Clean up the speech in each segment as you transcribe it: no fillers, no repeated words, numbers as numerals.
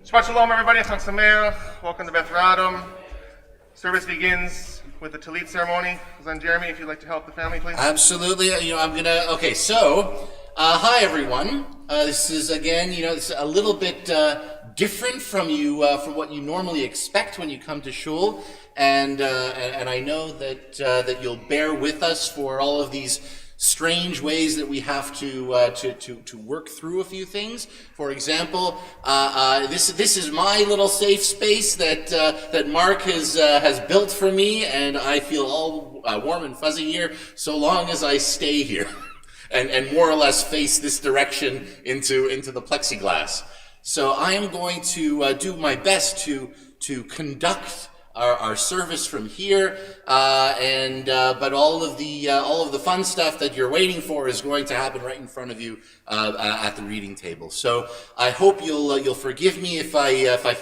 Shabbat Shalom, everybody. Chag Sameach. Welcome to Beth Radom. Service begins with the Talit ceremony. Then Jeremy, if you'd like to help the family, please. Absolutely. Okay, so, hi everyone. This is, again, it's a little bit different from what you normally expect when you come to shul. And I know that you'll bear with us for all of these strange ways that we have to work through a few things. For example, this is my little safe space that Mark has built for me, and I feel all warm and fuzzy here so long as I stay here and more or less face this direction into the plexiglass. So I am going to do my best to conduct our service from here, but all of the fun stuff that you're waiting for is going to happen right in front of you at the reading table. So I hope you'll forgive me if I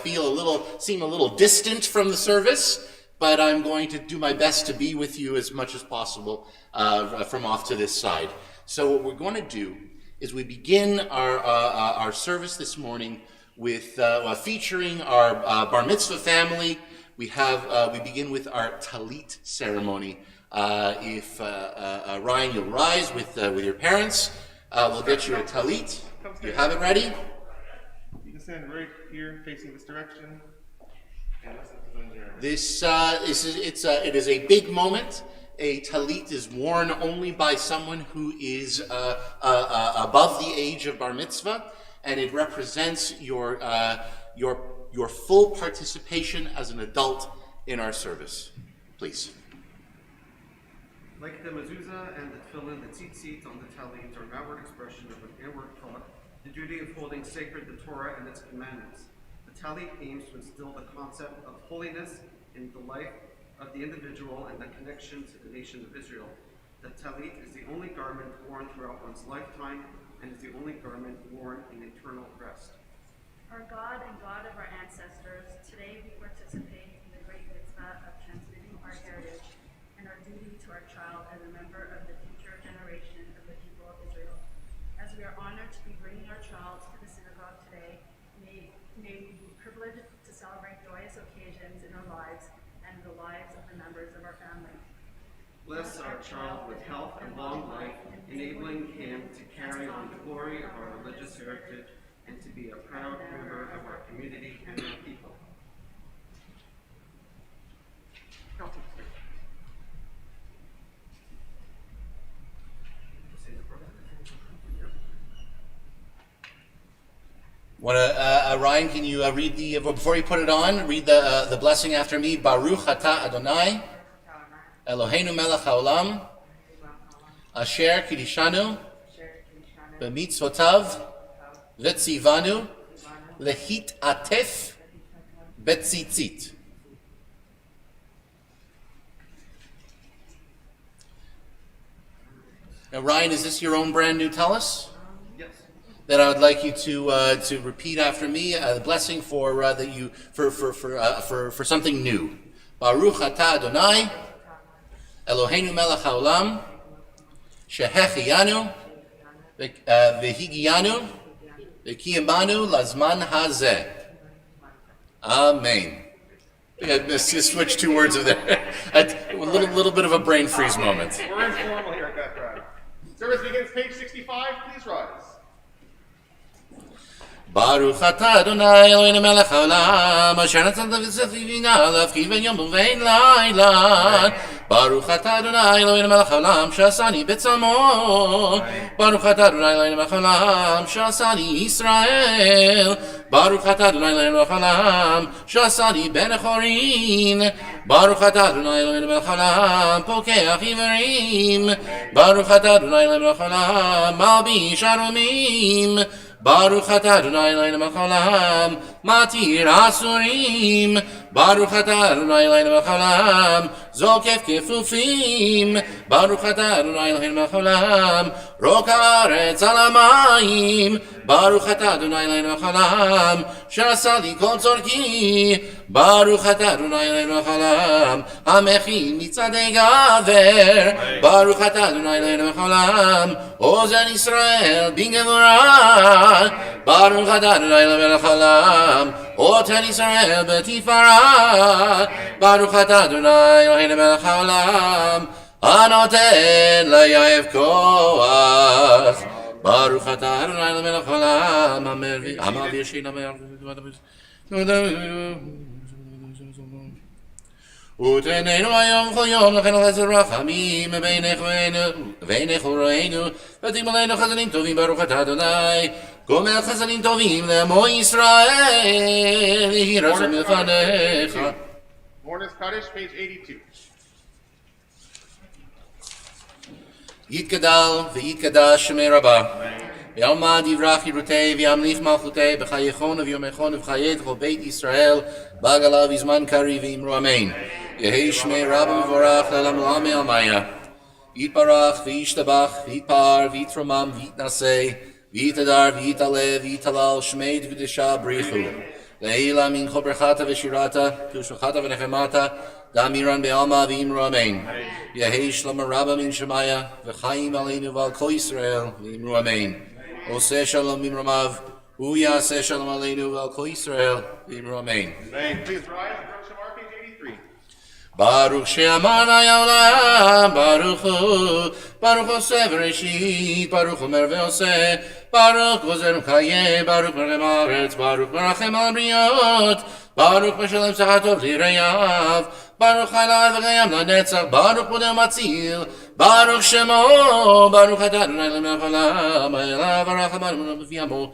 seem a little distant from the service, but I'm going to do my best to be with you as much as possible from off to this side. So what we're going to do is we begin our service this morning with featuring our bar mitzvah family. We begin with our Talit ceremony. If Ryan, you'll rise with your parents, we'll get you a Talit. You have it ready? You can stand right here, facing this direction. And listen to it is a big moment. A Talit is worn only by someone who is above the age of bar mitzvah, and it represents your full participation as an adult in our service. Please. Like the mezuzah and the tefillin, the tzitzit on the talit are an outward expression of an inward thought, the duty of holding sacred the Torah and its commandments. The talit aims to instill the concept of holiness in the life of the individual and the connection to the nation of Israel. The talit is the only garment worn throughout one's lifetime and is the only garment worn in eternal rest. Our God and God of our ancestors, today we participate in the great mitzvah of transmitting our heritage and our duty to our child as a member of the future generation of the people of Israel. As we are honored to be bringing our child to the synagogue today, may we be privileged to celebrate joyous occasions in our lives and the lives of the members of our family. Bless our child with health and long life, enabling him to carry on the glory of our religious heritage and to be a proud member of our community and our people. Ryan, can you read before you put it on, read the blessing after me? Baruch atah Adonai, Eloheinu melech haolam, asher kidishanu, b'mitzvotav, Vetzivanu lehit atef betzitzit. Now, Ryan, is this your own brand new tallis? Yes. Then I would like you to repeat after me the blessing for something new. Baruch atah Adonai, Eloheinu melech haolam, shehechiyanu v'higiyanu V'kiyamanu lazman hazeh. Amen. I just switched two words of there. A little bit of a brain freeze moment. We're informal here at Beth Radom. Service begins page 65. Please rise. Baruch atah Adonai Eloheinu melech haolam asher natzal v'tzivina להפחיד בין יום ובין לילה Baruch atah Adonai Eloheinu melech haolam שעשני בצלמו Baruch atah Adonai Eloheinu melech haolam שעשני ישראל Baruch atah Adonai Eloheinu melech haolam שעשני בן החורין Baruch atah Adonai Eloheinu melech haolam פוקח עיוורים Baruch atah Adonai Eloheinu melech haolam מלביש ערומים Baruch atah Adonai Eloheinu melech haolam matir asurim Baruch atah Adonai Eloheinu melech haolam zokef kefufim Baruch atah Adonai Eloheinu melech haolam rok haaretz al hamayim Baruch atah Adonai Eloheinu Haolam, שעשה לי כל צורכי. ברוך אתה אדוני אלוהינו העולם, המכין מצעדי גבר. ברוך אתה אדוני אלוהינו העולם, עוזר ישראל בגבורה. ברוך אתה אדוני אלוהינו העולם, עוטר ישראל בתפארה. ברוך אתה אדוני אלוהינו העולם, הנותן ליעב כוח. ברוך אתה אדוני אלוהינו העולם, המעביר שינה ותננו היום כל יום לכן חסד רחמים בעיני חורינו ותגמלנו חסדים טובים ברוך אתה אדוני גומל חסדים טובים לעמו ישראל יהי רצון מלפניך. Mourner's Kaddish, page 82. יתגדל ויתקדש שמי רבה ויעמד יברח חירותי וימליך מלכותי בחייכון וביומכון ובחיי כל בית ישראל בעגלה בזמן קריב ואמרו אמן. יהי שמי רבה מבורך לעולם עולמי עלמיה. יתברך וישתבח ויתפאר ויתרומם ויתנשא ויתהדר ויתעלה ויתהלל שמי קדושה בריחו לעילה מן כל ברכתה ושירתה קדושתה ונחמתה דאמירן בעלמא ואמרו אמן. יהי שלמה רבה מן שמיה וחיים עלינו ועל כל ישראל ואמרו אמן. עושה שלום במרומיו הוא יעשה שלום עלינו ועל כל ישראל ואמרו אמן. Please rise and approach Shabbat, page 83. ברוך שאמר העולם, ברוך הוא עושה בראשית, ברוך הוא אומר ועושה, ברוך גוזר וחיה, ברוך מרחם הארץ, ברוך מרחם על הבריות, ברוך משלם שכר טוב ליראיו, ברוך חי לעד וקיים לנצח, ברוך מודה ומציל, ברוך שמו, ברוך אתה אדוני אלוהינו העולם, אליו הרחמן בפי עמו.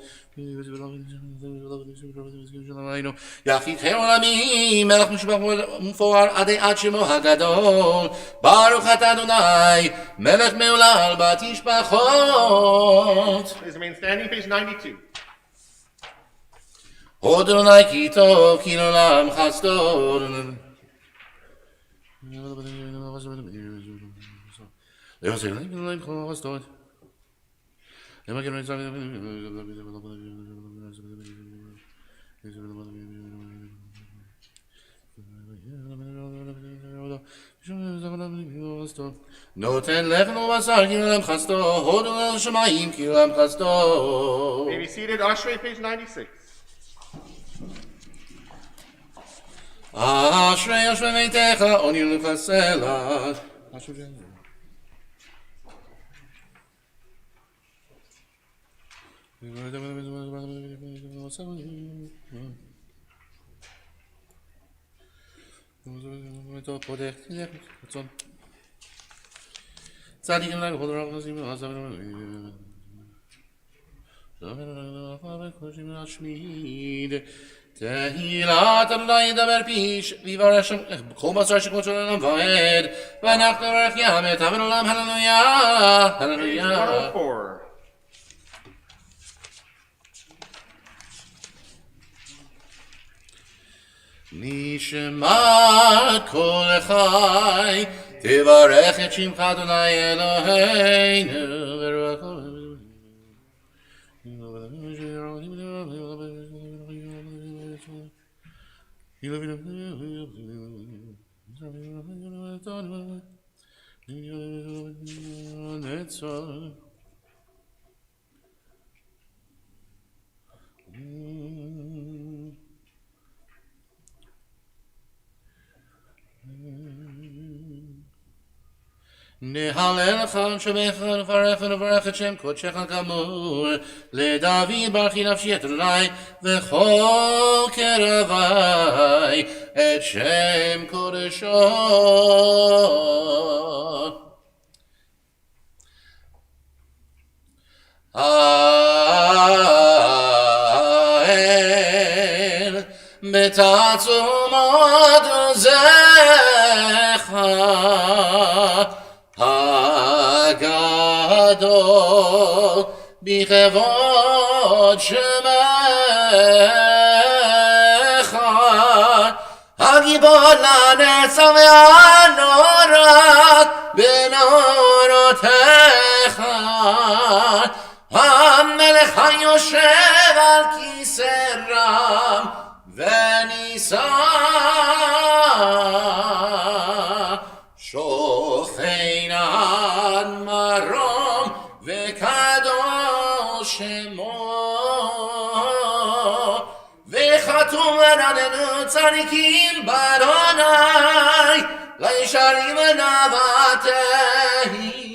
יחיד חיר עולמי, מלך משובח ומפואר עד שמו הגדול. ברוך אתה אדוני, מלך מעולל בת משפחות. Please remain standing, page 92. הוד אדוני כי טוב, כי לעולם חסדו. נותן לחם ובשר כי לעולם חסדו, הודו לשמיים כי לעולם חסדו. May be seated. Ashrei, page 96. אשרי ביתך, עוני ולסלע. צדיקים לך כל רב נזים להשמיד תהילת אדוני ידבר פיש ויברך שם כל בשר שכמות של עולם ועד ואנחנו נברך ימת אבל עולם הללויה הללויה. 104. נשמת כל חי תברך את שמך אדוני אלוהינו ורוח נהלל לך ונשבח ונברך ונברך את שם קודשך כאמור לדוד ברכי נפשי את אדוני וכל קרבי את שם קודשו. האל בתעצומות עוזך הגדול בכבוד שמך הגיבור לנצח והנורא בנורותיך המלך היושב ונישא שוכן עד מרום וקדוש שמו וחתום עלינו צדיקים באדוני לישרים נאוות תהילה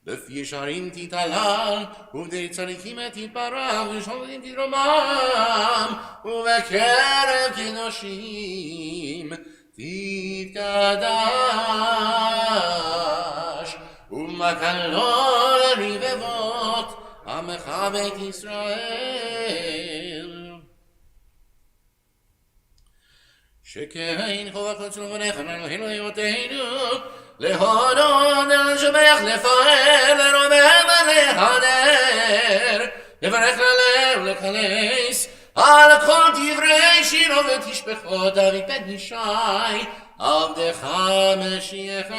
לפי ישרים תתהלל ובדי צדיקים תתברך ושומרים תתרומם ובקרב קדושים תתקדש ומקלו לרבבות עמך בית ישראל שכן חובה כל צלובנך אלוהינו היותנו להודות לשבח לפאר לרומם להדר לברך ללב ולקלס על כל דברי שירו ותשפחו דוד בן ישי עבדך משיחך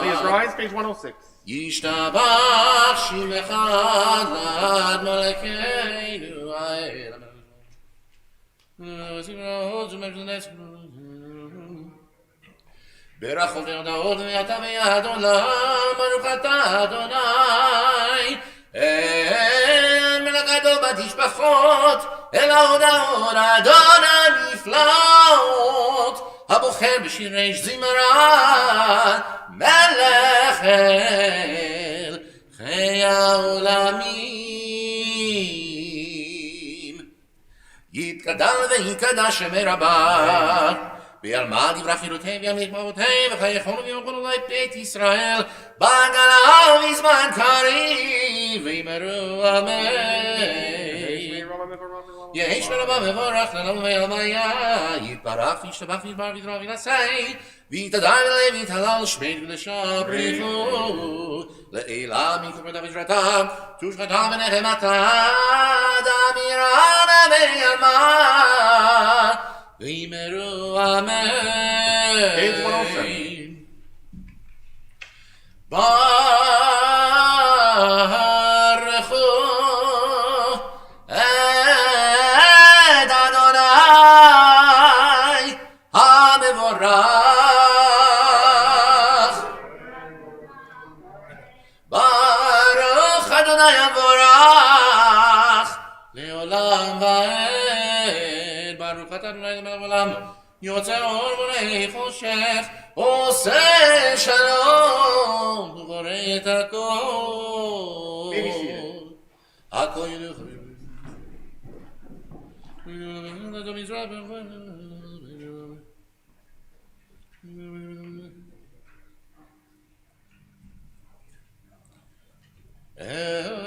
Please rise, page 106. ישתבח שמך לעד מלכנו האל ברכות והודאות ואתה ויד עולם ברוך אתה אדוני אין מלאכתו בתשפחות אלא הודאות אדון הנפלאות הבוחר בשירי זמרה מלך אל חיי העולמים יתגדל ויקדש מרבה ויאמר דברי חילותי וימליך מאבותי וחייכון ויאמרו אולי בית ישראל בגלה ובזמן קריב ויאמרו אמן יהי רבה מבורך לעולם ולמיה יתברך וישתבח ויתבר ויתרא וינשא ויתהדר ולב ויתהלל שמי ולשבחו לעילה מקום דוד ורתם תושבתם ונחמתם דמירנה ויאמר ויאמרו אמן. Page 107. ברכו את אדוני המבורך ברוך אדוני המבורך לעולם ועד ברוך אתה אדוני מלך העולם יוצא אור בורא חושך עושה שלום ובורא את הכל הכל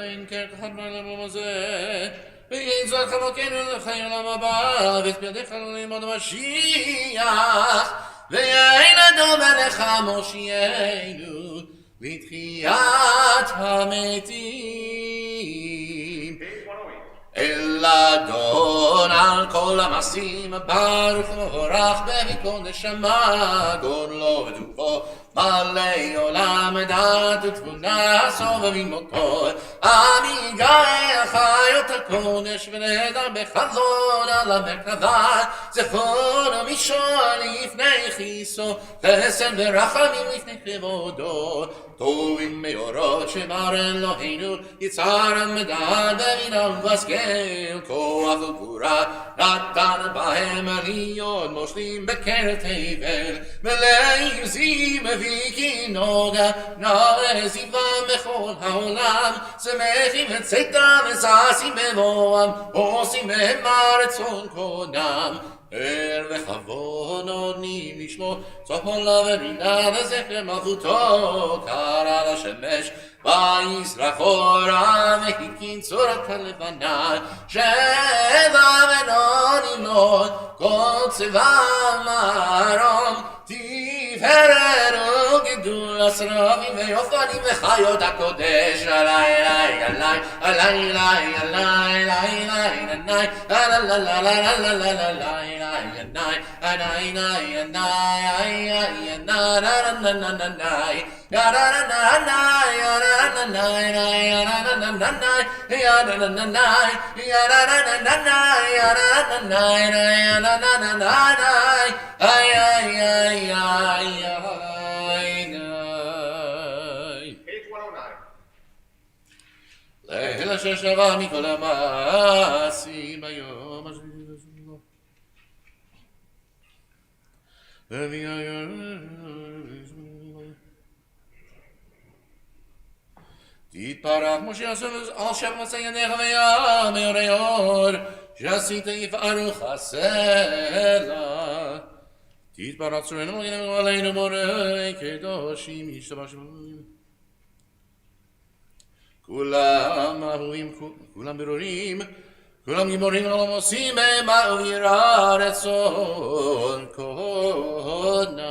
אין כן כחדנו אל הזה ויהי זאת חלוקנו לחיי עולם הבא ואת בידיך ללמוד המשיח ויהי לדום אליך מושיענו לתחיית המתים אל אדון על כל המעשים ברוך ומבורך בכל נשמה גודלו וטובו מלא עולם דעת ותבונה סובבים מותו עמיגה חיות הקודש ונדר בחזון על המרכבה זכור ומשול לפני כיסו חסד ורחמים לפני כבודו טובים מאורות שמר אלוהינו יצר המדע דבינה ובשכל כוח וגבורה נתן בהם להיות מושלים בקרב תבל מלאים זיו מביא כי נוגה נעלה זיוון בכל העולם שמחים וצאתם וששים בבואם עושים מהם רצון קודם אל וכבוד נותנים לשמו צפון ורינה וזכר מלכותו קרא לשמש ויזרח אורה והתקין צורת הלבנה שבע ונונים לו כל צבא מרום תפארת וגדול השרבים ויופנים וחיות הקודש עלי עלי עלי עלי עלי עלי עלי עלי עלי עלי עלי עלי Page 109. להילה ששבה מכל המעשים ביום השביעי תתפרח משה על שם מצייניך ויאמר יאור שעשית יפארך הסלע תתפרח צורנו מגננו עלינו מורי קדושים ישתבשו כולם אהובים, כולם ברורים, כולם גיבורים לא עושים במעביר רצון קודנם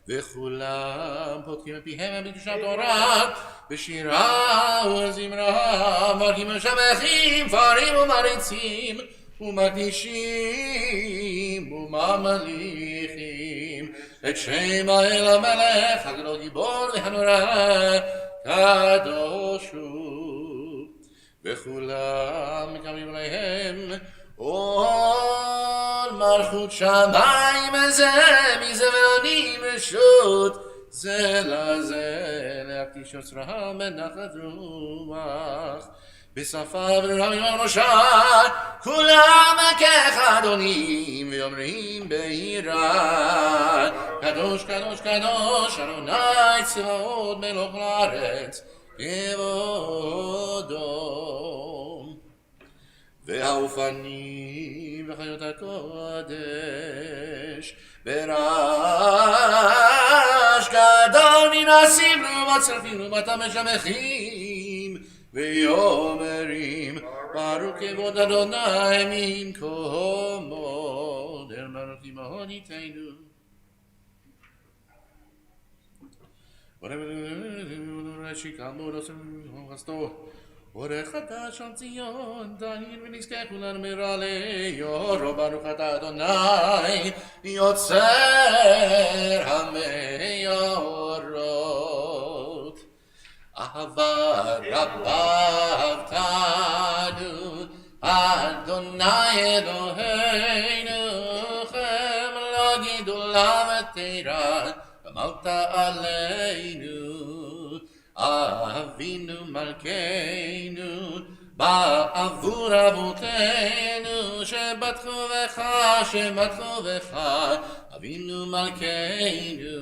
וכולם פותחים את פיהם בקדושת תורה בשירה וזמרה מברכים ומשבחים פרים ומריצים ומקדישים וממליכים את שם האל המלך הגדול גיבור והנורא קדוש הוא וכולם מקבלים עליהם עול מלכות שמיים זה מזה ועונים רשות זה לזה להקדיש יוצרם בנחת רוח בשפה ברורה ובראשה כולם כאחד עונים ואומרים ביראה קדוש קדוש קדוש אדוני צבאות מלך הארץ כבודו והאופנים וחיות הקודש ברעש גדול ננסים ובצרפים ובתם משמחים ויאמרים ברוך כבוד אדוני ממקומו דרמנות עמו ניתנו שיקלמו רסתו אורך חדש על ציון תהין ונזכה כולנו מרעלי יורו ברוך אתה אדוני יוצר המאורות אהבה רבה תנו אדוני אלוהינו חמלה גדולה ותורה גמלת עלינו אבינו מלכנו בעבור אבותינו שבטחו בך אבינו מלכנו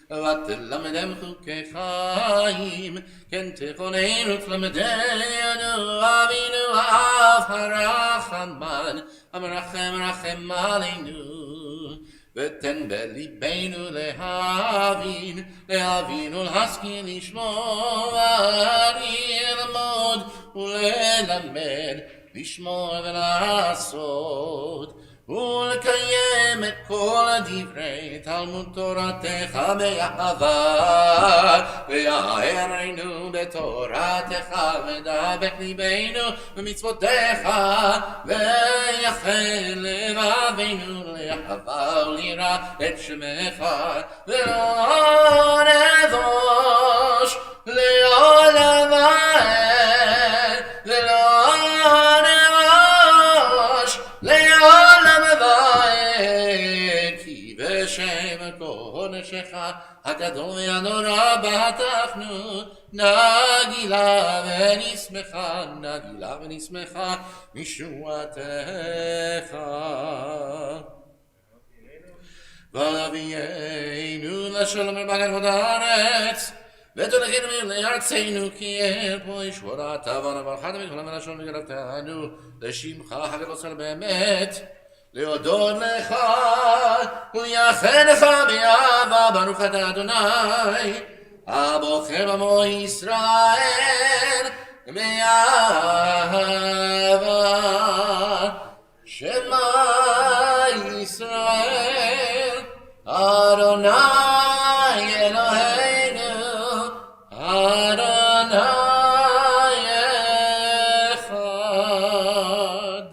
ותלמדם חוקי חיים כן תכוננו תלמדנו אבינו האב הרחמן המרחם רחם עלינו ותן בליבנו להבין ולהשכיל לשמוע ללמוד וללמד לשמוע ולעשות ולקיים את כל דברי תלמוד תורתך באהבה ויערנו בתורתך ודבק ליבנו במצוותיך ויחל לבבינו לאהבה וליראה את שמך ולא נבוש לעולם ועד ולא נבוש לעולם ועד כי בשם קודשך הגדול והנורא בטחנו נגילה ונשמחה משועתך ואבינו לשלום ולבקר כבוד הארץ ותוליכנו לארצנו כי אל פה ישבורתה ונברכת וכל המלשון וגרבתנו לשמך הגדול באמת להודות לך ולייחד לך באהבה ברוך אתה אדוני הבוחר במו ישראל באהבה שמע ישראל אדוני אלוהינו אדוני אחד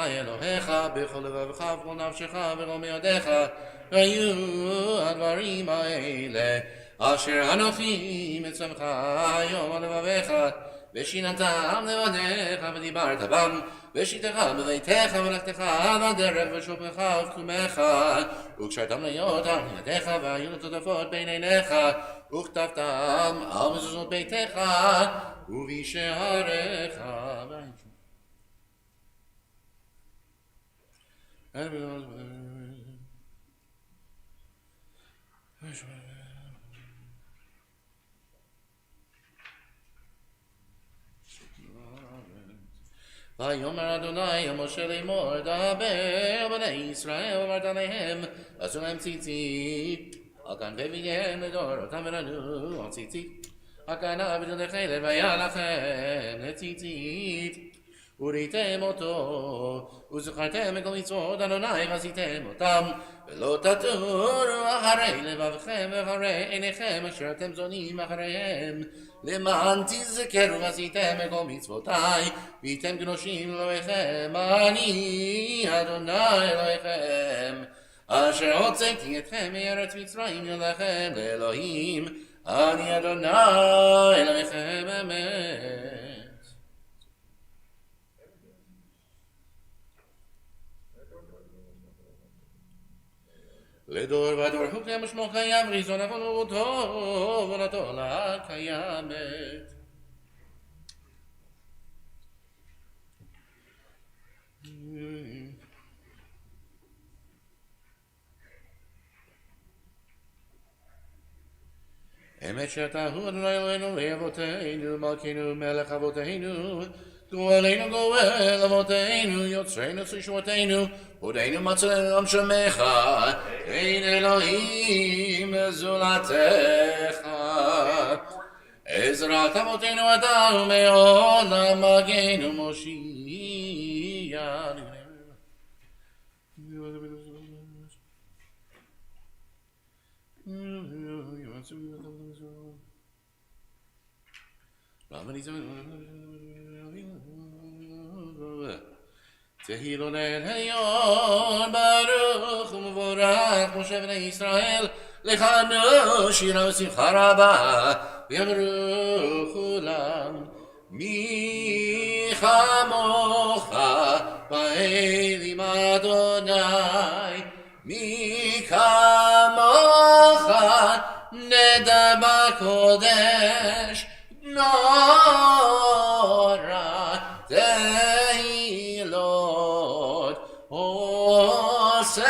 אדוני אלוהיך בכל לבבך ובכל נפשך ולא מידיך, והיו הדברים האלה אשר אנוכי מצווך היום על לבביך, ושיננתם לבניך ודיברת בם, ושיתך בביתך ולכתך בדרך ושופך וכתומך, וקשרתם להיות על ידיך והיו לטוטפות בין עיניך, וכתבתם על מזוזות ביתך ובשעריך. ויאמר אדוני אל משה לאמור, דבר בני ישראל ואמרת להם, עשו להם ציצית על כנפיהם לדורותם ורנו על ציצית על כנף ותלכלת והיה לכם לציצית וראיתם אותו וזכרתם מכל מצוות אדוני ועשיתם אותם ולא תטורו אחרי לבבכם ואחרי עיניכם אשר אתם זונים אחריהם למען תזכרו ועשיתם מכל מצוותי והייתם קדושים לאלוהיכם אני אדוני אלוהיכם אשר הוצאתי אתכם מארץ מצרים לכם לאלוהים אני אדוני אלוהיכם אמת. לדור ודור חוקם שמו קיים ראשון עוונותו ולתורה קיימת. אמת שאתה הוא אדוני אלוהינו לאבותינו מלכנו מלך אבותינו גואלנו גואל אבותינו יוצרנו ישועתנו הודינו מצילנו עם שמך אין אלוהים זולתך עזרת אבותינו אתה ומעולם מגנו מושיע. תהי לו ליל העליון ברוך ומבורך משה בני ישראל לכנו שירה ושמחה רבה ויאמרו כולם מי כמוך באלים אדוני מי כמוך נדר בקודש נורא תהילות אוספלת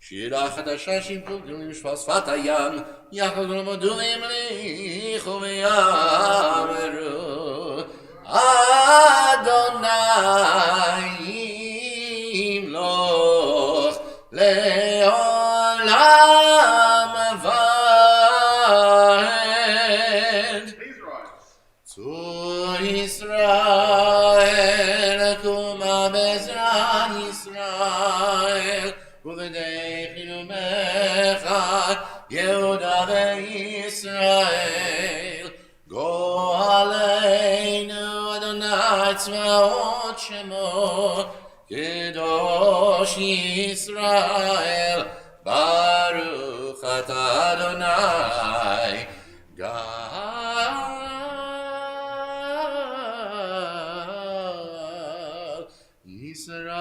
שירה חדשה שימחו גדולים שפל שפת הים יחד ולמדו והמליכו ויאמרו אדוני ימלוך לעולם ועד. צור ישראל קומה בעזרת ישראל ובדחילו ממך יהודה וישראל גואלנו אדוני צבאות שמו קדוש ישראל ברוך אתה אדוני גאל ישראל.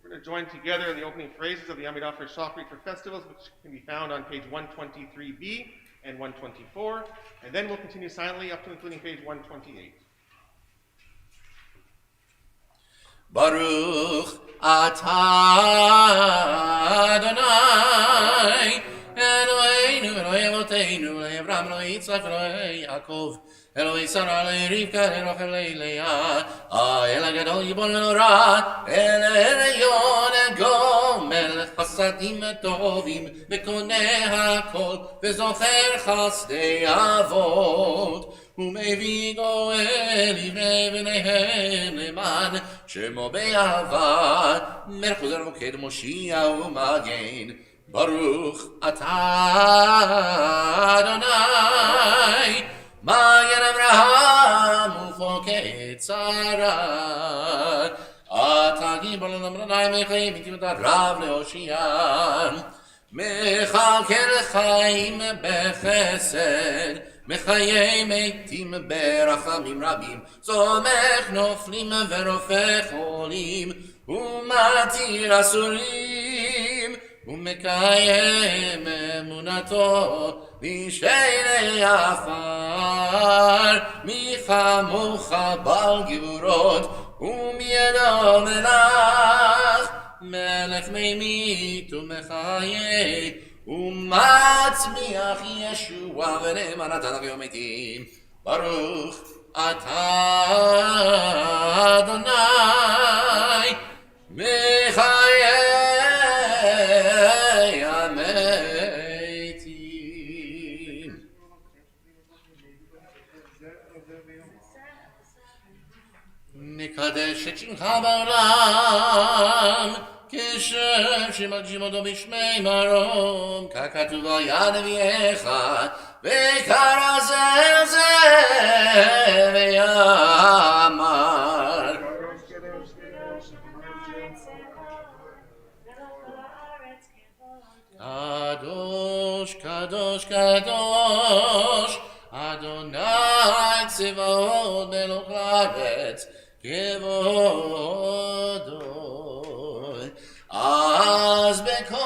We're going to join together in the opening phrases of the Amidah for Shachrit for festivals, which can be found on page 123b and 124, and then we'll continue silently up to including page 128. Baruch atah Adonai Eloheinu Elohei Avotenu Elohei Avraham Elohei Yitzchak Elohei Yaakov Elohei Sarah Elohei Rivka Elohei Rachel Elohei Leah El HaGadol Yibon Menorah El Elyon Gomel Chasadim Tovim Mekoneh HaKol Vezocher Chasdei Avot ומביא גואל יבנה בניהם למען שמו באהבה מלך עוזר מוקד מושיע ומגן Baruch atah Adonai, Magen Avraham ufokei tzara. Atah gibor Adonai mechayim v'timat rav le'oshiyan. Mechalkel chaim bechesed, מחיי מתים ברחמים רבים, סומך נופלים ורופא חולים, ומתיר אסורים, ומקיים אמונתו בשני עפר. מי כמוך בעל גבורות, ומידו מלך, מלך ממית ומחיה, ומצמיח ישועה ונאמן אתה תחיה ומתים. ברוך אתה אדוני מחיי המתים. נקדש את שמך בעולם, כשם שמקדישים אותו בשמי מרום, ככתוב על יד נביאך, ויקרא זה אל זה ויאמר. קדוש קדוש קדוש אדוני צבאות מלך הארץ כבודו. אז בקול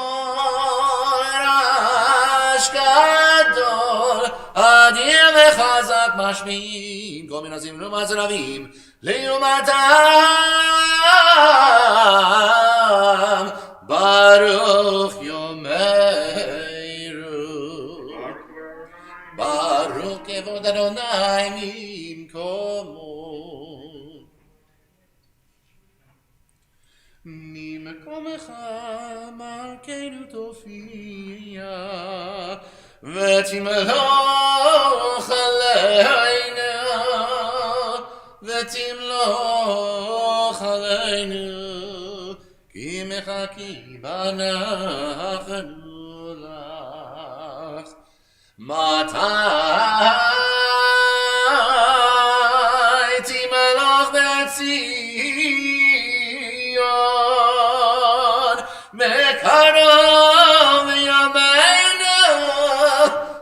רעש גדול אדיר וחזק משמיעים, כל מיני זמרים ומזרבים לעומתם. ברוך יאמרו, ברוך כבוד אדוני ממקומו. ממקומך מלכנו תופיע, ותמלוך עלינו, ותמלוך עלינו, כי מחכים אנחנו לך. מתי תמלוך בציון, מקרוב ימינו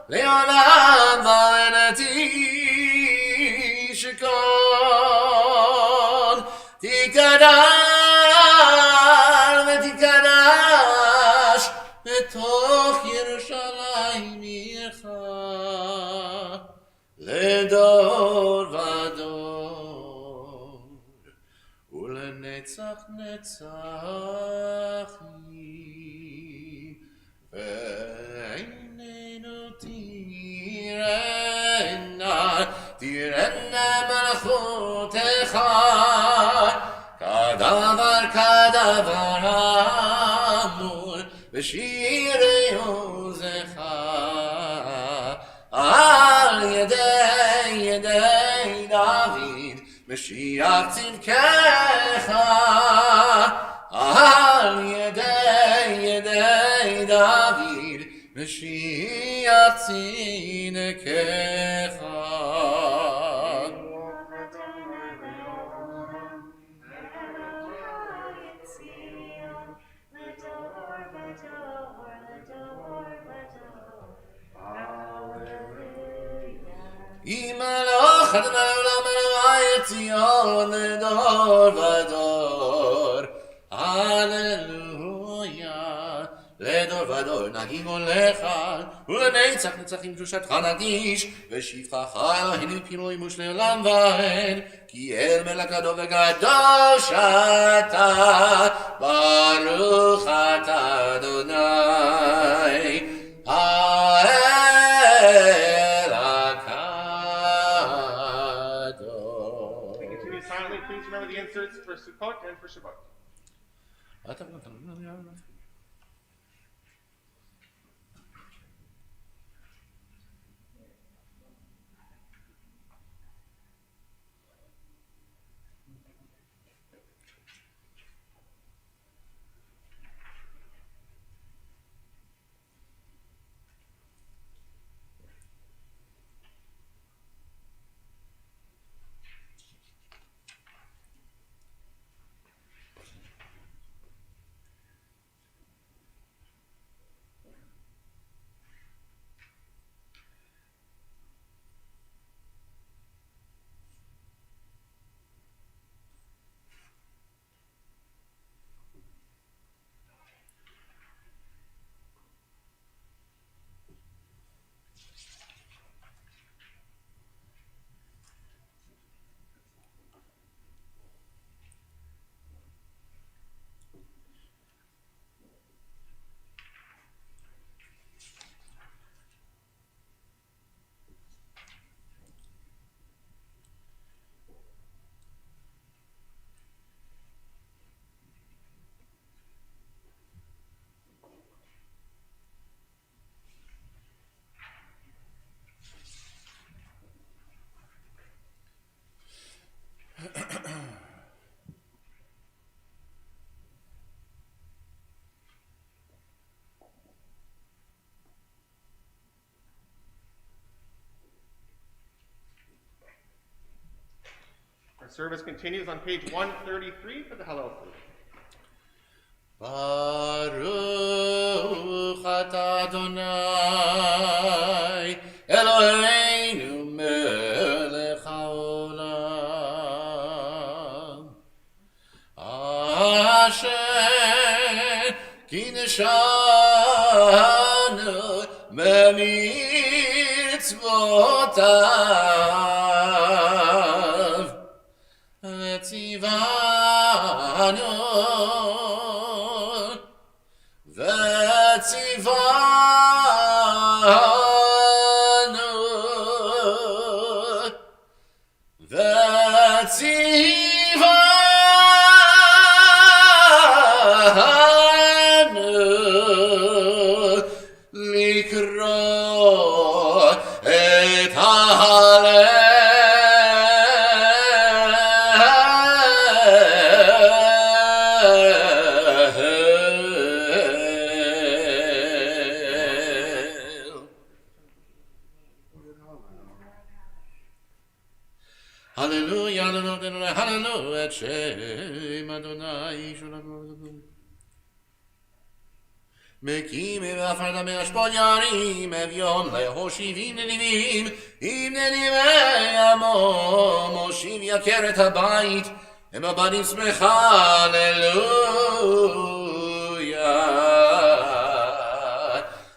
לעולם ועד תשכון. תגדל ותתקדש בתוך ירושלים עירך לדור ודור ולנצח נצחים. ועינינו תראנה מלכותך, כדבר כדבר אמור בשירי עוזך, על ידי דוד משיח צדקך, על ידי דוד משיח צדקך. ימלוך אדוני לעולם אלוהי ציון לדור ודור. הללויה. לדור ודור נגימו לך, ולנצח נצחים קדושתך נגיש, ושבחך אלוהינו פינוי מוש לעולם ועד, כי אל מלכנו וקדוש אתה, ברוך אתה אדוני האל הקדוש. We continue silently. Please remember the inserts for Sukkot and for Shabbat. service continues on page 133 for the Hallel service. Baruch atah Adonai Eloheinu melech haolam Asher kiddushanu b'mitzvotav v'tzivanu לקרוא את Hallelujah, hallelujah, hallelujah, Shem Adonai Shalom. מקים ואפרת מאשפות ירים אביון להושיבים נדיבים עם נדיבי עמו מושיב יקר את הבית הם הבנים שמחה הללויה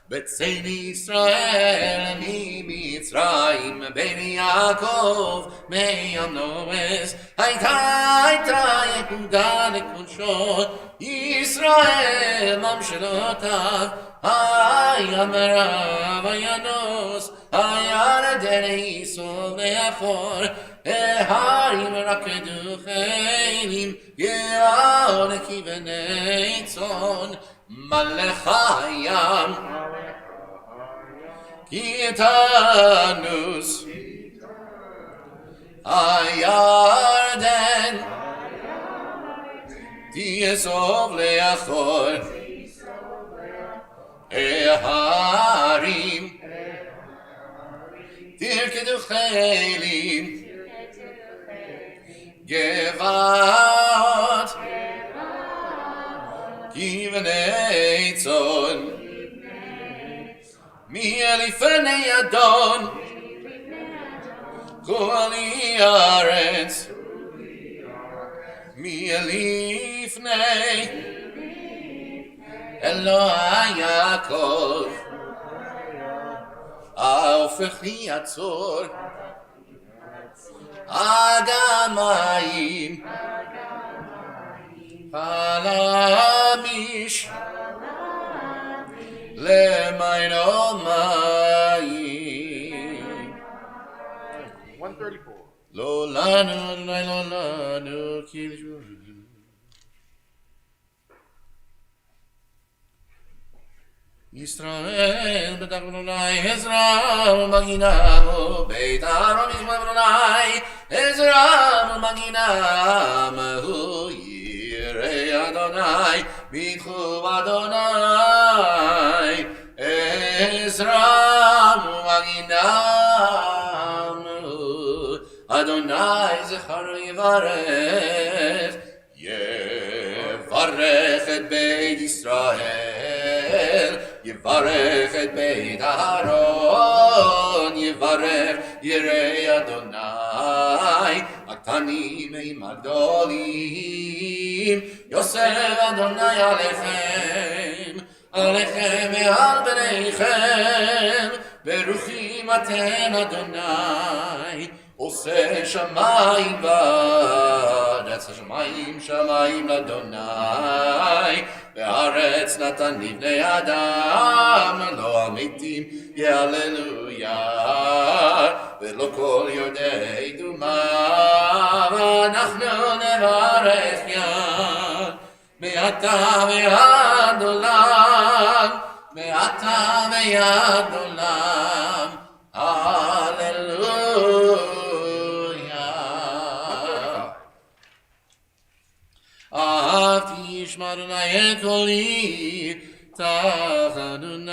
בצאן ישראל ממצרים בן יעקב מים נורס הייתה יקודה לקודשו ישראל ממשלותיו היה מרב הינוס הירדן ייסוב לאחור ההרים רקדו חיילים גאון כבני צאן מלך הים כי תנוס הירדן תיסוב לאחור ההרים תרקדו חיילים גבעות כבני צאן מלפני אדון כל הארץ מלפני אלוהי יעקב ההופך יצור הגמיים חלמיש למיינו מים 134. לא לנו, לא לנו, כי לשמור. ישראל בטח בנוני, עזרא ומגינם, בית אהרון ישמע בנוני, עזרא ומגינם, הוא ירא אדוני, ביטחו אדוני, עזרא ומגינם, אדוני זכר יברך, יברך את בית ישראל, יברך את בית אהרון, יברך ירא אדוני, הקטנים עם הגדולים, יוסף אדוני עליכם, עליכם ועל בניכם, ברוכים אתם אדוני, עושה שמיים וארץ, השמיים שמיים לאדוני, והארץ נתן לבני אדם, לא המתים יהללויה, ולא כל יורדי דומה, ואנחנו נברך יד, מעתה ועד עולם, מעתה ועד עולם, הללויה. אהבתי ישמע אדוני את קולי, תח אדוני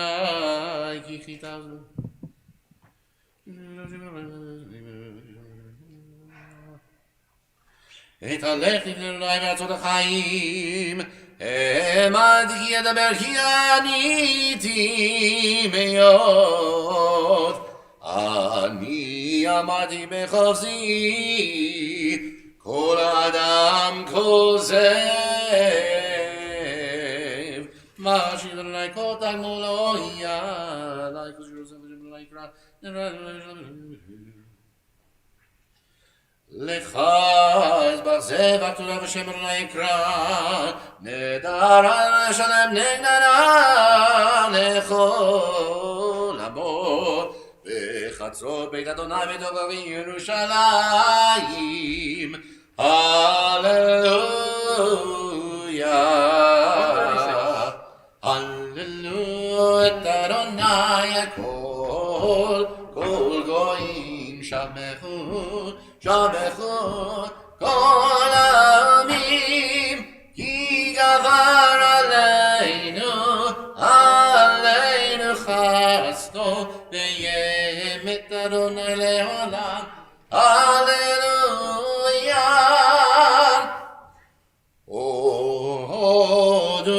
כי חיטבנו. את הלך לפני מארצות החיים, העמד כי אדבר כי עניתי מאוד, אני עמדתי בחפזי, כל אדם כוזב, מה אדוני כל תגמולו יהיה, עלי כל שירוסם ושם יקרא, לך אזבח זבח תודה ושם אדוני יקרא, נדר על שלם נגננה לכל עמו, בחצרות בית אדוני ותוכרי ירושלים, הללויה, הללויה את אדוני הכל, כל גויים שבחו, שבחו כל העמים, כי גבר עלינו, עלינו חסדו, וימת אדוני לעולם, הללויה. הודו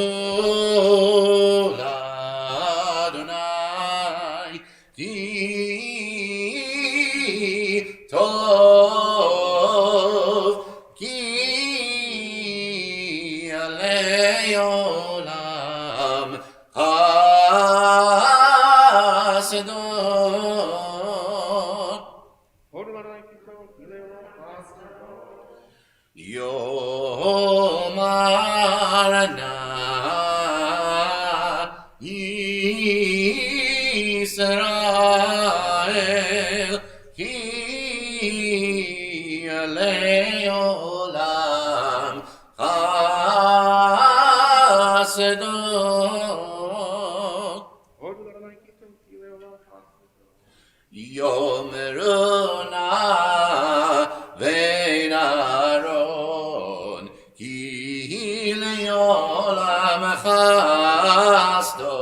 לאדוני, כי טוב, כי עלי עולם חסדו. יאמר נא ישראל, כי עלי עולם חסדו. יאמרו נא בין אהרון, כי לעולם חסדו.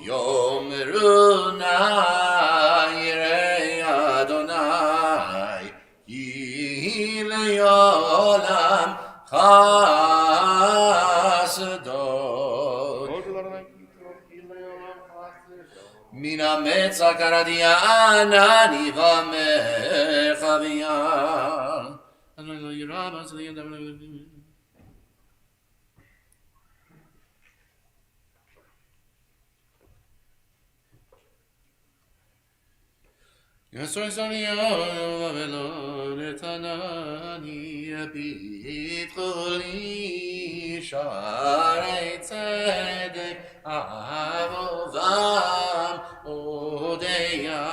יאמרו נא ירא אדוני, כי לעולם חסדו. מן המצע קראתי ענני ומרחביה. אדוני לא ירא בעצמי ידע ולביא. יסור יסוריהו ולא נתנני, פיתחו לי שערי צדק, אהובם הודיה,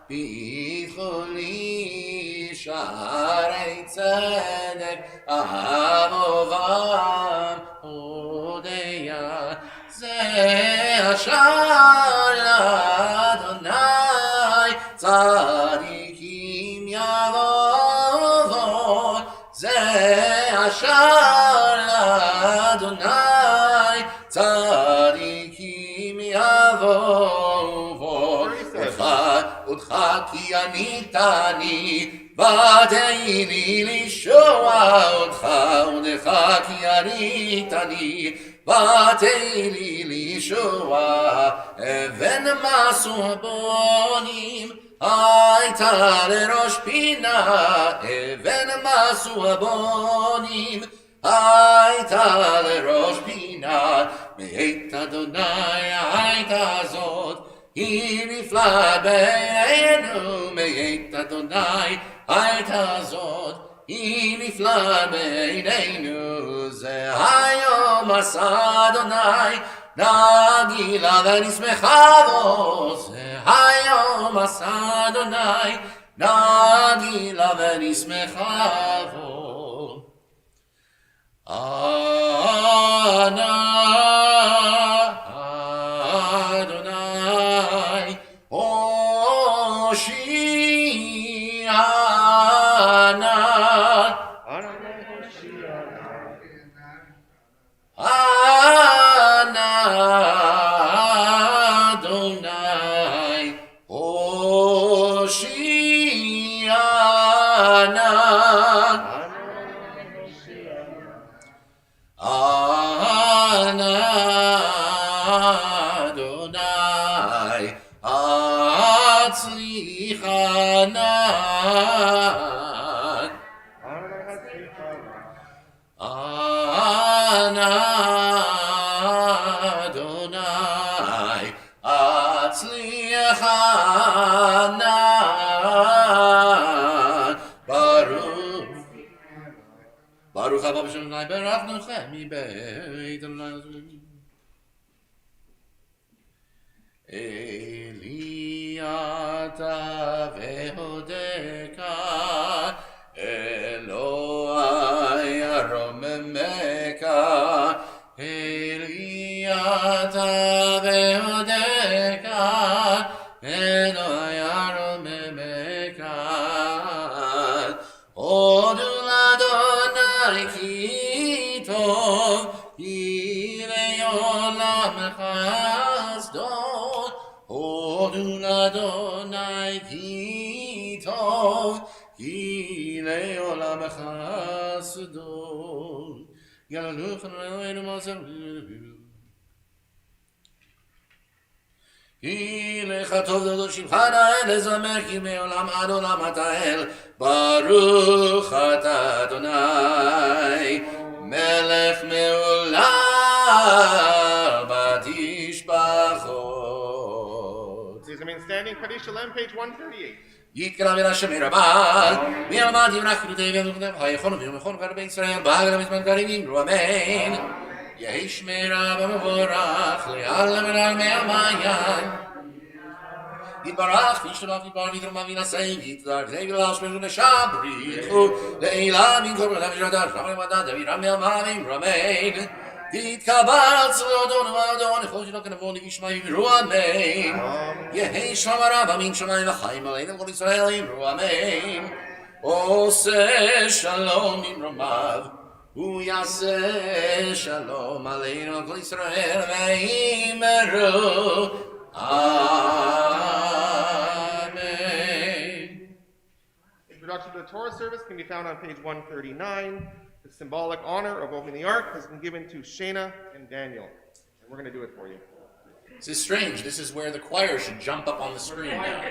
פיתחו לי שערי צדק, אהובם הודיה, זה השער לאדוני, צדיקים יבואו, זה השער לאדוני, צדיקים יבואו. אותך כי עניתני, ותהי לי לישועה. אותך כי עניתני, ותהי לי לישועה. אבן מסו הבונים, הייתה לראש פינה, אבן מסו הבונים, הייתה לראש פינה. מאת אדוני הייתה זאת, היא נפלאה בעינינו. מאת אדוני הייתה זאת, היא נפלאה בעינינו. זה היום עשה אדוני, נגילה ונשמחה בו. זה היום עשה אדוני, נגילה ונשמחה בו. אדוני הושיענה, אדוני הושיענה. Ana Adonai Atzlichana Ana Adonai Atzlichana Baruch haba b'shem Adonai berachnuchem mibeit Adonai Eliata vehodeka Eloi aromemeka Eliata vehodeka Eloi aromemeka Odul Adonai ki tov Yirei olam chasdon Odul Adonai ki tov Yirei olam chasdon Yalaluch Eloheinu Mazel כי לך טוב להודות שמך נאה לזמר כי מעולם עד עולם אתה אל ברוך אתה אדוני מלך מעולם בתשבחות. Please remain standing. Kaddish Shalem, page 138. יתקרא מן השמי רבן מלמד ימרח כנותי וימכנם היכון ויומכון כבר בישראל בהגלה מזמן גרים אמרו אמן יהי שמי רב המבורך לעלם ולעלמי המעיין יתברך וישתבח יתבר ויתרומם וינשא ויתדר כדי ולשמר ונשע בריחו לעילה מן כל מלך ושרדה רב למדע דוד רמי המאמין רמן יתקבל צלודון ואדון יכול שלא כנבון וישמע ימרו אמן יהי שלום הרב אמין שמיים וחיים עלינו כל ישראל ימרו אמן עושה שלום ממרומיו הוא יעשה שלום עלינו כל ישראל ויאמרו amen. Introduction to the Torah service can be found on page 139. The symbolic honor of opening the ark has been given to Shana and Daniel. And we're going to do it for you. This is strange. This is where the choir should jump up on the screen now.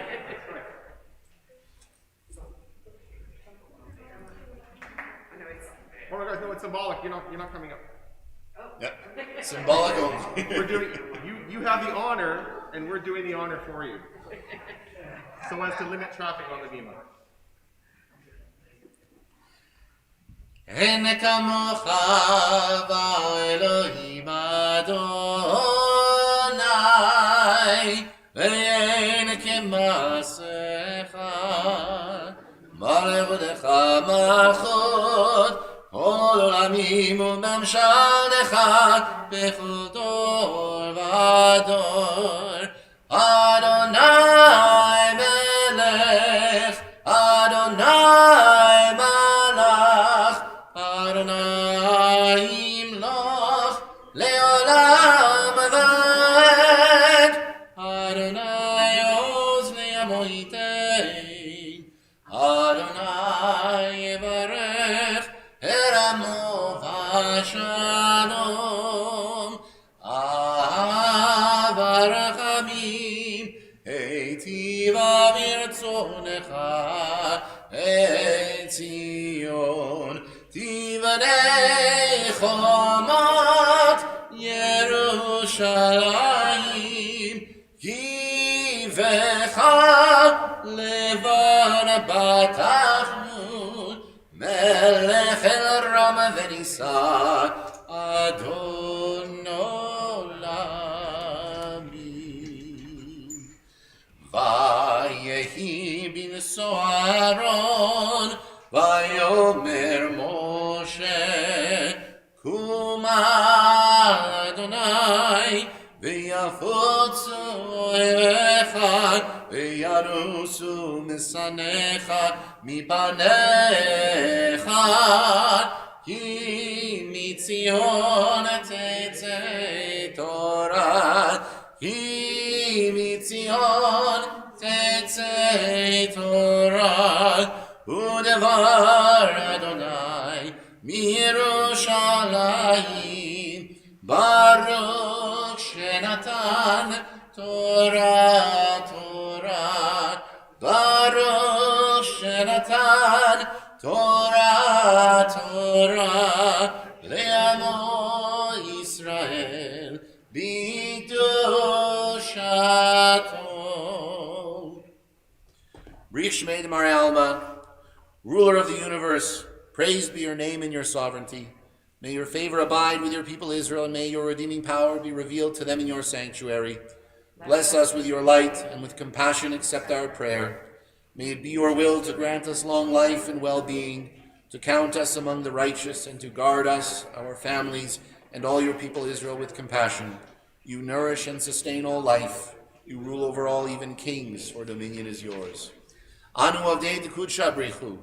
Oh my guys, no, it's symbolic. You're not coming up. Yep. Symbolic only. We're doing you have the honor, and we're doing the honor for you. So as to limit traffic on the bima. אין כמוך באלוהים אדוני ואין כמעשיך מלכותך מלכות כל עולמים וממשלך בכל דור ודור אדוני מלך אדוני מלך אדוני ימלוך לעולם ועד אדוני עוז לעמו ייתן אדוני יברך הרמו ושלום אהבה רחמים היטיבה ברצונך את ציון תבנה חומות ירושלים כי בך לבן בטחנו מלך אל רם ונישא אדון עולמים ויהי בנשוא אהרון ויאמר משה קומה אדוני ויפוצו אוהביך וינוסו משנאיך מבניך כי מציון תצא תורה כי מציון תצא תורה Udevar Adonai Mirushalayim Baruch Shenatan Torah Torah Baruch Shenatan Torah Torah Le'amo Israel B'kedushato. Brich Shmei Mar Alma, ruler of the universe, praised be your name and your sovereignty. May your favor abide with your people Israel, and may your redeeming power be revealed to them in your sanctuary. Bless us with your light, and with compassion accept our prayer. May it be your will to grant us long life and well-being, to count us among the righteous, and to guard us, our families, and all your people Israel with compassion. You nourish and sustain all life. You rule over all, even kings, for dominion is yours. Anu avdei d'kudsha brichu.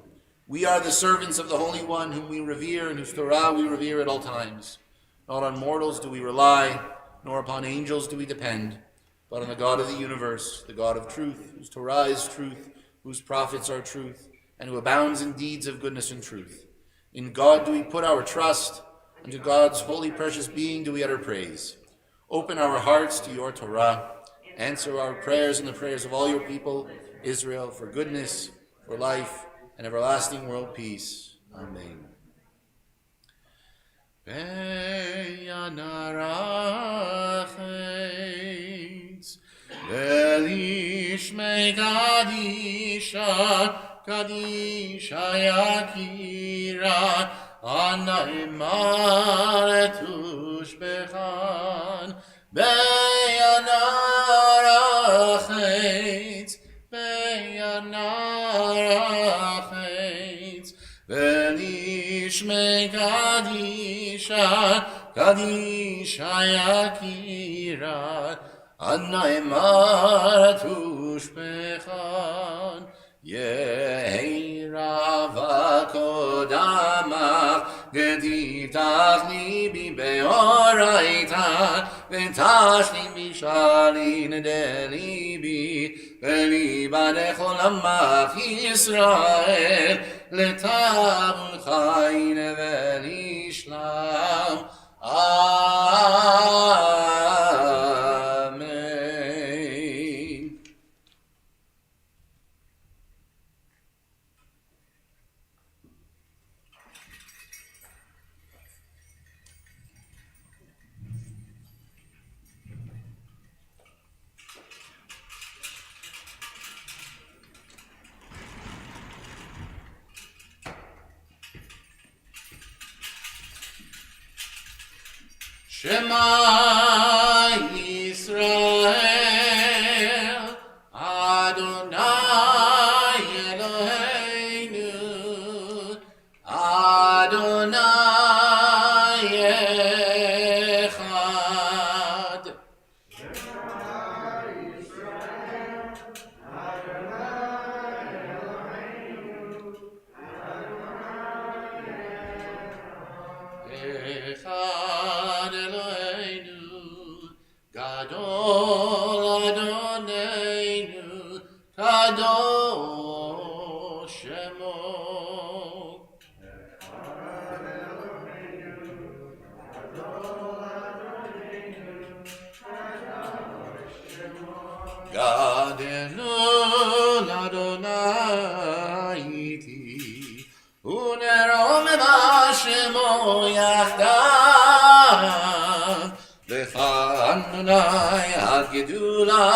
We are the servants of the Holy One, whom we revere, and whose Torah we revere at all times. Not on mortals do we rely, nor upon angels do we depend, but on the God of the universe, the God of truth, whose Torah is truth, whose prophets are truth, and who abounds in deeds of goodness and truth. In God do we put our trust, and to God's holy precious being do we utter praise. Open our hearts to your Torah. Answer our prayers and the prayers of all your people, Israel, for goodness, for life, and everlasting world peace. Amen. Be'yanarachetz Ve'lishmei Kadisha Kadisha Yakira Ana'imar Tushbechan Be'yanarachetz Be'yanarachetz Ve'lishmei Kadisha Kadisha Yakira Ana'imar Tushbechan Yehi Rava Kodamach Gedivtach libi be'oraita V'tashli bishalin delibi V'liba lechol amach Yisrael Letabun chayin v'lishlam Amen. Shema Yisrael Adonai Eloheinu Adonai Echad. Echad Eloheinu Gadol Adoneinu Kadosh Shemo. Gadelul Adonai iti unerom v'ashemo yachdav v'chanunai ha'gedula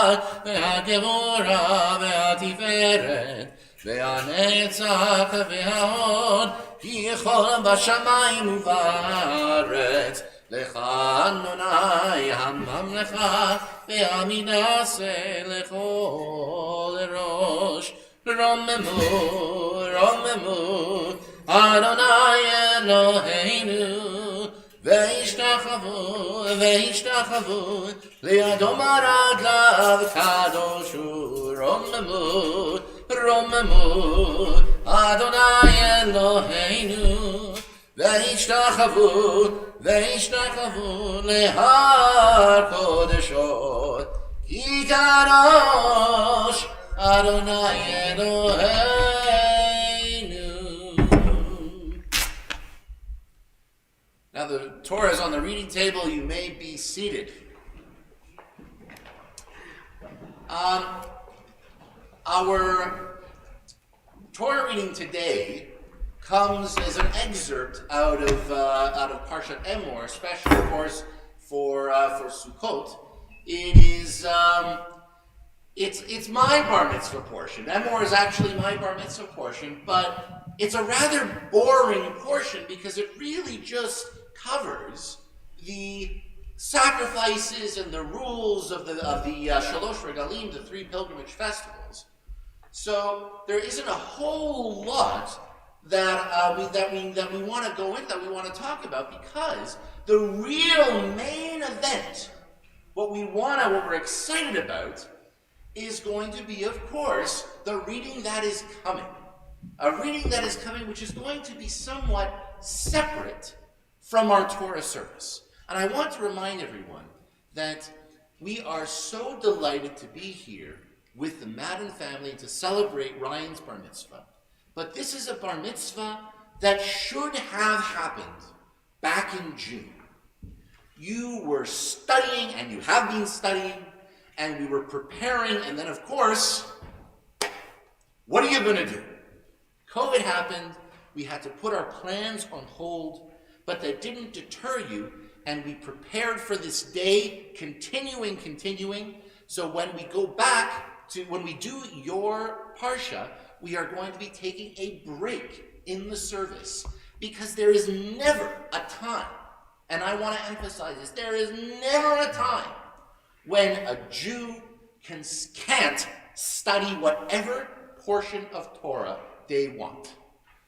v'ha'gevura v'ha'tiferet v'ha'netzach v'ha'hod ki yechol b'shamayim u'ba'aretz Lechanonai hamamlecha ve'aminase lechol rosh Romemu, Romemu Adonai Eloheinu Ve'ishtachavu, Ve'ishtachavu Li'adom araglav kadoshu Romemu, Romemu Adonai Eloheinu Ve'ishtachavu, Ve'ishtachavu lehar kodeshot Ki kadosh Adonai Eloheinu. the Torah is on the reading table. You may be seated. Our Torah reading today comes as an excerpt out of Parshat Emor, especially, of course, for Sukkot. It is it's my bar mitzvah portion. Emor is actually my bar mitzvah portion, but it's a rather boring portion because it really just covers the sacrifices and the rules of the Shalosh Regalim, the 3 pilgrimage festivals. So there isn't a whole lot that we want to go into, that we want to talk about, because the real main event, what we're excited about, is going to be, of course, the reading that is coming. A reading that is coming which is going to be somewhat separate from our Torah service. And I want to remind everyone that we are so delighted to be here with the Madden family to celebrate Ryan's bar mitzvah. But this is a bar mitzvah that should have happened back in June. You were studying, and you have been studying, and we were preparing, and then of course, what are you going to do? COVID happened, we had to put our plans on hold, but that didn't deter you, and we prepared for this day, continuing. So when we go back to, when we do your Parsha, we are going to be taking a break in the service, because there is never a time, and I want to emphasize this, there is never a time when a Jew can't study whatever portion of Torah they want.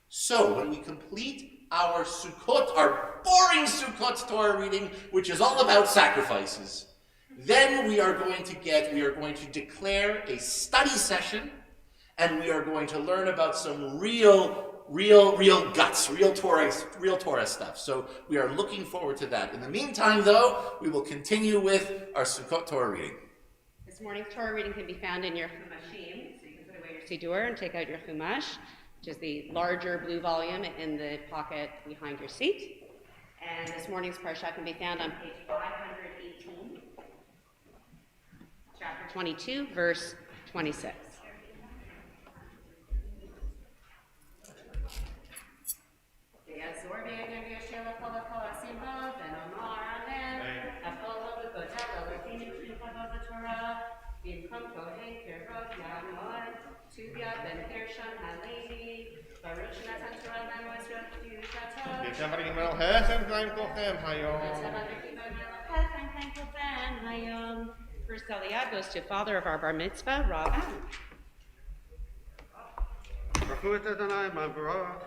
So when we complete our Sukkot, our boring Sukkot Torah reading, which is all about sacrifices, then we are going to declare a study session, and we are going to learn about some real guts, real Torah stuff. So we are looking forward to that. In the meantime, though, we will continue with our Sukkot Torah reading. This morning's Torah reading can be found in your Chumashim, so you can put away your Siddur and take out your Chumash, which is the larger blue volume in the pocket behind your seat. And this morning's Parsha can be found on page 518, chapter 22, verse 26. First Aliyah goes to father of our bar mitzvah, Rav. Baruch Adonai Mavarach.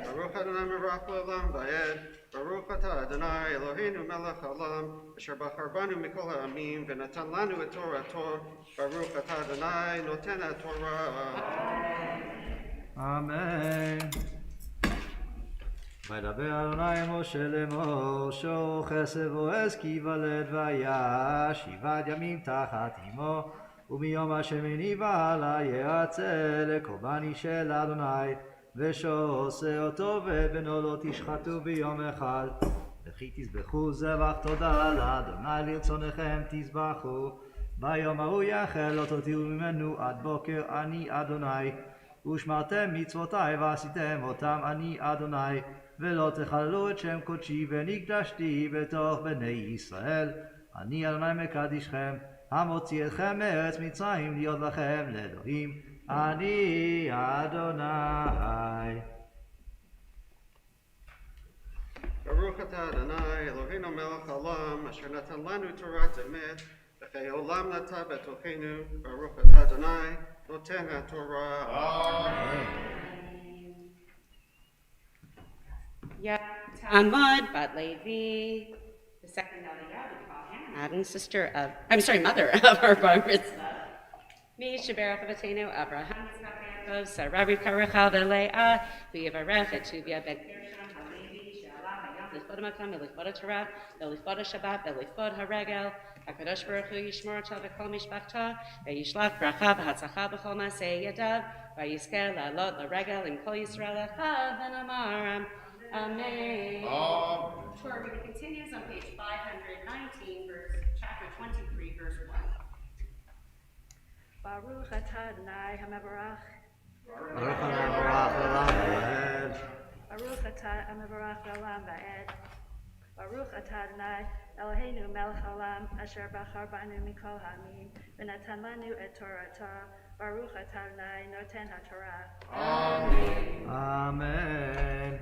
Baruch Adonai Mavarach L'olam Vayed. Baruch Atah Adonai Eloheinu Melech Haolam. Asher bachar banu mikol ha'amim v'natan lanu et Torato. Baruch Atah Adonai Noten HaTorah. Amen. וידבר אדוני משה לאמור, שור כסף ועז כי ייוולד ויעש 7 ימים תחת אמו, ומיום השמיני והלאה יעצה לקורבן של אדוני, ושור עושה אותו ובנו לא תשחטו ביום אחד. וכי תזבחו זבח תודה לאדוני לרצונכם תזבחו, ביום ההוא יאכל לא תוציאו ממנו עד בוקר אני אדוני, ושמרתם מצוותיי ועשיתם אותם אני אדוני, ולא תחללו את שם קודשי ונקדשתי בתוך בני ישראל. אני אדוני מקדישכם, המוציא אתכם מארץ מצרים להיות לכם לאלוהים. אני אדוני. ברוך אתה אדוני אלוהינו מלך העולם, אשר נתן לנו תורת אמת, וחיי עולם נטע בתוכנו. ברוך אתה אדוני נותן התורה. Talmud, Bat Levi, the second Aliyah, we call Hannah, and mother of our bar mitzvah. Mi sheberach avatenu Abraham, Yitzchak, Yaakov, Sarah, Rivka, Rachel, Leah, v'yivarech et Tuvia ben Gershon, Halevi, she'alah hayam l'chvod hamakom, l'chvod haTorah, l'chvod haShabbat, l'chvod haRegel. HaKadosh Baruch Hu yishmor otah v'kol mishpachto, v'yishlach bracha v'hatzacha b'chol ma'aseh yadav, v'yizker la'alot l'regel im kol Yisrael echav v'namaram. Amen. Torah reading continues on page 519, chapter 23, verse 1. Baruch atah Adonai hamevarach. Baruch Adonai Olam Va'ed. Baruch atah hamevarach Olam Va'ed. Baruch atah Adonai Eloheinu melech haolam asher bachar banu mikol ha'amim v'natan lanu et Torato. Baruch atah Adonai noten haTorah. Amen.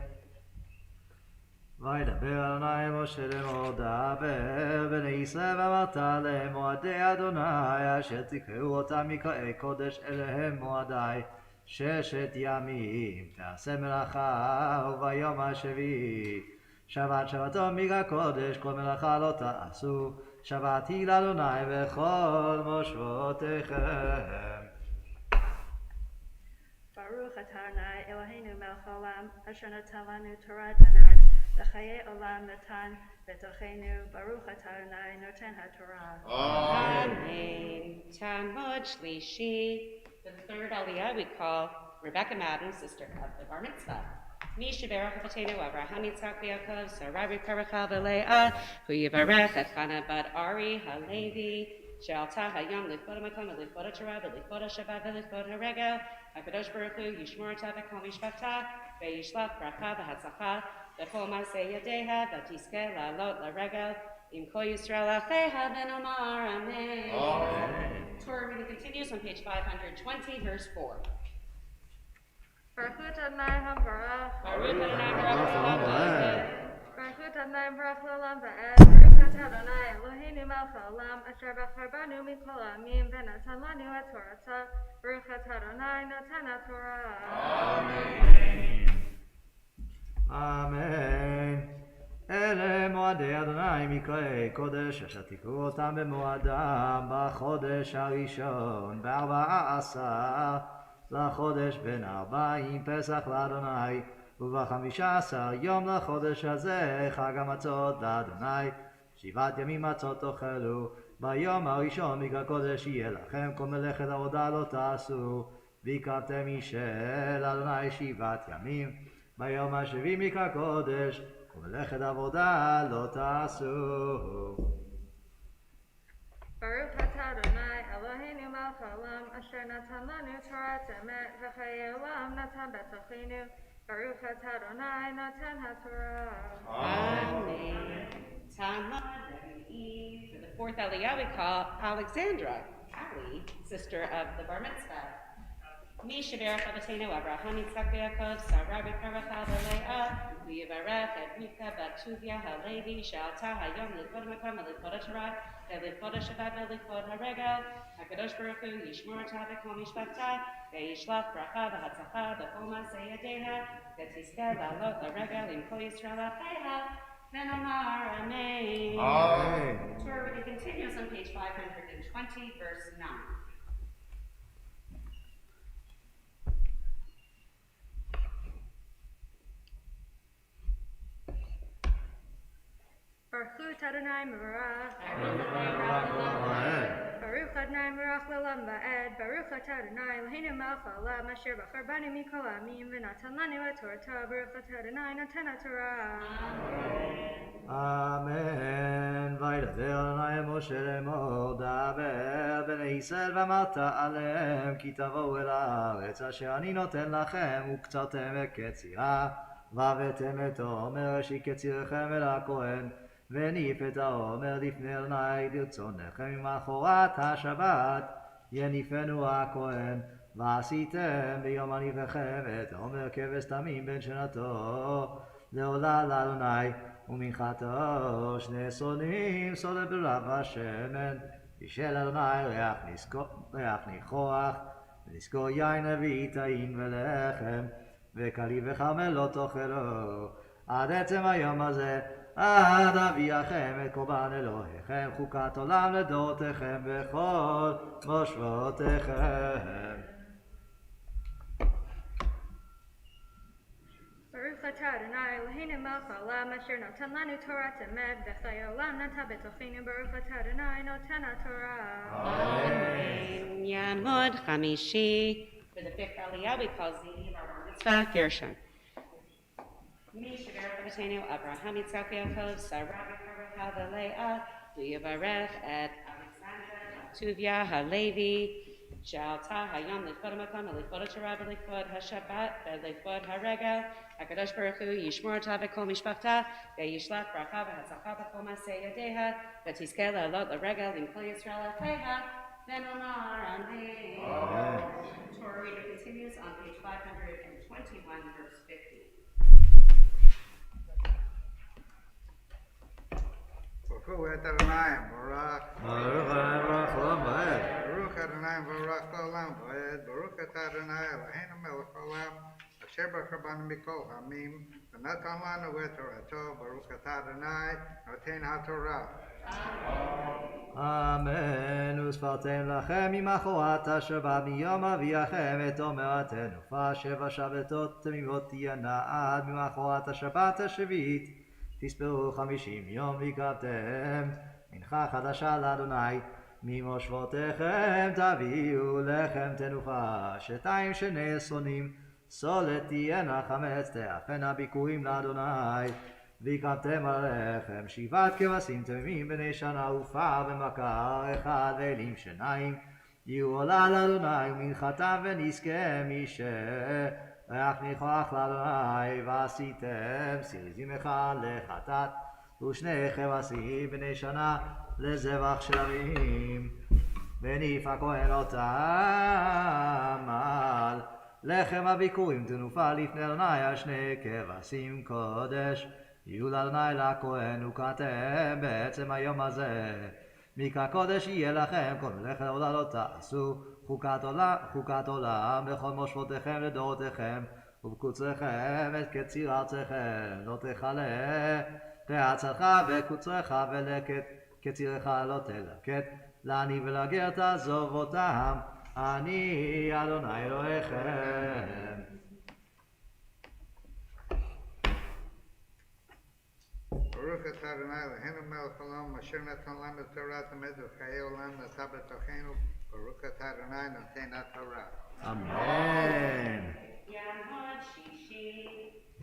וידבר אדוני משה לאמור דבר בני ישראל ואמרת להם מועדי אדוני אשר תקראו אותם מקראי קודש אליהם מועדי 6 ימים תעשה מלאכה וביום השביעי שבת שבתו מקרא קודש כל מלאכה לא תעשו שבת היא לאדוני בכל מושבותיכם. Baruch atah Adonai Eloheinu melech haolam asher natan lanu Torah tanan v'chayei olam natan betochenu. Baruch atah Adonai noten haTorah. Amen. Talmud Shlishi. For the third Aliyah, we call Rebecca Madden, sister of the Bar Mitzvah. Mi sheberach avotenu Avraham Yitzchak v'Yaakov, Sarai v'Rachel v'Leah, hu yivarech et Chana bat Ari Halevi, she'alta hayom l'chvod hamakom v'l'chvod haTorah v'l'chvod haShabbat v'l'chvod haRegel, HaKadosh Baruch Hu yishmor otah v'kol mishpachta v'yishlach bracha v'hatzlacha v'chol ma'aseh yadeha v'tizkeh la'alot la'regel im kol Yisrael acheha v'nomar Amen. Torah reading continues on page 520, verse 4. Baruch Adonai hamevarach. Baruch Adonai Baruch Olam Va'ed. Baruch Adonai Baruch Olam Va'ed. Baruch atah Adonai Eloheinu melech haolam asher bachar banu mikol ha'amim v'natan lanu et Torato. Baruch atah Adonai noten haTorah. אמן. אלה מועדי אדוני מקראי קודש אשר תקראו אותם במועדם בחודש הראשון ב14 לחודש בן 40 פסח לאדוני וב15 יום לחודש הזה חג המצות לאדוני 7 ימים מצות תאכלו ביום הראשון מקרא קודש יהיה לכם כל מלאכת עבודה לא תעשו והקרבתם משל אדוני 7 ימים ביום השביעי מקרא קודש ומלאכת עבודה לא תעשו. Baruch atah Adonai Eloheinu melech haolam asher natan lanu Torat emet v'chayei olam natan betochenu. Baruch atah Adonai noten haTorah. Amen. Talmud Eve. For the fourth Aliyah, we call Alexandra, Ali, sister of the Bar Mitzvah. Mi sheberach avotenu Avraham Yitzchak v'Yaakov, Sarai v'Rachel v'Leah, hu yivarech et Rivka bat Tuvia Halevi, she'alta hayom l'chvod hamakom v'l'chvod haTorah v'l'chvod haShabbat v'l'chvod haRegel, HaKadosh Baruch Hu yishmor otah v'kol mishpachta v'yishlach bracha v'hatzlacha v'chol ma'aseh yadeha v'tizkeh la'alot la'regel im kol Yisrael acheha v'nomar Amen. Amen. Torah reading continues on page 520, verse 9. Baruch Adonai Mevarach. Amen. Baruch Adonai Mevarach L'olam Va'ed. Baruch atah Adonai Eloheinu melech haolam asher bachar banu mikol ha'amim v'natan lanu et Torato. Baruch atah Adonai noten haTorah. אמן. וידבר אדוני משה לאמור דבר בני ישראל ואמרת עליהם כי תבואו אל הארץ אשר אני נותן לכם וקצרתם את קצירה והבאתם את העומר אשר קצירכם אל הכהן וניף את העומר לפני אדוני לרצונכם ממחרת השבת יניפנו הכהן ועשיתם ביום הניפכם את העומר כבש תמים בן שנתו לעולה לאדוני ומנחתו 2 סונים סוד ברב השמן בשל אדוני ריח ניחוח ונזכור יין נביא טעים ולחם וקלי וחמל לא תאכלו עד עצם היום הזה עד אביאכם את קורבן אלוהיכם חוקת עולם לדורותיכם בכל מושבותיכם. Baruch atah Adonai Eloheinu melech haolam asher noten lanu Torat emet v'chayei olam natan betochenu. Baruch atah Adonai noten haTorah. Amen. Yamod Chamishi. For the fifth Aliyah, we call Zini of our Bar Mitzvah, Gershon. Mi Shabbat Rabbeinu Abraham Yitzchak Yaakov Sarabi Parachal Leah V'Yivarech et Alexandra Tuvia Halevi Shalta Hayom Lechod HaMakom Lechod HaTorah Lechod HaShabbat Lechod HaRegel HaKadosh Baruch Hu Yishmor Tah V'Kol Mishpachta V'Yishlach Bracha V'Hatzacha V'Kol Masei Yadeha V'Tizkeh Le'alot L'Regel V'Kol Yisrael Aleha V'Nomar Amen. Torah reader continues on page 521, verse 50. Baruch Adonai Barak. Baruch Adonai Baruch Olam Vaed. Baruch Adonai Barak Olam Vaed. Baruch Adonai Eloheinu Melech Olam. Asher b'Rabbanim Mikol Hamim. V'natan lanu et Torato. Baruch Adonai Noten HaTorah. אמן, וספרתם לכם ממחרת השבת מיום אביכם את אומר התנופה 7 שבתות תמימות תהיינה עד ממחרת השבת השביעית תספרו 50 יום והקרבתם מנחה חדשה לאדוני ממושבותיכם תביאו לחם תנופה 2 שני סונים סולת תהיינה חמץ תאפנה ביקורים לאדוני והקרבתם עליכם 7 כבשים תמימים בני שנה ופר במקר 1 ואלים 2 יהיו עולה לאדוני ומנחתם ונזכה ריח ניחוח לאדוני ועשיתם סריזים 1 לחטאת ושני כבשים בני שנה לזבח שלמים וניף הכהן אותם על לחם הביקורים תנופה לפני אדוני על 2 כבשים קודש יהיו לאדוני לכהן וקראתם בעצם היום הזה מקרא קודש יהיה לכם כל מלאכת עבודה לא תעשו חוקת עולם בכל מושבותיכם לדורותיכם ובקוצריכם את קציר ארצכם לא תכלה בארצך וקוצריך ולקט קצירך לא תלקט לעני ולגר תעזוב אותם אני אדוני אלוהיכם. Baruch Adonai Eloheinu Melech Olam Asher natan lanu Torah tamed v'chayei olam nata b'tochenu Baruch Adonai Noten HaTorah. Amen. Yom Hod Shishi,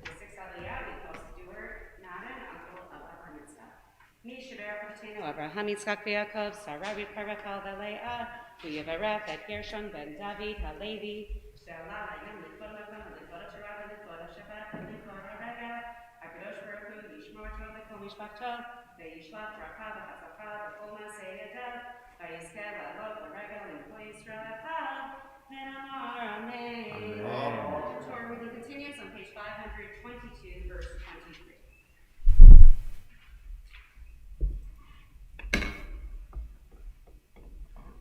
the 6th Aliyah, we call Stewart, Natan, uncle of our Mitzvah. Mi Shabbat Rabbeinu Abraham Yitzchak Yaakov Sarabi Parachal Leah V'Yivarech et Gershon ben David Halevi Shalal Hayom Lechod HaMakom Lechod HaTorah Lechod HaShabbat Lechod HaRegel HaKadosh Baruch Hu Yishmor Tov V'Kol Mishpachto V'Yishlach Bracha V'Hatzacha V'Kol Masei Yadev V'Yizkeh Le'alot L'Regel V'Kol Yisrael Aleha V'Nomar Amen. Torah reading continues on page 522, verse 23.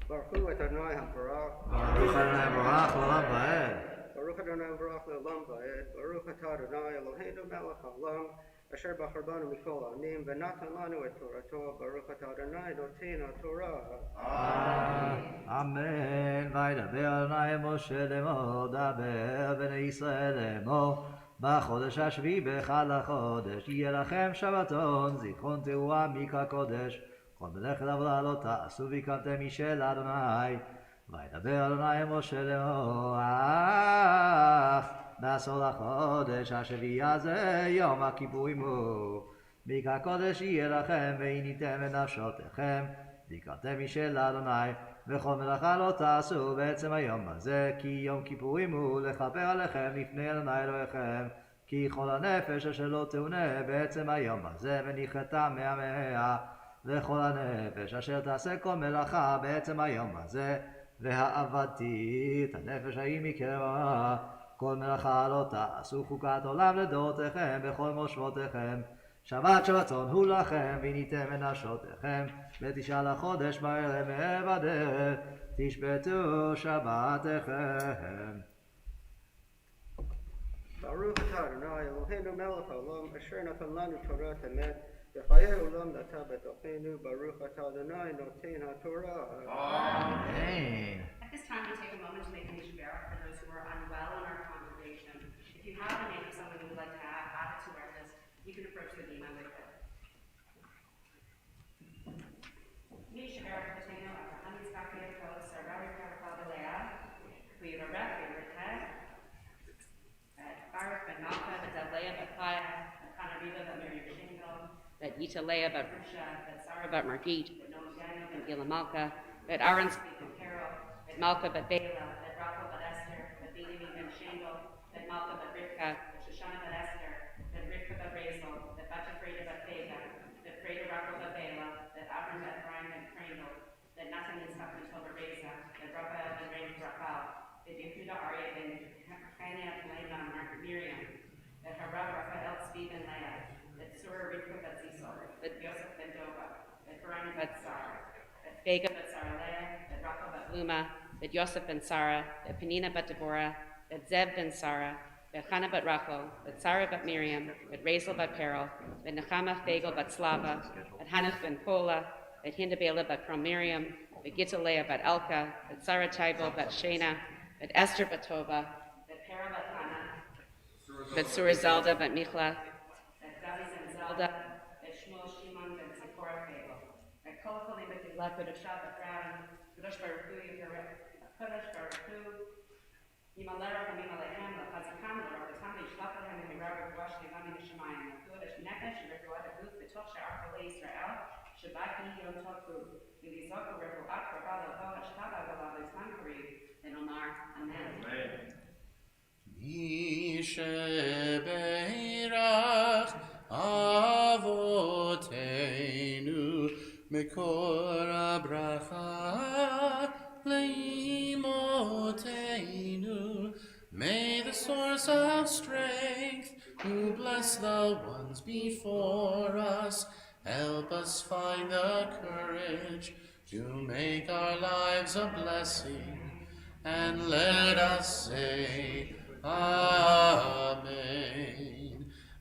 Baruch Adonai HaBarak. Baruch Adonai Baruch Olam Vaed. Baruch Adonai Baruch Olam Vaed. Baruch Adonai Eloheinu Melech Olam. Asher b'Rabbanim Mikol Hamim. V'natan lanu et Torato. Baruch Adonai Noten HaTorah. אמן. וידבר אדוני אל משה לאמור דבר בני ישראל לאמור בחודש השביעי באחד לחודש יהיה לכם שבתון זיכרון תרועה מקרא קודש כל מלאכת עבודה לא תעשו והקרבתם משל אדוני וידבר אדוני אל משה לאמור בעשור לחודש השביעי הזה יום הכיפורים הוא מקרא קודש יהיה לכם ועיניתם את נפשותיכם והקרבתם משל אדוני וכל מלאכה לא תעשו בעצם היום הזה כי יום כיפורים הוא לכפר עליכם לפני אדוני אלוהיכם כי כל הנפש אשר לא תאונה בעצם היום הזה וניחתה מעמיה וכל הנפש אשר תעשה כל מלאכה בעצם היום הזה והעבדתי את הנפש ההיא מקרבה כל מלאכה לא תעשו חוקת עולם לדורותיכם בכל מושבותיכם שבת שבתון הוא לכם ועיניתם את נפשותיכם ב9 לחודש בערב מערב הדרך תשבתו שבתיכם. Baruch Adonai Eloheinu Melech Olam Asher natan lanu Torah tamed v'chayei olam nata b'tochenu Baruch Adonai Noten HaTorah. Amen. At this time, we take a moment to make a Shabbat for those who are unwell in our congregation. If you have the name of someone you would like to have added to our list, you can approach the Dima with them. Mi Shabbat Rabbeinu Abraham Yitzchak Yaakov Sarabi Parachal Leah V'Yivarech et Baruch ben Malka v'Davleah b'Chaya but Yita Leah, but Rusha, but Sarah, but Margit, but Noam Daniel, but Gila Malka, but Aaron, but Carol, but Malka, but Bela, but Rachel, but Esther, but Benjamin, but Shandel, but Malka, but Rivka, but Shoshana, but Esther, but Rivka, but Razel, but Batafreda, but Vega, but Freda, Rachel, but Bela, but Avram, but Brian, but Crandall, that Nathan is Happy Toba Reza, that Raphael, and Rain Raphael, that Yehuda Arya, and Hannah, Lena, Miriam, that Harav, Raphael, Steve, and Leah, that Surah, Rivka, but Zisol, that Yosef, ben Dova, that Baran, but Sarah, that Vega, but Sarah Leah, that Rachel, but Luma, that Yosef, ben Sarah, that Penina, but Deborah, that Zeb, ben Sarah, that Hannah, but Rachel, that Sarah, but Miriam, that Razel, but Peril, that Nechama, Fagel, but Slava, that Hanoch, ben Pola, that Hindabela, but from Miriam, that Gitalea, but Elka, that Sarah Taibo, but Shana, that Esther, but Tova, that Peril, but Hannah, that Surah Zelda, but Michla, that Gabi, ben Zelda, that Shmuel, Shimon, that Zipporah, Fagel, that Kolakoli, but Gilad, but Shabbat, Ram, Kudosh Baruch Hu, Kudosh Baruch Hu, Yimalera, Hamimalehem, the Hazakam, the Rabbatami, Shlapalem, and Rabbi Wash, the Gami, the Shemayim, the Kudosh Nefesh, the Refuah, the Booth, the Tocha, Archale, Israel, Shabbat, Yom Tofu, Yilizoko, Refuah, Rabala, Boa, Shtaba, Rabala, Ismankari, and Omar, Amen. Yishebeirach Avotenu Mekor Abracha Leimotenu. May the source of strength, who bless the ones before us, help us find the courage to make our lives a blessing, and let us say Amen.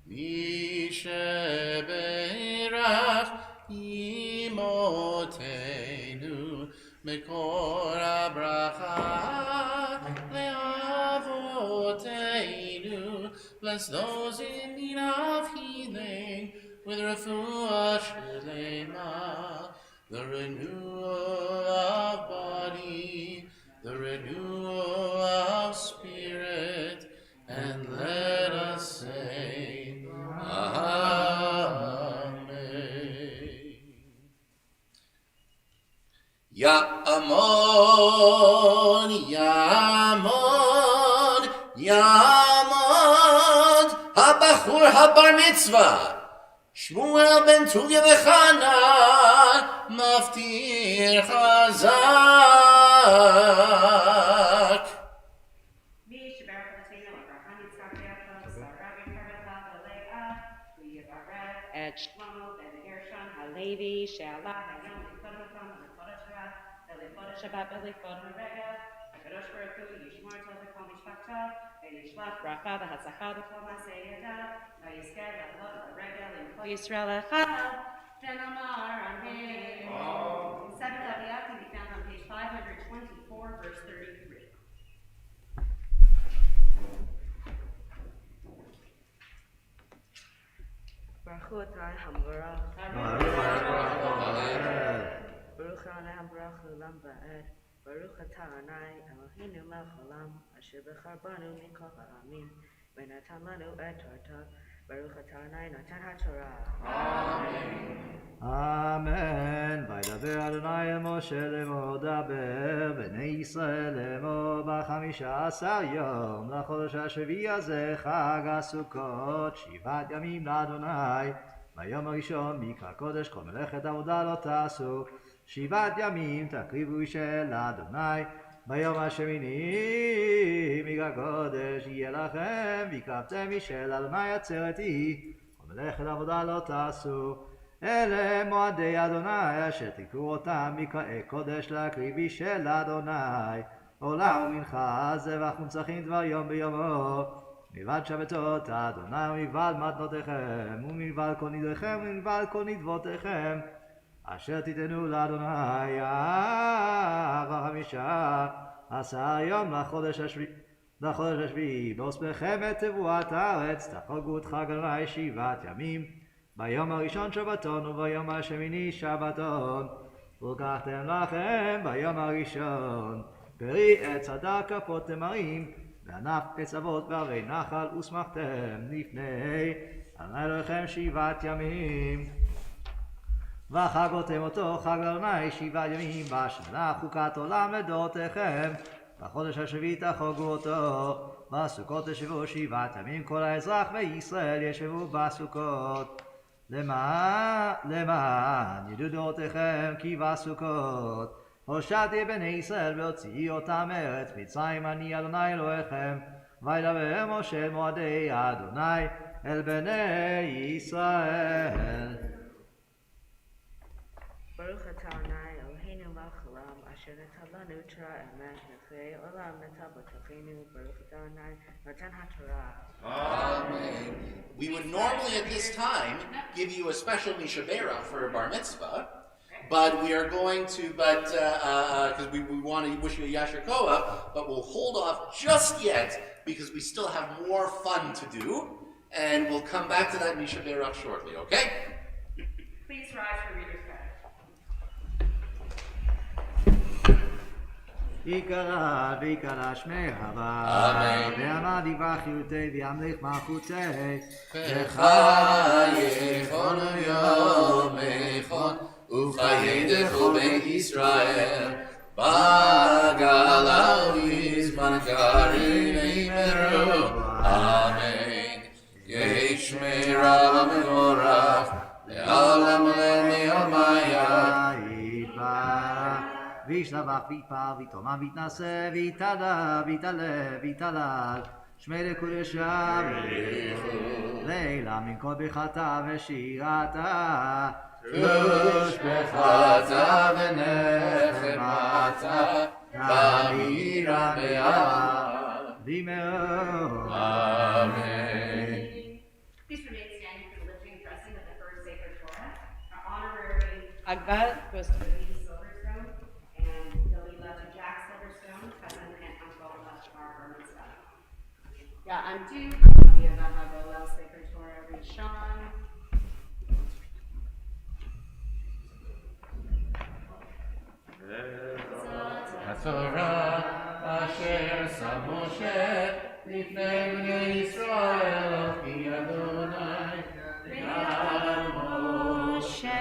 Misheberach imotenu mekor abracha leavotenu. Bless those in need of healing with refuah shelema, the renewal of body, the renewal of spirit, and let us say Amen. Ya'amod, Ya'amod, Ya'amod, Habachur Habar Mitzvah, Shmuel ben Tuvia Bechana, Maftir Chazak. Ed Shlomo, Ben Gershon, Halevi, Shealah, Hayom, Likodamakom, Likodashra, Elikodashabat, Elikodam Rega, Kadosh Baruch Hu, Yishmor Tov, Kol Mishpachta, Yishlach, Bracha, Hatzachah, Kol Masei Yada, Vayizker, Lalot, Rega, Kol Yisrael Echad, then Amar, Amen. 7th Aliyah can be found on page 524, verse 33. Baruch Atah Hamvara. Baruch Adonai Hamvara Olam Va'ed. Baruch Atah Adonai Eloheinu Melech Olam Asher bechar banu mikol ha'amim v'natan lanu et Torah. Baruch Atah Adonai Natan HaTorah. Amen. וידבר אדוני אל משה לאמור דבר בני ישראל לאמור ב15 יום לחודש השביעי הזה חג הסוכות 7 ימים לאדוני. ביום הראשון מקרא קודש כל מלאכת עבודה לא תעשו 7 ימים תקריבו של אדוני. ביום השמיני מקרא קודש יהיה לכם והקרבתם משל אדוני עצרתי כל מלאכת עבודה לא תעשו. אלה מועדי אדוני אשר תקראו אותם מקראי קודש להקריב של אדוני עולה ומנחה זבח ונצחים דבר יום ביומו מלבד שבתות אדוני ומלבד מתנותיכם ומלבד כל נדריכם ומלבד כל נדבותיכם אשר תיתנו לאדוני 15 יום לחודש השביעי באוספכם את תבואת הארץ תחוגו את חג אדוני 7 ימים ביום הראשון שבתון וביום השמיני שבתון ולקחתם לכם ביום הראשון פרי עץ הדר כפות תמרים וענף עץ אבות וערי נחל ושמחתם לפני אדוני אלוהיכם 7 ימים וחגותם אותו חג לאדוני 7 ימים בשנה חוקת עולם לדורותיכם. בחודש השביעית חוגגו אותו, בסוכות תשבו 7 ימים, כל האזרח בישראל ישבו בסוכות. למען ידעו דורותיכם כי בסוכות הושעתי בני ישראל והוציאי אותם מארץ מצרים, אני אדוני אלוהיכם. וידבר משה אל מועדי אדוני אל בני ישראל. ברוך אתה אדוני אלוהינו מלך העולם אשר נתן לנו תורה אמת לחיי עולם נטע בתוכנו. ברוך אתה אדוני נותן התורה. Amen. We would normally at this time give you a special Mishaberach for a bar mitzvah, but we are going to, because we want to wish you a Yasher Koach, but we'll hold off just yet because we still have more fun to do, and we'll come back to that Mishaberach shortly, okay? Please rise for reader's credit. יקרא ויקרא שמי הווה, אמן. ועמד יברך חיותי וימליך מלכותי. וחייכון ויומכון וחיידךו בית ישראל בגלה ובזמן קריב יאמרו אמן. יהי שמירה ומבורך לעולם ולעולמיה. יתברך וישתבח ויתפאר ויתומם ויתנשא ויתהדר ויתעלה ויתהלל שמי לקודשה לילה מן כל ברכתה ושירתה ושבחתה ונחמתה באמירה באהבה ואמרו אמן. Please remain standing for the lifting and pressing of the first sacred Torah. Our honorary Agba goes to Lee Silverstone and Billy Love Jack Silverstone, cousin and uncle of our bar mitzvah. Ya'andu, Avia Bahagola, Sacred Torah, Rishon. התורה אשר שם משה לפני בני ישראל כי אדוני ועל משה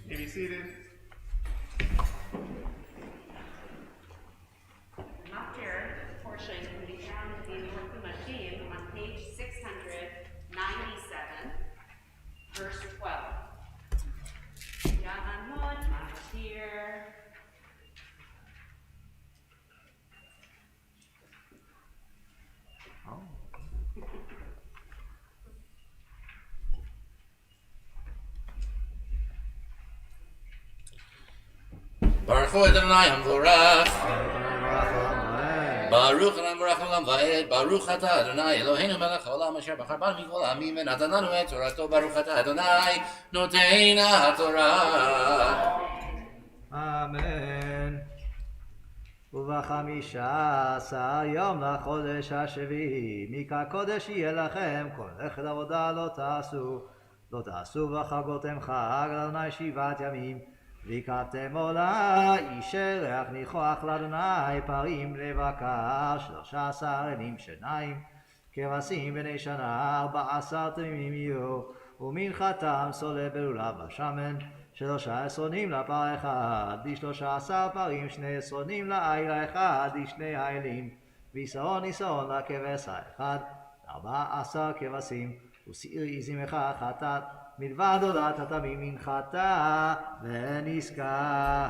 May be seated. The Maftir portion can be found in your Kumashim on page 697, verse 12. Ya'amod Maftir. Baruch Hu Adonai Hamvorach Baruch Adonai Hamvorach Olam Va'ed Baruch Ata Adonai Eloheinu melech haolam asher bachar banu mikol ha'amim ונתן לנו את תורתו Baruch Ata Adonai נותן התורה. אמן. וב15 יום לחודש השביעי מקודש יהיה לכם כל מלאכת עבודה לא תעשו וחגותם חג לאדוני 7 ימים ויקרבתם עולה איש ירח ניחוח לאדוני פרים לבקר 13 עינים שניים כבשים בני שנה 14 תמימים יהיו ומנחתם סולב בלולב בשמן 13 עשרונים לפר אחד, ב13 פרים 2 עשרונים לעיל האחד, לשני העילים, ויסרון ניסרון לכבש האחד, 14 כבשים, ושעיר עזים אחד חטאת, מלבד עולת התמים מנחתה ונזכר.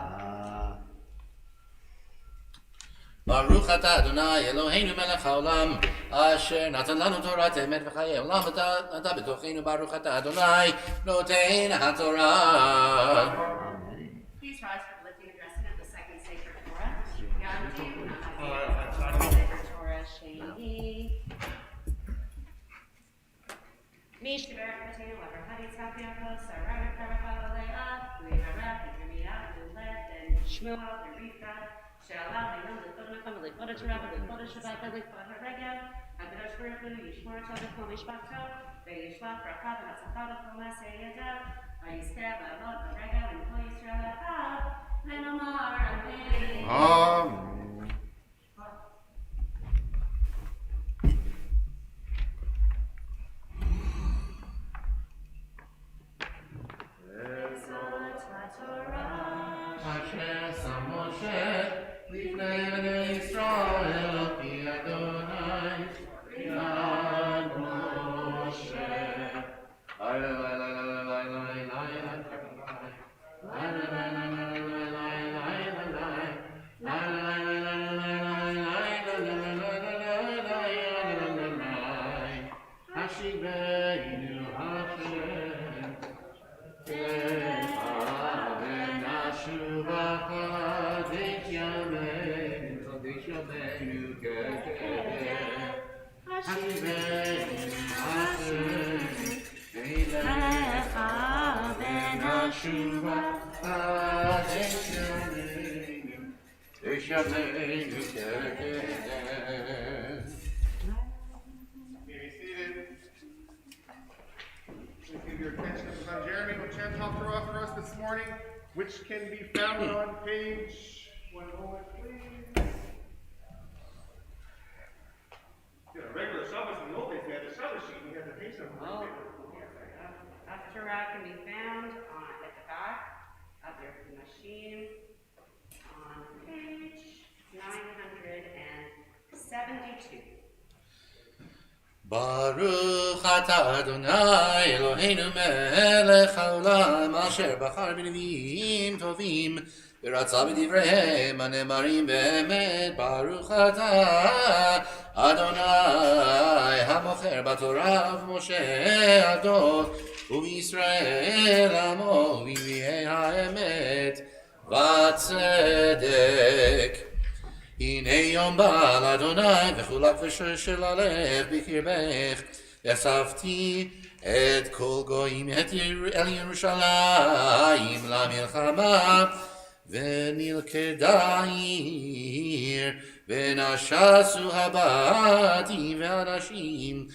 ברוך אתה אדוני אלוהינו מלך העולם אשר נתן לנו תורת אמת וחיי עולם אתה בתוכנו ברוך אתה אדוני נותן התורה. Please rise for the lifting and dressing of the second sacred Torah. Sacred Torah Sheni. Mish Tiberach Mateo Abraham Yitzchak Yaakov Sarah Karachal Leah Uiharach Yirmiyah Uled and Shmuel Rivka She'alav Le'nom L'Tod Mecham L'Likvod HaTorah L'Likvod HaShabbat L'Likvod HaRegel HaKadosh Baruch Hu Yishmor Otah B'Kol Mishpacho Ve'yishlach Bracha V'Hatzlacha B'Kol Ma'aseh Yadav V'Yizkeh Ba'avot V'Regel V'Kol Yisrael Echad V'Nomar Amen. Amen. Which can be found on page, one moment please. Yeah, regular Shabbos in the old days, we had the Shabbos sheet, we had the page number. Oh, yes, Torah can be found at the back of your machine on page 972. ברוך אתה אדוני אלוהינו מלך העולם אשר בחר בנביאים טובים ורצה בדבריהם הנאמרים באמת ברוך אתה אדוני המוכר בתורה ובמשה עבדו ובישראל עמו ובנביאי האמת והצדק. הנה יום בא לאדוני וחולק ושללך בקרבך ואספתי את כל גויים אל ירושלים למלחמה ונלכדה העיר ונשסו הבתים והנשים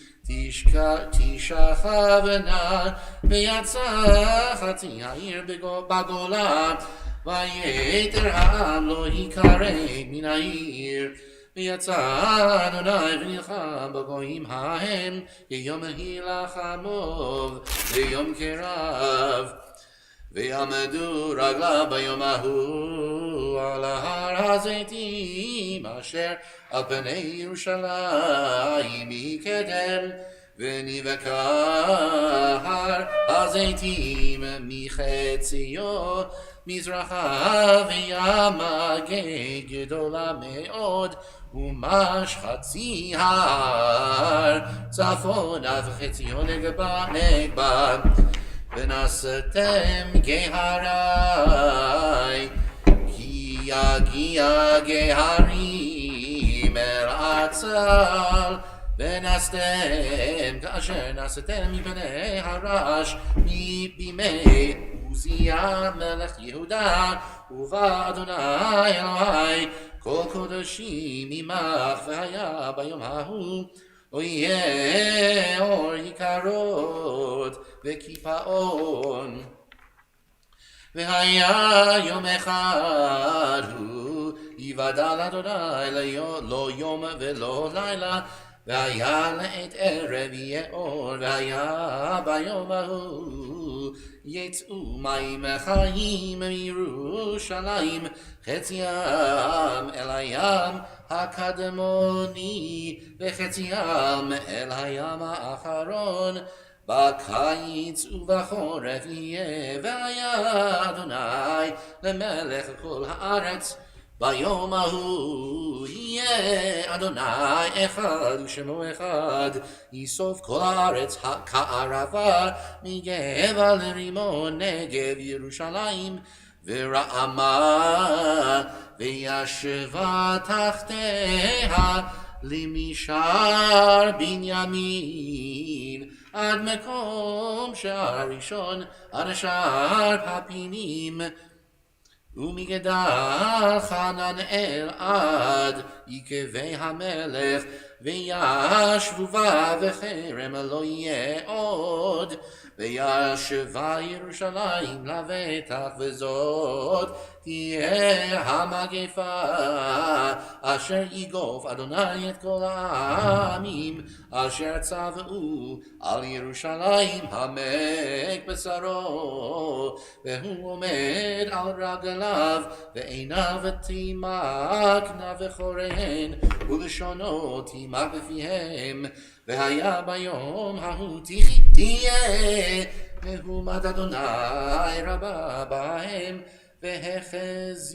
תשכבנה ויצא חצי העיר בגולה ויתר העם לא יקרב מן העיר ויצא אדוני ונלחם בגויים ההם ביום הילחמו ביום קרב ויעמדו רגליו ביום ההוא על ההר הזיתים אשר על פני ירושלים מקדם ונבקע הר הזיתים מחציו מזרחה וימה גדולה מאוד ומש חצי ההר צפונה וחציו נגבה ונשאתם גהרי כי יגיע גהרים אל עצל ונשאתם כאשר נשאתם מפני הרש בימי עוזיה מלך יהודה ובא אדוני אלוהי כל קודשים עמך והיה ביום ההוא לא יהיה אור יקרות וקיפאון והיה יום אחד הוא יוודע לאדוני לא יום ולא לילה והיה לעת ערב יהיה אור והיה ביום ההוא יצאו מים חיים מירושלים חציים אל הים הקדמוני וחציים אל הים האחרון בקיץ ובחורף יהיה והיה אדוני למלך כל הארץ ביום ההוא יהיה אדוני אחד ושמו אחד, יסוף כל הארץ כערבה, מגבע לרימון נגב ירושלים, ורעמה וישבה תחתיה למישר בנימין, עד מקום שער הראשון עד שער הפינים, ומגדל חננאל עד יקבי המלך, וישבו בה וכרם לא יהיה עוד, וישבה ירושלים לבטח, וזאת תהיה המגפה אשר יגוף אדוני את כל העמים אשר צבאו על ירושלים המק בשרו, והוא עומד על רגליו ועיניו תימקנה בחוריהן ולשונו תימק בפיהם, והיה ביום ההוא תהיה מהומת אדוני רבה בהם, והחזיקו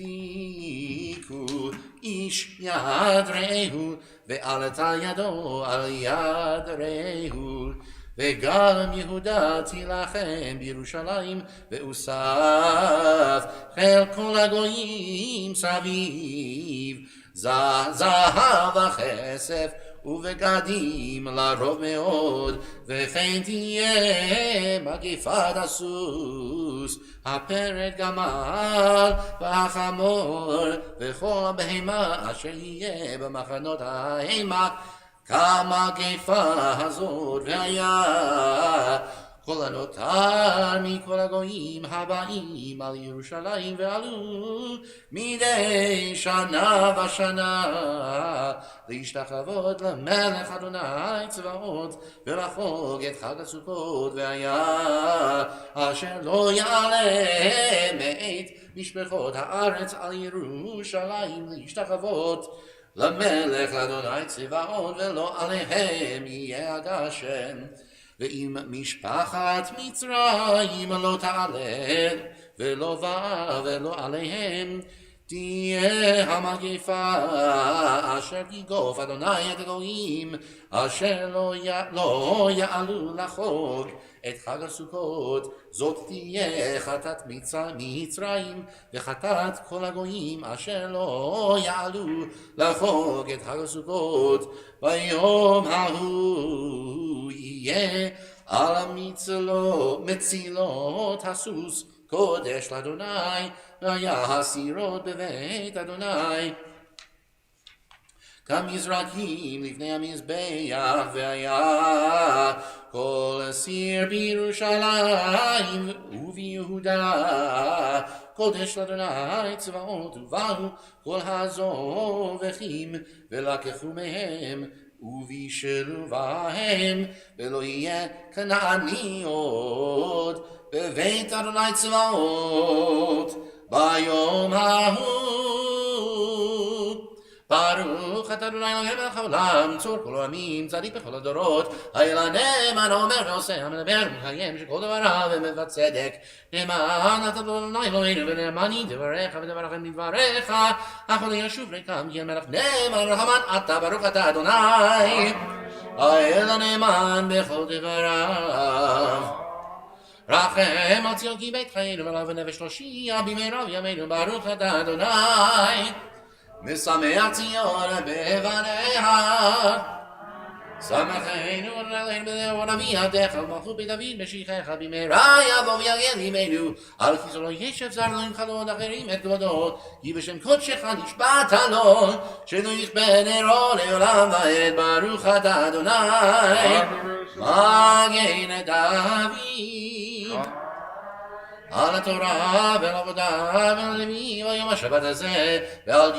איש יד רעהו ועלתה ידו על יד רעהו, וגם יהודה תילחם בירושלים, ואוסף חיל כל הגויים סביב, זהב וכסף ובגדים לרוב מאוד, וכן תהיה מגפת הסוס, הפרד גמל והחמור, וכל הבהמה אשר יהיה במחנות ההמה כמגפה הזאת, והיה כל הנותר מכל הגויים הבאים על ירושלים, ועלו מדי שנה ושנה להשתחוות למלך אדוני צבאות, ולחוג את חג הסוכות, והיה אשר לא יעלה מאת משפחות הארץ על ירושלים להשתחוות למלך לאדוני צבאות, ולא עליהם יהיה הגשם. ואם משפחת מצרים לא תעלה ולא בא ולא עליהם, תהיה המגפה אשר יגוף אדוני את הגויים אשר לא יעלו לחוג את חג הסוכות, זאת תהיה חטאת מצרים וחטאת כל הגויים אשר לא יעלו לחוג את חג הסוכות. ביום ההוא יהיה על המצילות הסוס קודש לאדוני, והיה הסירות בבית אדוני כמזרקים לפני המזבח, והיה כל סיר בירושלים וביהודה קודש לאדוני צבאות, ובאו כל הזובחים ולקחו מהם ובישלו בהם, ולא יהיה כנעני עוד בבית אדוני צבאות. ביום ההוא ברוך אתה אדוני אלוהים מלך העולם, צור כל העמים, צדיק בכל הדורות, האל הנאמן האומר ועושה, המדבר ומקיים, שכל דבריו אמת וצדק. נאמן אתה אדוני אלוהינו, ונאמני דבריך ודבריכם דבריך, אך לא ישוב ריקם, כי המלך נאמן רחמן אתה, ברוך אתה אדוני האל הנאמן בכל דבריו. רחם על ציון כי בית חיינו, ולאו ונפש תושיע במהרה בימינו, ברוך אתה אדוני משמח ציון בבניה. שמחנו עלינו בדבר אביעדך, על מלכות בית דוד משיחך, במהרה יבוא ויגן ימינו, על כיסא לא ישב זר לא ינחלון אחרים את כבודו, כי בשם קודשך נשבעת לו, שלא יכבה נרו לעולם ועד, ברוך אתה אדוני מגן דוד. על התורה ועל העבודה ועל הלוי ביום השבת הזה, ועל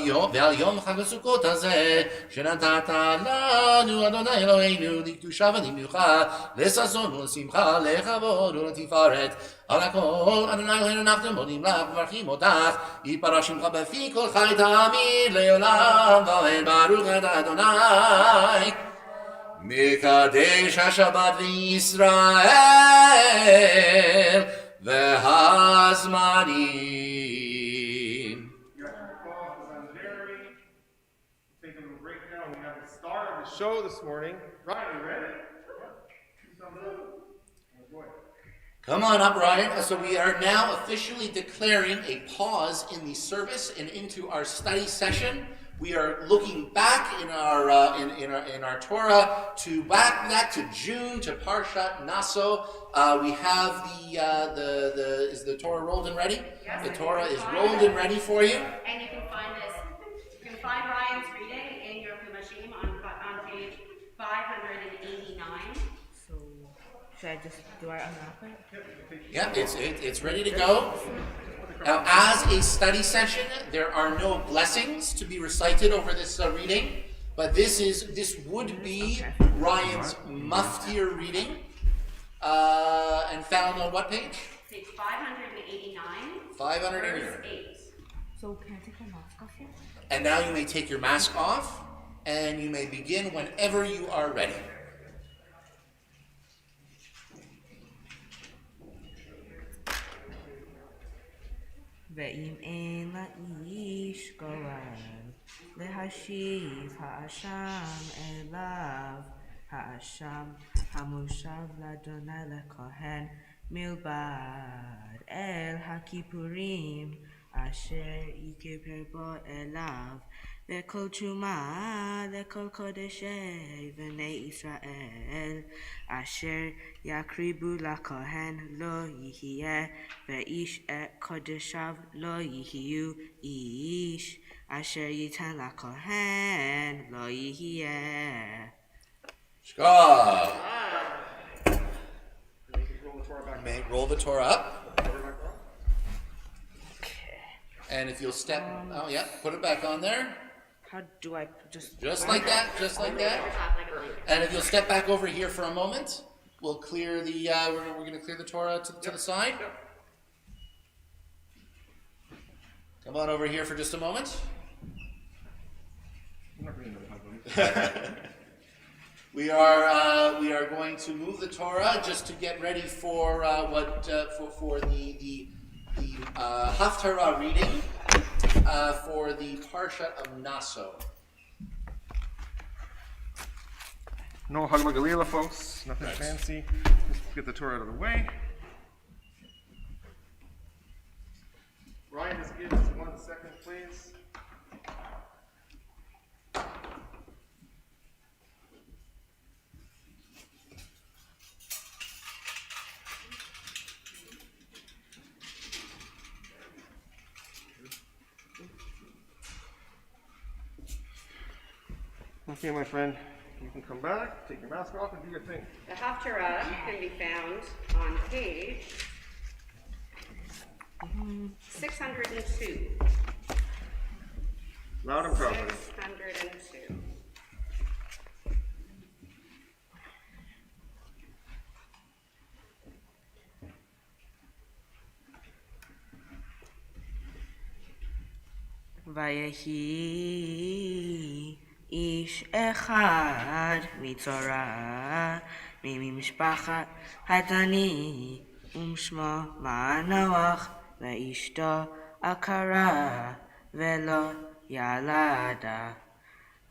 יום חג הסוכות הזה, שנתת לנו אדוני אלוהינו לקדושה ולמנוחה, לששון ולשמחה, לכבוד ולתפארת. על הכל אדוני אלוהינו אנחנו מודים לך ומברכים אותך, יתפרש שמך בפי כל חי תמיד לעולם ועד, ברוך אתה אדוני מקדש השבת וישראל והזמנים. show this morning. Ryan, you ready? Come on up, Ryan. So we are now officially declaring a pause in the service and into our study session. We are looking back in our Torah to back to June to Parshat Naso. We have is the Torah rolled and ready? Yes, The Torah is rolled and ready for you. And you can find this. You can find Ryan's reading in your Humashim on page 589. So, should I do I unwrap it? Yeah, it's ready to go. Now, as a study session, there are no blessings to be recited over this reading, but this would be Ryan's muftir reading, and found on what page? Page 589. 589. Verse 8. So, can I take my mask off here? And now you may take your mask off, and you may begin whenever you are ready. ואם אין לאיש גורל להשיב האשם אליו, האשם המושב לאדוני לכהן מלבד אל הכיפורים אשר יכפר בו אליו, וכל תרומה לכל קודשי בני ישראל אשר יקריבו לכהן לא יהיה, ואיש את קודשיו לא יהיו, איש אשר ייתן לכהן לא יהיה. Shkah. May roll the Torah up. And if you'll step, put it back on there. How do I Just like that. And if you'll step back over here for a moment, we'll clear the, we're going to clear the Torah to the side. Come on over here for just a moment. We are going to move the Torah just to get ready for for the Haftarah reading for the Parshat of Naso. No Hagla Galila, folks. Nothing fancy. Just get the Torah out of the way. Ryan, just give us 1 second, please. Okay, my friend, you can come back, take your mask off, and do your thing. The Haftarah can be found on page 602. Loud and proud. 602. ויהי איש אחד מצורע ממשפחת הדני ושמו מנוח ואשתו עקרה ולא ילדה.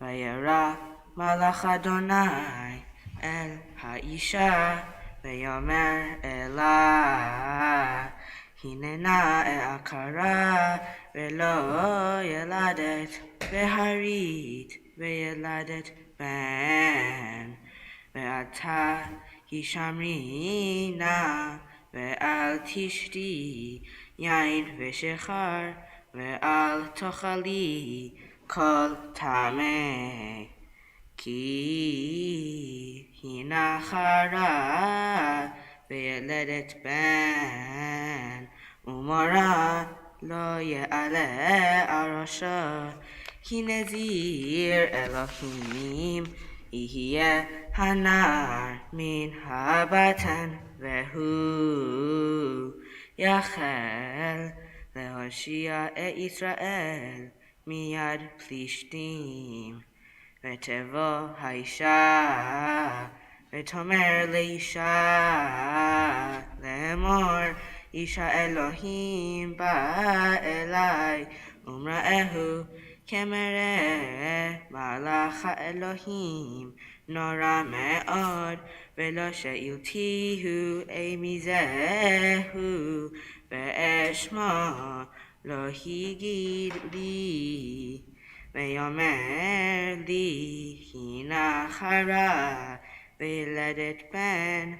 וירא מלאך אדוני אל האישה ויאמר אלה הננה עקרה ולא ילדת והרית וילדת בן, ועתה הישמרי נא ואל תשתי יין ושכר ואל תאכלי כל טמא, כי היא נחרה וילדת בן, ומורה לא יעלה על ראשו, כי נזיר אלוהים יהיה הנער מן הבטן, והוא יחל להושיע את ישראל מיד פלישתים. ותבוא האישה ותאמר לאישה לאמור, אישה אלוהים בא אלי, ומראהו כמראה מלאך האלוהים נורא מאוד ולא שאלתיהו מי זהו ואשמע לא הגיד לי ויאמר לי הנה חרה וילדת בן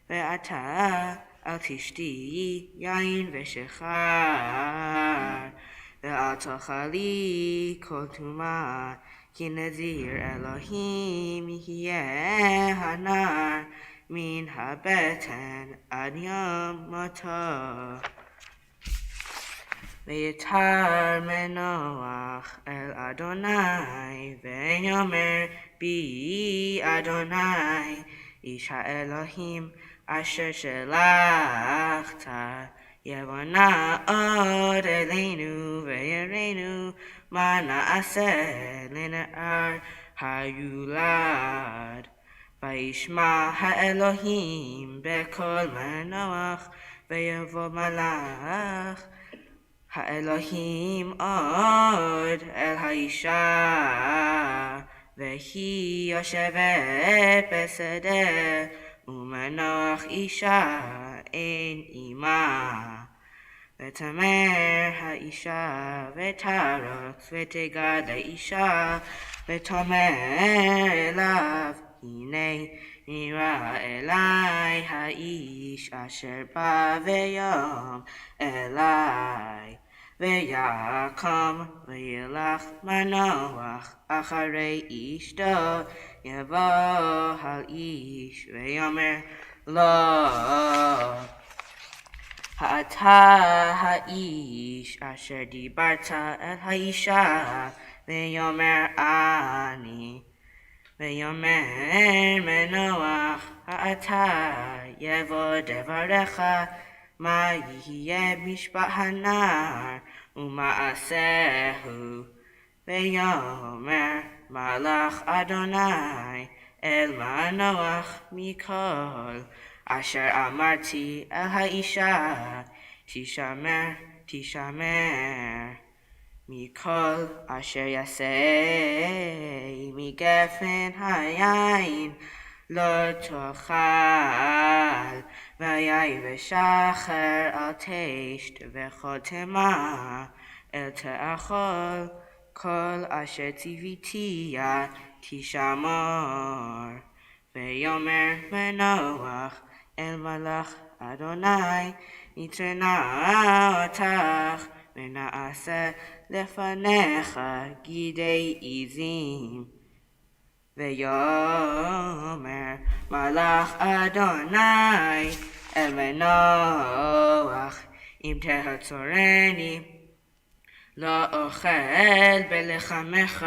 ואתה אל תשתי יין ושכר ואל תאכלי כל טומאה כי נזיר אלוהים יהיה הנער מן הבטן עד יום מותו. ויתר מנוח אל אדוני ויאמר בי אדוני איש האלוהים אשר שלחת יבוא נא עוד אלינו ויראנו מה נעשה לנער היולד. וישמע האלוהים בקול מנוח ויבוא מלאך האלוהים עוד אל האישה והיא יושבת בשדה ומנוח אישה אין עמה. ותאמר האישה ותרוץ ותגד האישה ותאמר אליו הנה נראה אלי האיש אשר בא ויום אלי. ויקום וילך מנוח אחרי אשתו יבוא על איש ויאמר לו אתה האיש אשר דיברת אל האישה ויאמר אני. ויאמר מנוח אתה יבוא דברך מה יהיה משפט הנער ומעשהו. ויאמר מלאך אדוני אל מנוח מכל אשר אמרתי אל האישה תשמר מכל אשר יעשה מגפן היין לא תאכל ויהי בשחר אל תשת וכל תמה אל תאכל כל אשר ציוויתיה תשמור. ויאמר מנוח אל מלאך אדוני נתרנה אותך ונעשה לפניך גידי עזים. ויאמר מלאך אדוני אל מנוח אם תעצורני לא אוכל בלחמך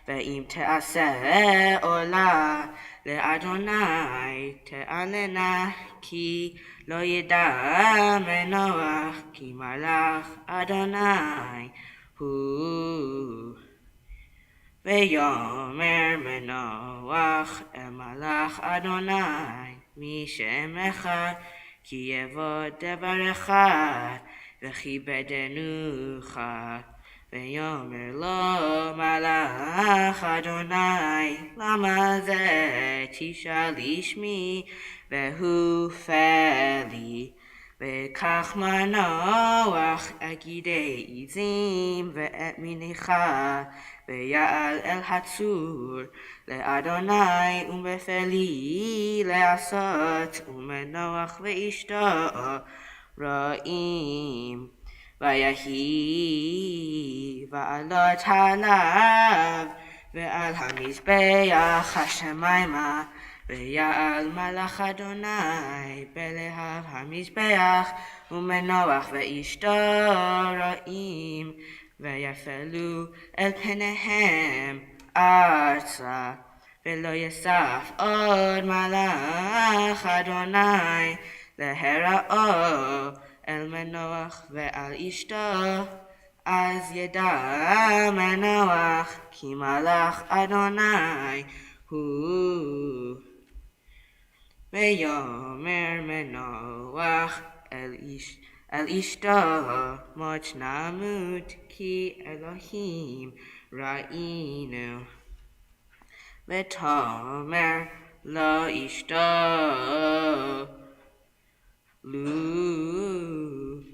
ואם תעשה עולה לאדוני תעלנה כי לא ידע מנוח כי מלאך אדוני הוא. ויאמר מנוח אל מלאך אדוני מי שמך כי יבוא דברך וכיבדנוך. ויאמר לו מלאך אדוני למה זה תשאל שמי והוא פלי. וקח מנוח גידי עזים ואת מניחה ויעל אל הצור לאדוני ובפלי לעשות ומנוח ואשתו רואים. ויהי ועלות עליו ועל המזבח השמיימה ויעל מלאך אדוני בלהב המזבח ומנוח ואשתו רואים. ויפלו אל פניהם ארצה ולא יסף עוד מלאך אדוני להיראו אל מנוח ועל אשתו. אז ידע מנוח כי מלאך אדוני הוא. ויאמר מנוח אל אשתו מות נמות כי אלוהים ראינו ותאמר לא ישתו לו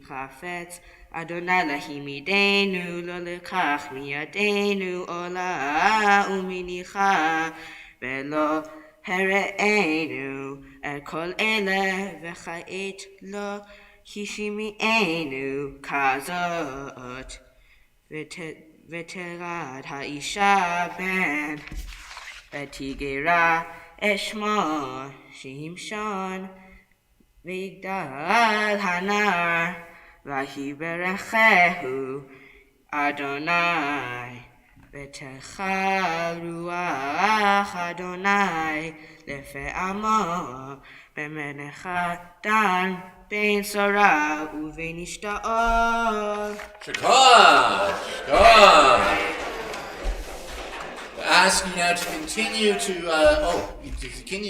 חפץ אדוני להעמידנו לא לקח מידינו עולה ומניחה ולא הראינו את כל אלה וכעת לא השמיענו כזאת ותרד האישה בן ותגרה את שמו שמשון ויגדל הנער ויברכהו אדוני ותחל רוח אדוני לפעמו במנחתן בין שרה ובין אשתו. Sukkot! Sukkot! I ask you now to continue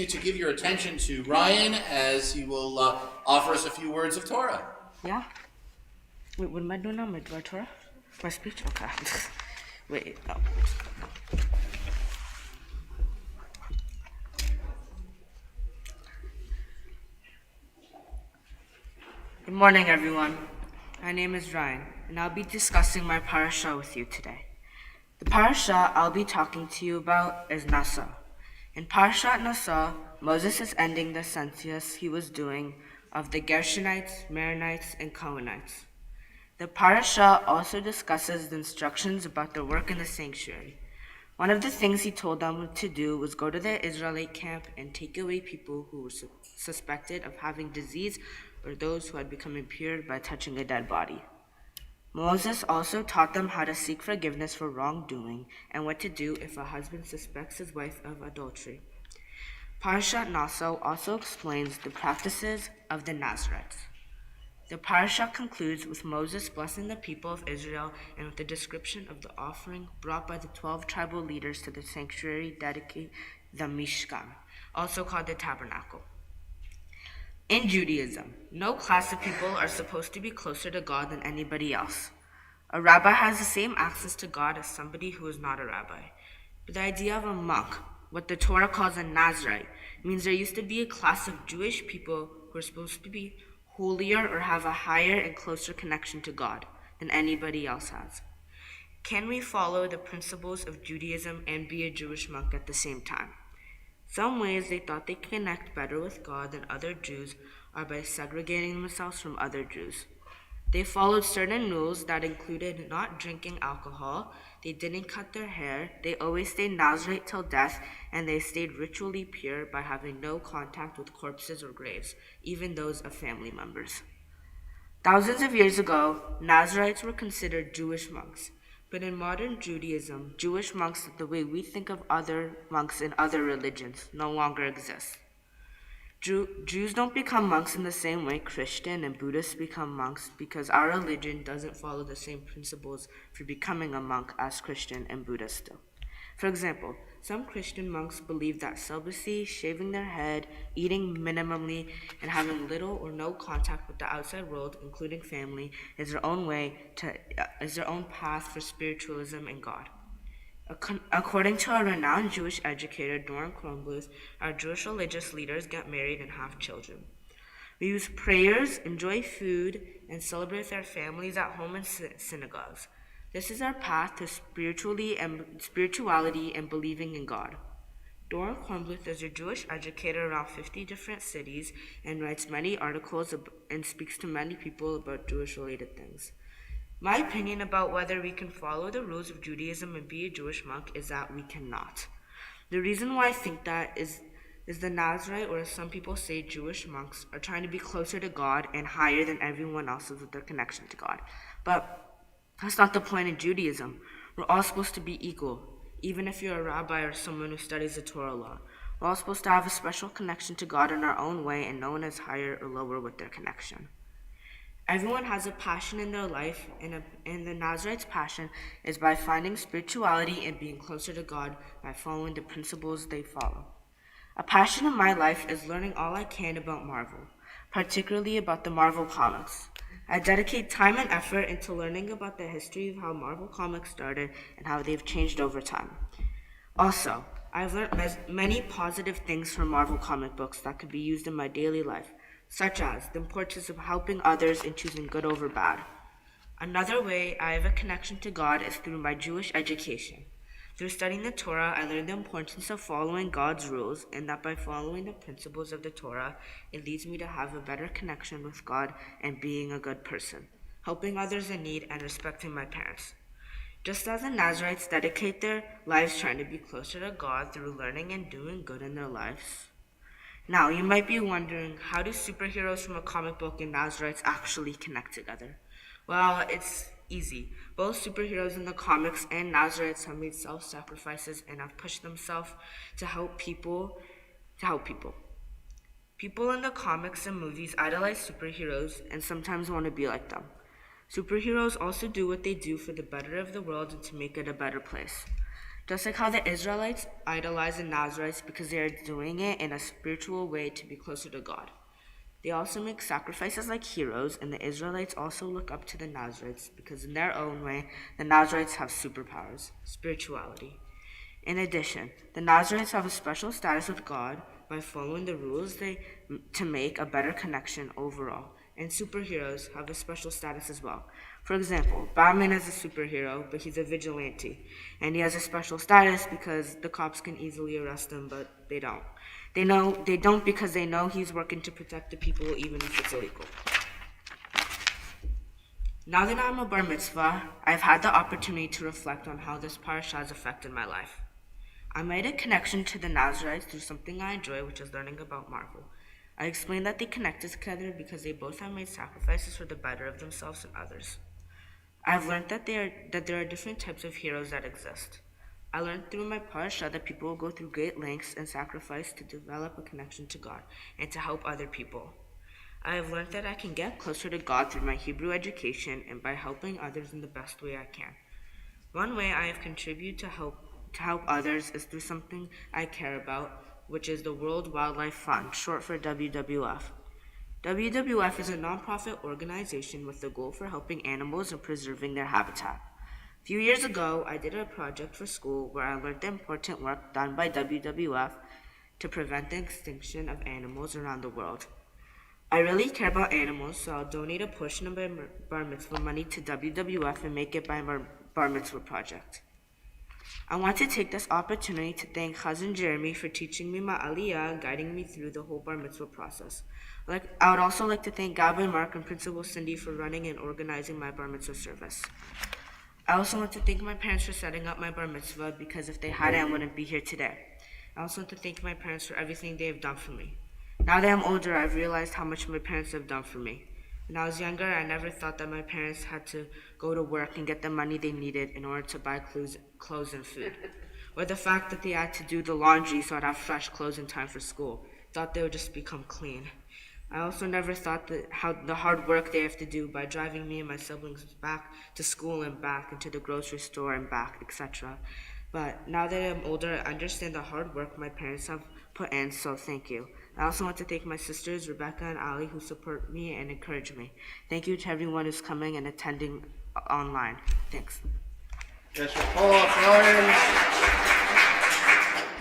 to give your attention to Ryan as he will offer us a few words of Torah. Yeah? Wait, what am I doing now? My Torah? My speech? Okay. Wait, no. Good morning, everyone. My name is Ryan, and I'll be discussing my parasha with you today. The parasha I'll be talking to you about is Naso. In Parashat Naso, Moses is ending the census he was doing of the Gershonites, Maronites, and Cohenites. The parasha also discusses the instructions about their work in the sanctuary. One of the things he told them to do was go to the Israelite camp and take away people who were suspected of having disease or those who had become impure by touching a dead body. Moses also taught them how to seek forgiveness for wrongdoing and what to do if a husband suspects his wife of adultery. Parashat Naso also explains the practices of the Nazarites. The parasha concludes with Moses blessing the people of Israel and with a description of the offering brought by the 12 tribal leaders to the sanctuary dedicated the Mishkan, also called the tabernacle. In Judaism, no class of people are supposed to be closer to God than anybody else. A rabbi has the same access to God as somebody who is not a rabbi. But the idea of a monk, what the Torah calls a Nazarite, means there used to be a class of Jewish people who are supposed to be holier or have a higher and closer connection to God than anybody else has. Can we follow the principles of Judaism and be a Jewish monk at the same time? Some ways they thought they connect better with God than other Jews are by segregating themselves from other Jews. They followed certain rules that included not drinking alcohol, they didn't cut their hair, they always stayed Nazarite till death, and they stayed ritually pure by having no contact with corpses or graves, even those of family members. Thousands of years ago, Nazarites were considered Jewish monks. But in modern Judaism, Jewish monks, the way we think of other monks in other religions, no longer exist. Jews don't become monks in the same way Christian and Buddhists become monks because our religion doesn't follow the same principles for becoming a monk as Christian and Buddhists do. For example, some Christian monks believe that celibacy, shaving their head, eating minimally, and having little or no contact with the outside world, including family, is their own path for spiritualism and God. According to a renowned Jewish educator, Doron Kornbluth, our Jewish religious leaders get married and have children. We use prayers, enjoy food, and celebrate with our families at home in synagogues. This is our path to spirituality and believing in God. Doron Kornbluth is a Jewish educator around 50 different cities and writes many articles and speaks to many people about Jewish-related things. My opinion about whether we can follow the rules of Judaism and be a Jewish monk is that we cannot. The reason why I think that is the Nazarite, or as some people say, Jewish monks, are trying to be closer to God and higher than everyone else with their connection to God. But that's not the point in Judaism. We're all supposed to be equal, even if you're a rabbi or someone who studies the Torah law. We're all supposed to have a special connection to God in our own way, and no one is higher or lower with their connection. Everyone has a passion in their life, and the Nazarite's passion is by finding spirituality and being closer to God by following the principles they follow. A passion in my life is learning all I can about Marvel, particularly about the Marvel comics. I dedicate time and effort into learning about the history of how Marvel Comics started and how they've changed over time. Also, I've learned many positive things from Marvel comic books that could be used in my daily life, such as the importance of helping others and choosing good over bad. Another way I have a connection to God is through my Jewish education. Through studying the Torah, I learned the importance of following God's rules, and that by following the principles of the Torah, it leads me to have a better connection with God and being a good person, helping others in need, and respecting my parents. Just as the Nazarites dedicate their lives trying to be closer to God through learning and doing good in their lives. Now, you might be wondering, how do superheroes from a comic book and Nazarites actually connect together? Well, it's easy. Both superheroes in the comics and Nazarites have made self-sacrifices and have pushed themselves to help people. People in the comics and movies idolize superheroes and sometimes want to be like them. Superheroes also do what they do for the better of the world and to make it a better place. Just like how the Israelites idolize the Nazarites because they are doing it in a spiritual way to be closer to God. They also make sacrifices like heroes, and the Israelites also look up to the Nazarites because in their own way, the Nazarites have superpowers, spirituality. In addition, the Nazarites have a special status with God by following the rules to make a better connection overall. And superheroes have a special status as well. For example, Batman is a superhero, but he's a vigilante. And he has a special status because the cops can easily arrest him, but they don't. They don't because they know he's working to protect the people even if it's illegal. Now that I'm a bar mitzvah, I've had the opportunity to reflect on how this parasha has affected my life. I made a connection to the Nazarites through something I enjoy, which is learning about Marvel. I explained that they connected together because they both have made sacrifices for the better of themselves and others. I've learned that there are different types of heroes that exist. I learned through my parasha that people will go through great lengths and sacrifice to develop a connection to God and to help other people. I have learned that I can get closer to God through my Hebrew education and by helping others in the best way I can. One way I have contributed to help others is through something I care about, which is the World Wildlife Fund, short for WWF. WWF is a nonprofit organization with the goal for helping animals and preserving their habitat. A few years ago, I did a project for school where I learned the important work done by WWF to prevent the extinction of animals around the world. I really care about animals, so I'll donate a portion of my bar mitzvah money to WWF and make it my bar mitzvah project. I want to take this opportunity to thank Cousin Jeremy for teaching me my aliyah and guiding me through the whole bar mitzvah process. I would also like to thank Gavin, Mark, and Principal Cindy for running and organizing my bar mitzvah service. I also want to thank my parents for setting up my bar mitzvah because if they hadn't, I wouldn't be here today. I also want to thank my parents for everything they have done for me. Now that I'm older, I've realized how much my parents have done for me. When I was younger, I never thought that my parents had to go to work and get the money they needed in order to buy clothes and food. Or the fact that they had to do the laundry so I'd have fresh clothes in time for school. Thought they would just become clean. I also never thought that how the hard work they have to do by driving me and my siblings back to school and back, and to the grocery store and back, etc. But now that I'm older, I understand the hard work my parents have put in, so thank you. I also want to thank my sisters, Rebecca and Ali, who support me and encourage me. Thank you to everyone who's coming and attending online. Thanks. Yes, Paul, Brian.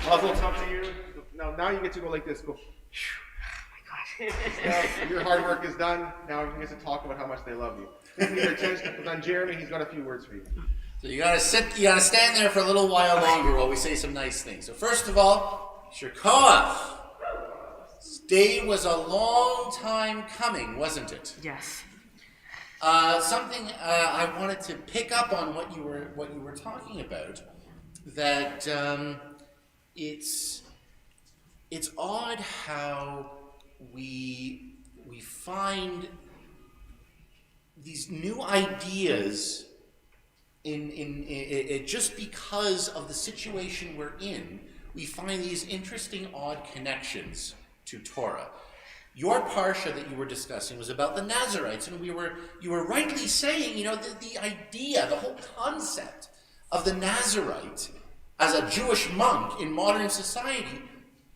Mazel tov to you. Now you get to go like this. Go. Oh my God. Now, your hard work is done. Now you get to talk about how much they love you. Your attention is on Jeremy. He's got a few words for you. So you gotta stand there for a little while longer while we say some nice things. So first of all, Sukkot. This day was a long time coming, wasn't it? Yes. Something I wanted to pick up on what you were talking about. That it's odd how we find these new ideas in just because of the situation we're in. We find these interesting, odd connections to Torah. Your parsha that you were discussing was about the Nazarites, and you were rightly saying, the idea, the whole concept of the Nazarite as a Jewish monk in modern society,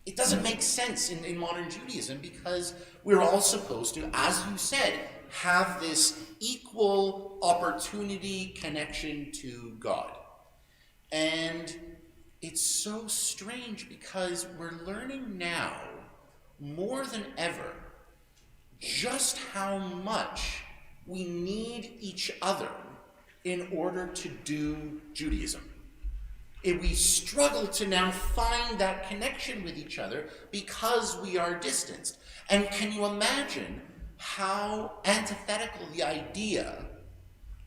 it doesn't make sense in modern Judaism because we're all supposed to, as you said, have this equal opportunity connection to God. And it's so strange because we're learning now, more than ever, just how much we need each other in order to do Judaism. We struggle to now find that connection with each other because we are distanced. And can you imagine how antithetical the idea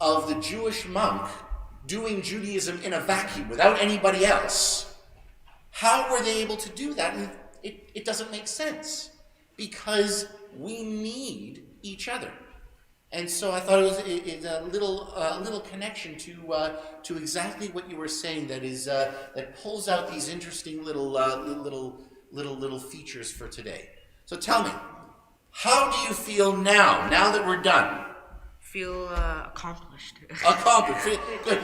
of the Jewish monk doing Judaism in a vacuum without anybody else? How were they able to do that? It doesn't make sense because we need each other. And so I thought it was a little connection to exactly what you were saying that pulls out these interesting little features for today. So tell me, how do you feel now that we're done? Feel accomplished. Accomplished. Good.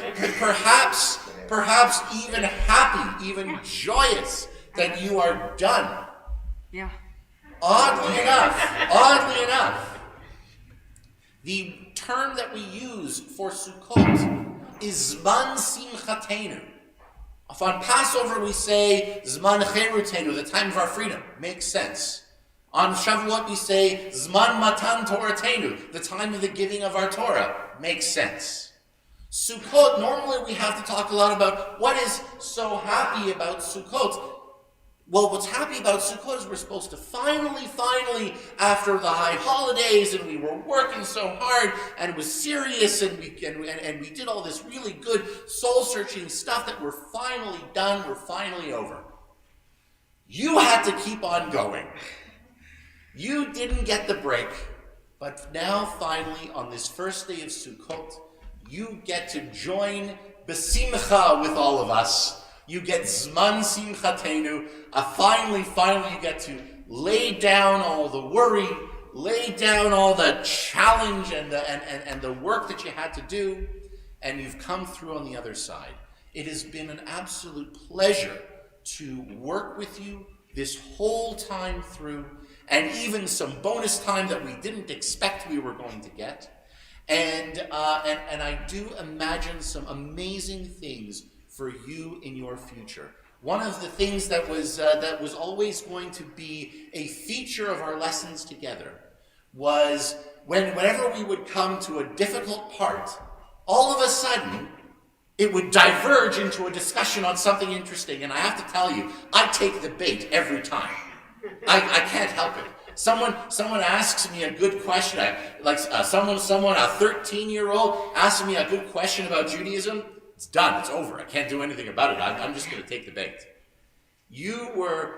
Perhaps even happy, even joyous that you are done. Yeah. Oddly enough, the term that we use for Sukkot is Zman Simchatenu. On Passover we say Zman Cherutenu, the time of our freedom. Makes sense. On Shavuot we say Zman Matan Toratenu, the time of the giving of our Torah. Makes sense. Sukkot, normally we have to talk a lot about what is so happy about Sukkot. Well, what's happy about Sukkot is we're supposed to finally, after the high holidays, and we were working so hard, and it was serious, and we did all this really good soul-searching stuff that we're finally done, we're finally over. You had to keep on going. You didn't get the break, but now finally, on this first day of Sukkot, you get to join Besimcha with all of us. You get Zman Simchatenu. Finally, you get to lay down all the worry, lay down all the challenge and the work that you had to do, and you've come through on the other side. It has been an absolute pleasure to work with you this whole time through, and even some bonus time that we didn't expect we were going to get. And I do imagine some amazing things for you in your future. One of the things that was always going to be a feature of our lessons together was whenever we would come to a difficult part, all of a sudden it would diverge into a discussion on something interesting. And I have to tell you, I take the bait every time. I can't help it. Someone asks me a good question, someone, a 13-year-old asks me a good question about Judaism. It's done. It's over. I can't do anything about it. I'm just going to take the bait. You were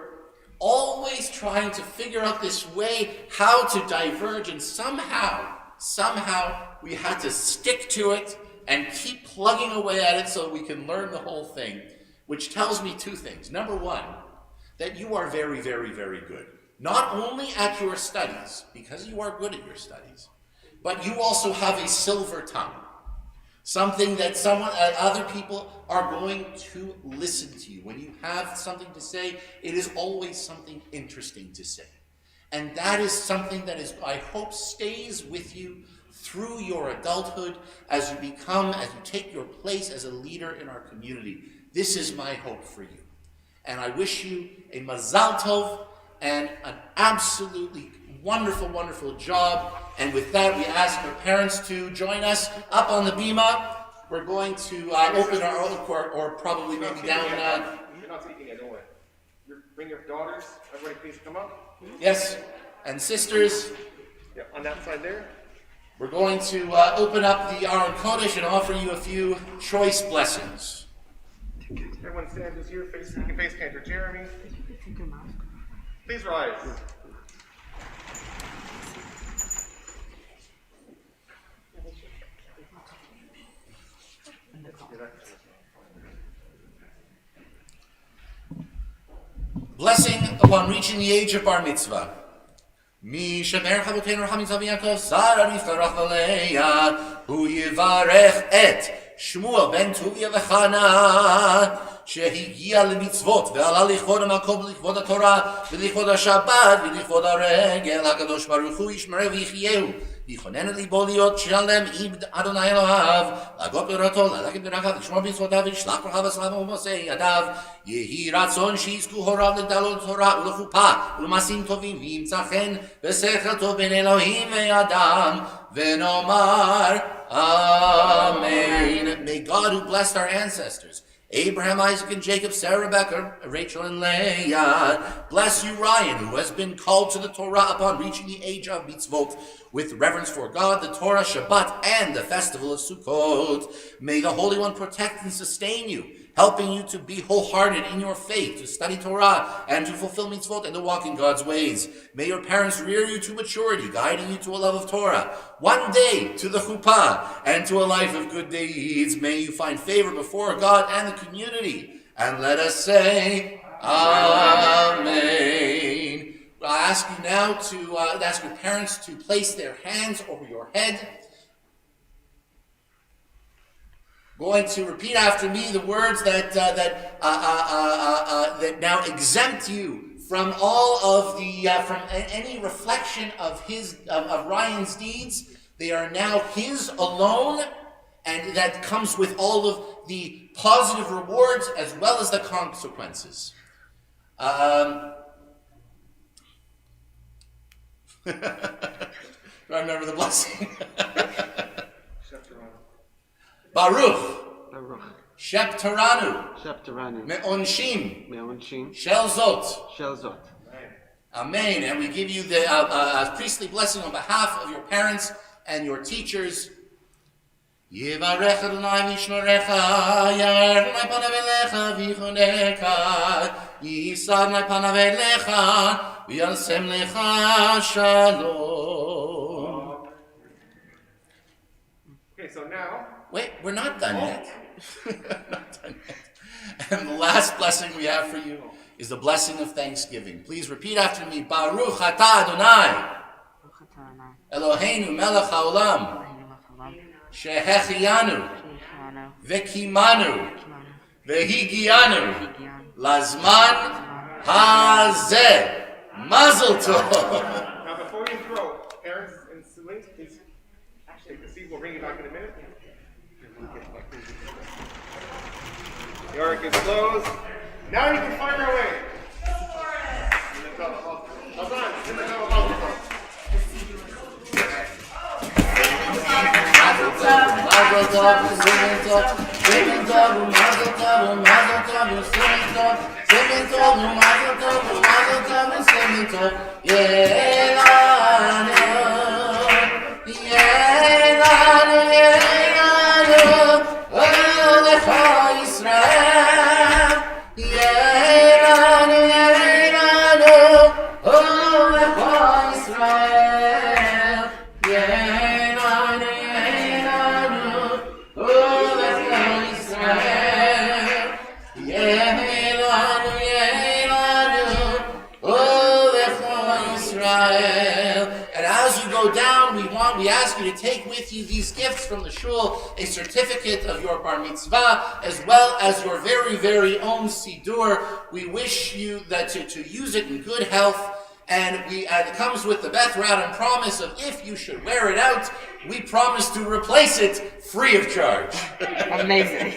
always trying to figure out this way how to diverge, and somehow we had to stick to it and keep plugging away at it so we can learn the whole thing, which tells me two things. Number one, that you are very, very, very good. Not only at your studies, because you are good at your studies, but you also have a silver tongue. Something that other people are going to listen to you. When you have something to say, it is always something interesting to say. And that is something that I hope stays with you through your adulthood as you take your place as a leader in our community. This is my hope for you. And I wish you a Mazel Tov and an absolutely wonderful, wonderful job. And with that, we ask our parents to join us up on the bima. We're going to open our own court, or probably maybe down. You're not speaking yet, don't worry. Bring your daughters. Everybody please come up. Yes, and sisters. Yeah, on that side there. We're going to open up the Aron Kodesh and offer you a few choice blessings. Everyone stand who's here. You can face Cantor Jeremy. Please rise. Blessing upon reaching the age of Bar Mitzvah. Mi shemer chavotenu rachamim zav Yaakov Sara niftarach aleya hu yivarech et Shmuel ben Tuvia v'Chana שהגיע למצוות ועלה לכבוד המקום ולכבוד התורה ולכבוד השבת ולכבוד הרגל, הקדוש ברוך הוא ישמרהו ויחייהו ויכונן את ליבו להיות שלם עם אדוני אלוהיו, להגות בתורתו, ללכת בדרכיו, לשמור מצוותיו ולשלח ברכה ושלום ומעשה ידיו. יהי רצון שיזכו הוריו לגדלות תורה ולחופה ולמעשים טובים, וימצא חן ושכל טוב בין אלוהים ואדם, ונאמר Amen. May God, who blessed our ancestors, Abraham, Isaac, and Jacob, Sarah, Rebecca, Rachel, and Leah, bless you, Ryan, who has been called to the Torah upon reaching the age of mitzvot, with reverence for God, the Torah, Shabbat, and the festival of Sukkot. May the Holy One protect and sustain you, helping you to be wholehearted in your faith, to study Torah, and to fulfill mitzvot, and to walk in God's ways. May your parents rear you to maturity, guiding you to a love of Torah, one day to the chuppah, and to a life of good deeds. May you find favor before God and the community. And let us say, Amen. I ask you now to ask your parents to place their hands over your head. Going to repeat after me the words that now exempt you from all of the from any reflection of Ryan's deeds. They are now his alone, and that comes with all of the positive rewards as well as the consequences. Remember the blessing. Baruch. Shep Taranu. Me'onshim. Shel Zot. Amen. And we give you the priestly blessing on behalf of your parents and your teachers. Yivarech Adonai v'yishmerecha, Ya'er Adonai panav elecha v'yichoneka, Yisar Adonai panav elecha, v'yasem lecha shalom. Okay, so now... Wait, we're not done yet. Not done yet. And the last blessing we have for you is the blessing of thanksgiving. Please repeat after me. Baruch atah Adonai, Eloheinu melech haolam, Shehechiyanu, Vekimanu, Vehigianu, Lazman Hazeh. Mazel tov. Now before you throw, parents and siblings, please take the seat. We'll bring you back in a minute. The ark is closed. Now you can find our way. Mazel tov, singing tov, singing tov, mazel tov, mazel tov, singing tov, singing tov, mazel tov, singing tov. Yelanu, Yelanu, Yelanu, Olecha Yisrael. Yelanu, Yelanu, Olecha Yisrael. Yelanu, Yelanu, Olecha Yisrael. Yelanu, Yelanu, Olecha Yisrael. And as you go down, we ask you to take with you these gifts from the shul, a certificate of your bar mitzvah, as well as your very, very own siddur. We wish you that to use it in good health, and it comes with the Beth Radom promise of if you should wear it out, we promise to replace it free of charge. Amazing.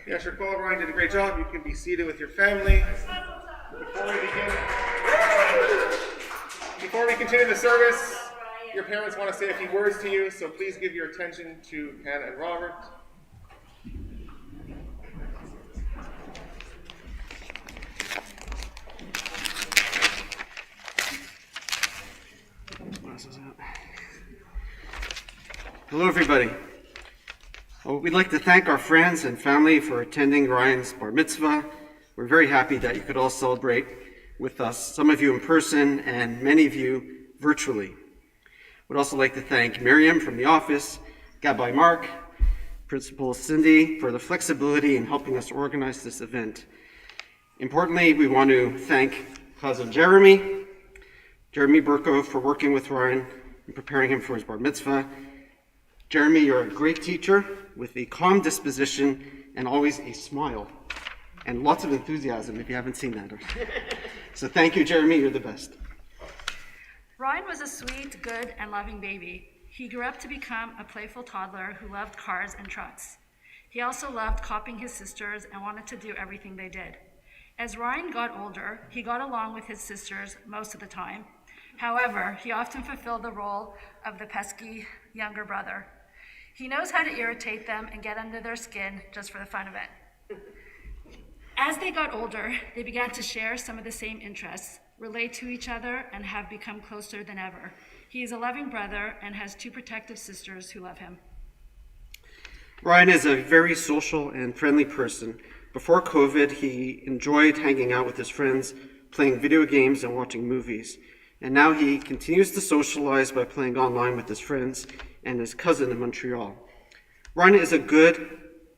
Yes, your call, Ryan did a great job. You can be seated with your family. Before we continue the service, your parents want to say a few words to you, so please give your attention to Hannah and Robert. Hello, everybody. We'd like to thank our friends and family for attending Ryan's bar mitzvah. We're very happy that you could all celebrate with us, some of you in person and many of you virtually. We'd also like to thank Miriam from the office, Gabbai Mark, Principal Cindy for the flexibility in helping us organize this event. Importantly, we want to thank cousin Jeremy Burko for working with Ryan and preparing him for his bar mitzvah. Jeremy, you're a great teacher with a calm disposition and always a smile. and lots of enthusiasm if you haven't seen that. So thank you, Jeremy, you're the best. Ryan was a sweet, good, and loving baby. He grew up to become a playful toddler who loved cars and trucks. He also loved copying his sisters and wanted to do everything they did. As Ryan got older, he got along with his sisters most of the time. However, he often fulfilled the role of the pesky younger brother. He knows how to irritate them and get under their skin just for the fun of it. As they got older, they began to share some of the same interests, relate to each other, and have become closer than ever. He is a loving brother and has 2 protective sisters who love him. Ryan is a very social and friendly person. Before COVID, he enjoyed hanging out with his friends, playing video games and watching movies. And now he continues to socialize by playing online with his friends and his cousin in Montreal. Ryan is a good,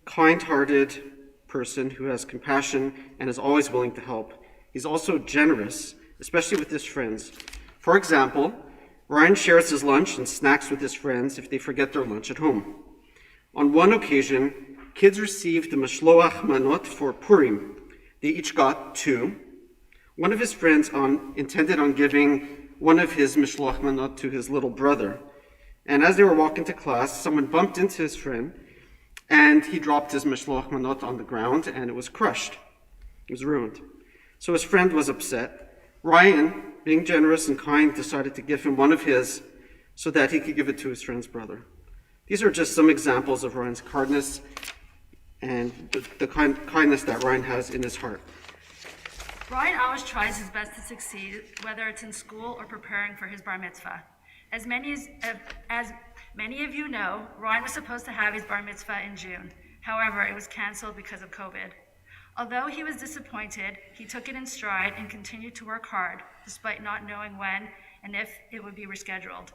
kind-hearted person who has compassion and is always willing to help. He's also generous, especially with his friends. For example, Ryan shares his lunch and snacks with his friends if they forget their lunch at home. On one occasion, kids received the Mashloach Manot for Purim. They each got 2. One of his friends intended on giving one of his Mashloach Manot to his little brother. And as they were walking to class, someone bumped into his friend, and he dropped his Mashloach Manot on the ground, and it was crushed. It was ruined. So his friend was upset. Ryan, being generous and kind, decided to give him one of his so that he could give it to his friend's brother. These are just some examples of Ryan's kindness and the kindness that Ryan has in his heart. Ryan always tries his best to succeed, whether it's in school or preparing for his bar mitzvah. As many of you know, Ryan was supposed to have his bar mitzvah in June. However, it was canceled because of COVID. Although he was disappointed, he took it in stride and continued to work hard, despite not knowing when and if it would be rescheduled.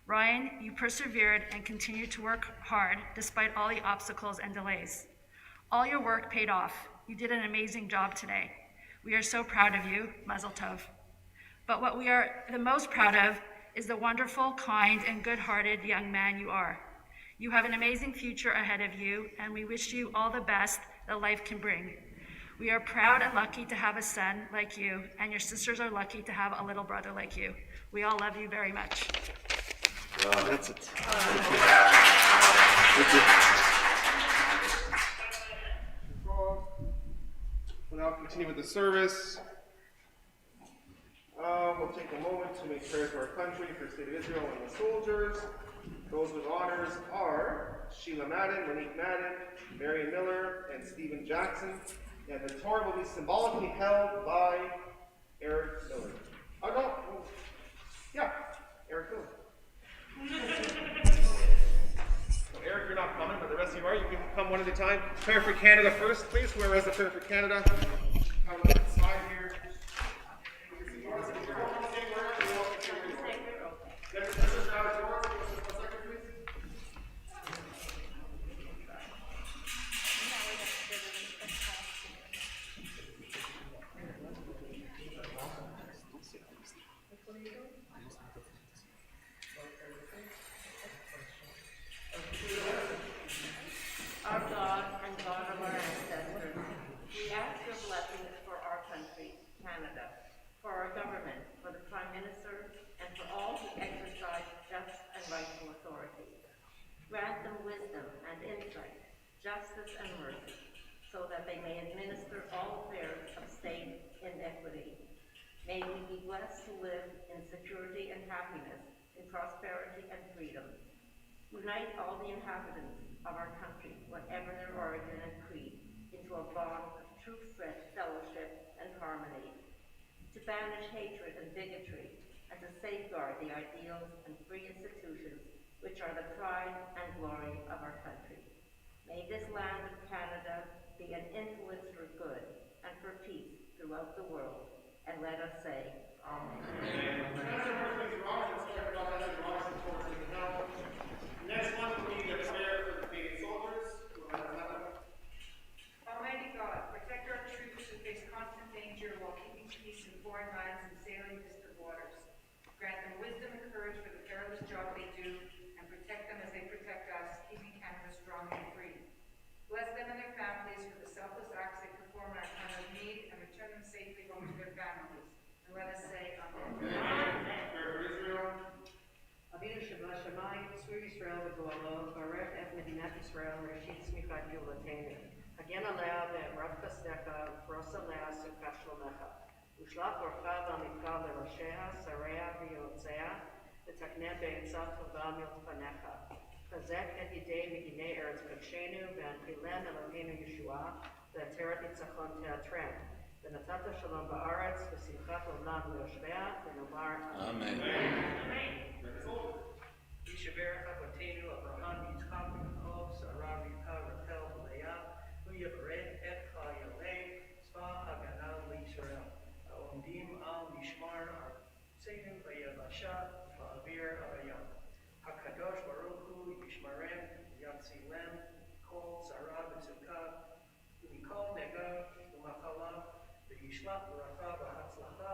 Ryan, you persevered and continued to work hard despite all the obstacles and delays. All your work paid off. You did an amazing job today. We are so proud of you, Mazel Tov. But what we are the most proud of is the wonderful, kind, and good-hearted young man you are. You have an amazing future ahead of you, and we wish you all the best that life can bring. We are proud and lucky to have a son like you, and your sisters are lucky to have a little brother like you. We all love you very much. That's it. We'll now continue with the service. We'll take a moment to make prayer for our country, for the state of Israel and the soldiers. Those with honors are Sheila Madden, Monique Madden, Marion Miller, and Stephen Jackson. And the Torah will be symbolically held by Eric Miller. Oh, no. Yeah, Eric Miller. So Eric, you're not coming, but the rest of you are. You can come one at a time. Prayer for Canada first, please. Whoever has the prayer for Canada, come to the side here. Our God and God of our ancestors, we ask your blessings for our country, Canada, for our government, for the Prime Minister, and for all who exercise just and rightful authority. Grant them wisdom and insight, justice and mercy, so that they may administer all affairs of state in equity. May we be blessed to live in security and happiness, in prosperity and freedom. Unite all the inhabitants of our country, whatever their origin and creed, into a bond of true fellowship and harmony, to banish hatred and bigotry, and to safeguard the ideals and free institutions which are the pride and glory of our country. May this land of Canada be an influence for good and for peace throughout the world, and let us say, Amen. Next one will be the prayer for the Canadian soldiers. Almighty God, protect our troops who face constant danger while keeping peace in foreign lands and sailing distant waters. Grant them wisdom and courage for the perilous job they do, and protect them as they protect us, keeping Canada strong and free. Bless them and their families for the selfless acts they perform in our families. And let us say amen. Prayer for Israel. Avinu Shabbat Tzur Yisrael v'Goalo, Barech et Medinat Yisrael, Reshit Tzmichat Geulatenu. Hagen alea ve'emrat chasdecha, v'ros alea sukat shlomecha. Ushlach orcha v'amitka l'roshea, sarea v'yotzea, v'takneh be'etzah tova milpanecha. Chazek et yidei meginei eretz kodshenu, v'anchilem Eloheinu Yeshua, v'ateret nitzachon teatrem. V'natata shalom ba'aretz, v'simchat olam le'yoshvea, v'nomar Amen. Yishaber Avatenu Abraham Yitzchak Yaakov Sarah Rivka Rachel Leah Hu Yavred Et Chayalei Tzva Hagana L'Yisrael Haomdim Al Mishmar Artzeinu Vayavasha Va'avir Arayam Hakadosh Baruch Hu Yishmarem Yatzilem Kol Sarah B'Tzukah U'Mikol Nega U'Machala V'Yishlach B'Racha V'Hatzlacha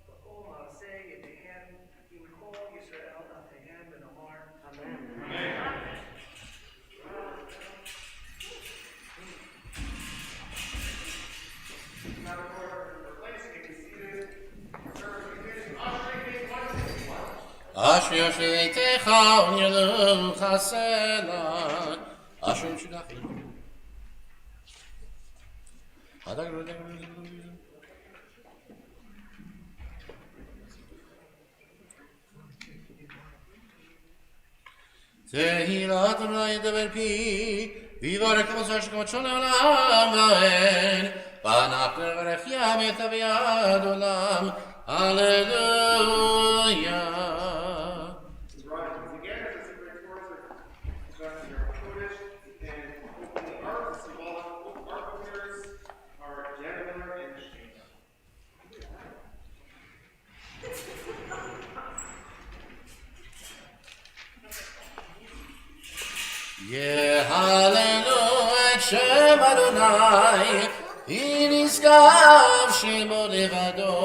V'Kol Maaseh Yedehem U'Kol Yisrael Atehem V'Nomar Now, for placing, you can see this. Service begins. Ushering page 161. Asher Sheitecha Onyelu Chasela Asher Shidachim Tehillah Adonai Yedaber Pi Vivarech Moshe Shemot Olam Vaen Banak Levarech Yam Yetaviad Olam Hallelujah. Rise again as the great words are discussing our Kodesh and opening art, symbolic art openers are Janitor and Shema. Yeah, hallelujah, Shem Adonai, Iniskav Shemo Levado,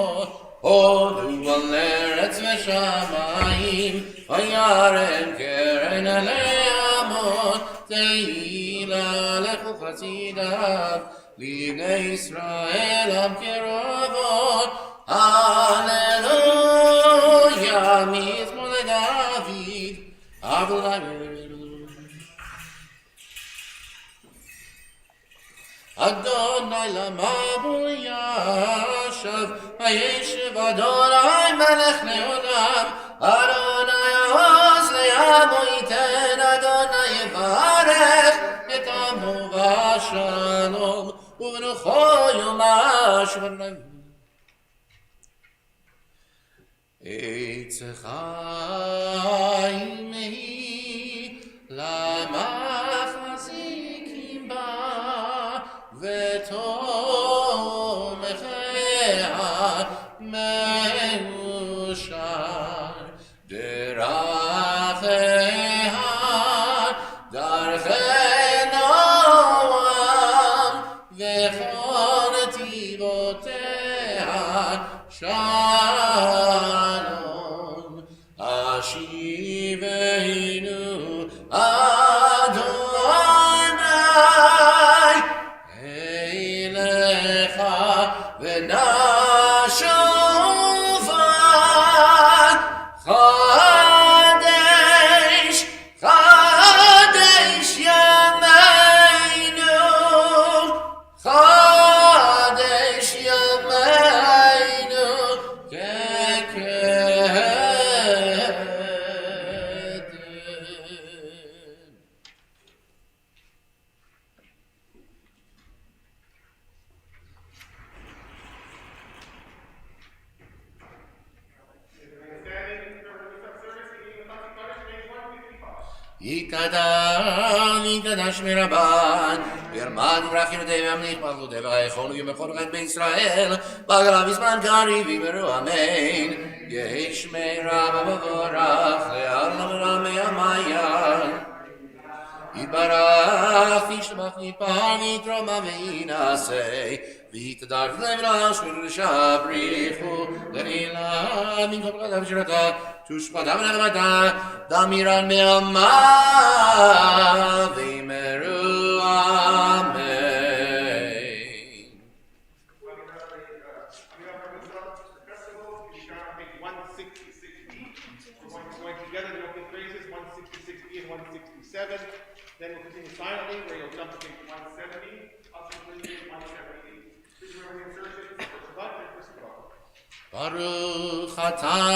Odu al Eretz Veshamayim, Vayarem Keren Alei Amot, Tehila Lechu Chasidav, Libnei Yisrael Am Kerovot, Hallelujah, Mizmor David, Adonai. Adonai lamabu yashav, Hayeshiv Adonai melech leolam, Adonai oz le'amo yiten, Adonai yivarech et amo v'shalom, u'v'nocho yomash v'nayim. Eitz chaim hi lamachazikim ba, ותומכיה מאושר דרכיה דרכי נועם וכל נתיבותיה שלום השיבנו אדוני אליך ונשובה חדש חדש ימינו חדש ימינו כקדם. יקדש מרבן, וירמן ברכים את הממליך מלכות ויכול ומכל חטא בישראל, בגלה בזמן קריב יאמרו אמן. יהי שמי רב המבורך, לעולם רמי המעיין. יתברך וישתבח ויתפאר ויתרומם ויינשא, ויתהדר לבנה ושמיר בריחו לעילה מן כל פחדיו ושירתה תושפדם ונחמתה דמירן מעלמה ויאמרו אמן. together the opening phrases 166b and 167. Then we'll continue silently, where you'll jump to page 170, up to page 178. Please remember the insertions for Shabbat and for Sukkot. Baruch atah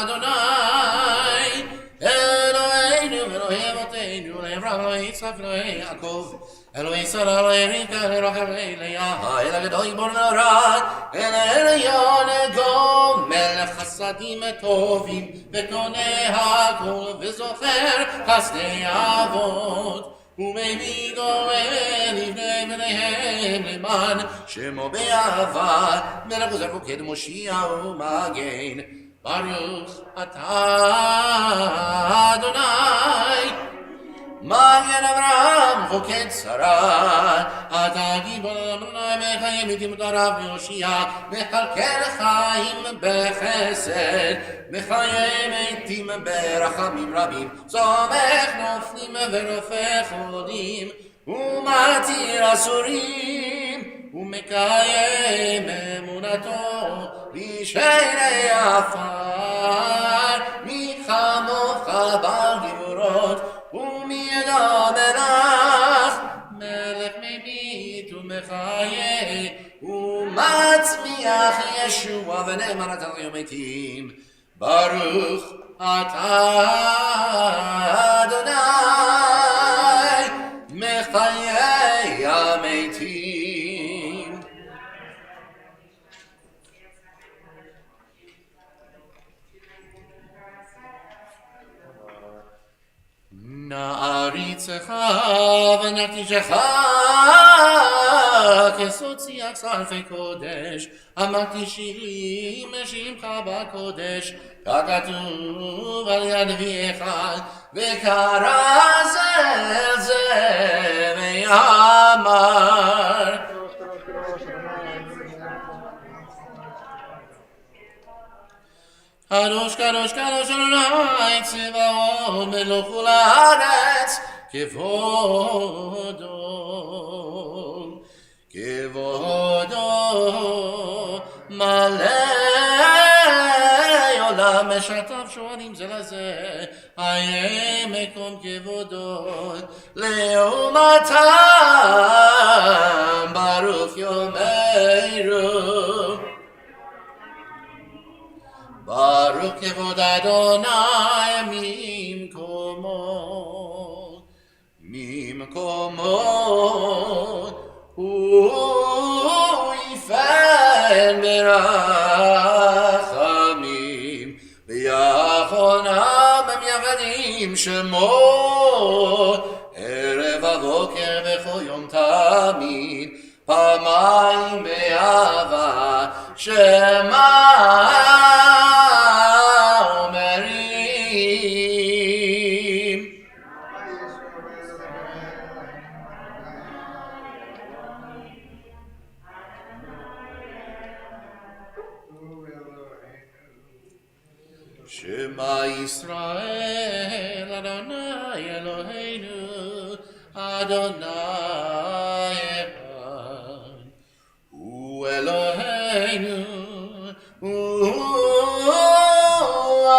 Adonai Eloheinu Elohei Avotenu Elohei Avraham Elohei Yitzchak Elohei Yaakov Elohei Sarah Elohei Rivka Elohei Rachel Elohei Leah El Gadol Yibor Norad El Elyon Ego Melech Chasadim Tovim Vekone Hakol V'zocher Chasdei Avot ומביא גואל לבני בניהם למען שמו באהבה מלך עוזר פוקד מושיע ומגן ברוך אתה אדוני מגן אברהם פוקד שרה אתה גיבור אדוני מחיים את ימותריו ויושיע מכלכל חיים בחסד מחיי מתים ברחמים רבים סומך נופלים ורופא חולים ומתיר אסורים ומקיים אמונתו בשערי עפר מי כמוך בעל גבורות ומי ידע מלך מלך מביט ומחיה ומצמיח ישוע ונאמן אתה ליום מתים ברוך אתה אדוני מחיי המתים נעריצך ונקדישך כסוד שיח צלפי קודש המקדישים שמך בקודש ככתוב על יד נביא אחד וקרא זה אל זה ואמר קדוש קדוש קדוש אדוני צבאות מלוא כל הארץ כבודו כבודו מלא עולם משתף שואלים זה לזה היה מקום כבודו לעומתם ברוך יאמרו ברוך כבוד אדוני ממקומו הוא יפעל ברחמים ויחונם הם יחדים שמו ערב הבוקר בכל יום תמיד פעמיים באהבה שמה Shema Yisrael Adonai Eloheinu Adonai Echad Hu Eloheinu Hu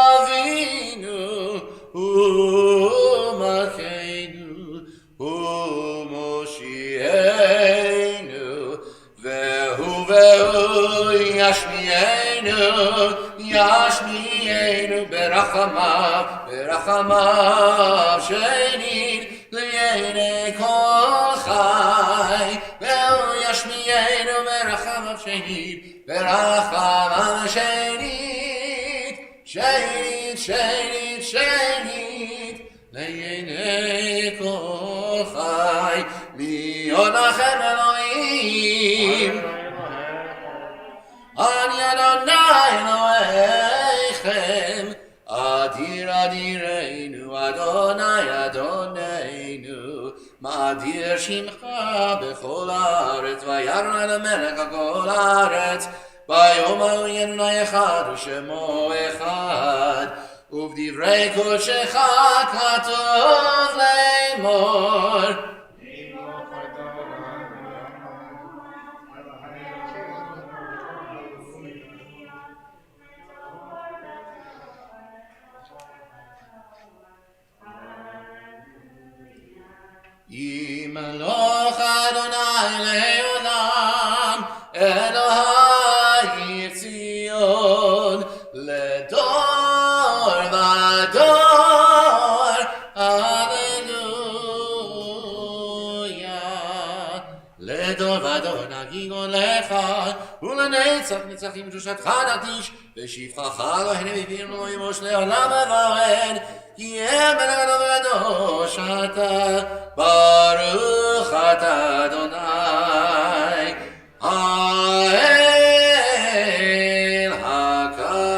Avinu Hu Malkeinu Hu Moshiach Vehu Yashmienu Yashmienu ברחמיו שנית לעיני כל חי והוא ישמיענו ברחמיו שנית ברחמיו שנית לעיני כל חי להיות לכם אלוהים אני אדוני אלוהיכם אדיר אדירנו אדוני אדוננו מאדיר שמך בכל הארץ וירא למלך כל הארץ ביום ההוא ינונה אחד ושמו אחד ובדברי קודשך כתוב לאמור Maloch Adonai leolam, Elohai Tzion, ledor vador, Alleluia. Ledor vador nagigon lecha, ולנצח נצחים קדושתך נקדיש, ושבחך לא הנה מביאים לו ימוש לעולם ועד, כי הם בן הקדוש אתה, ברוך אתה אדוני, האל הקדוש.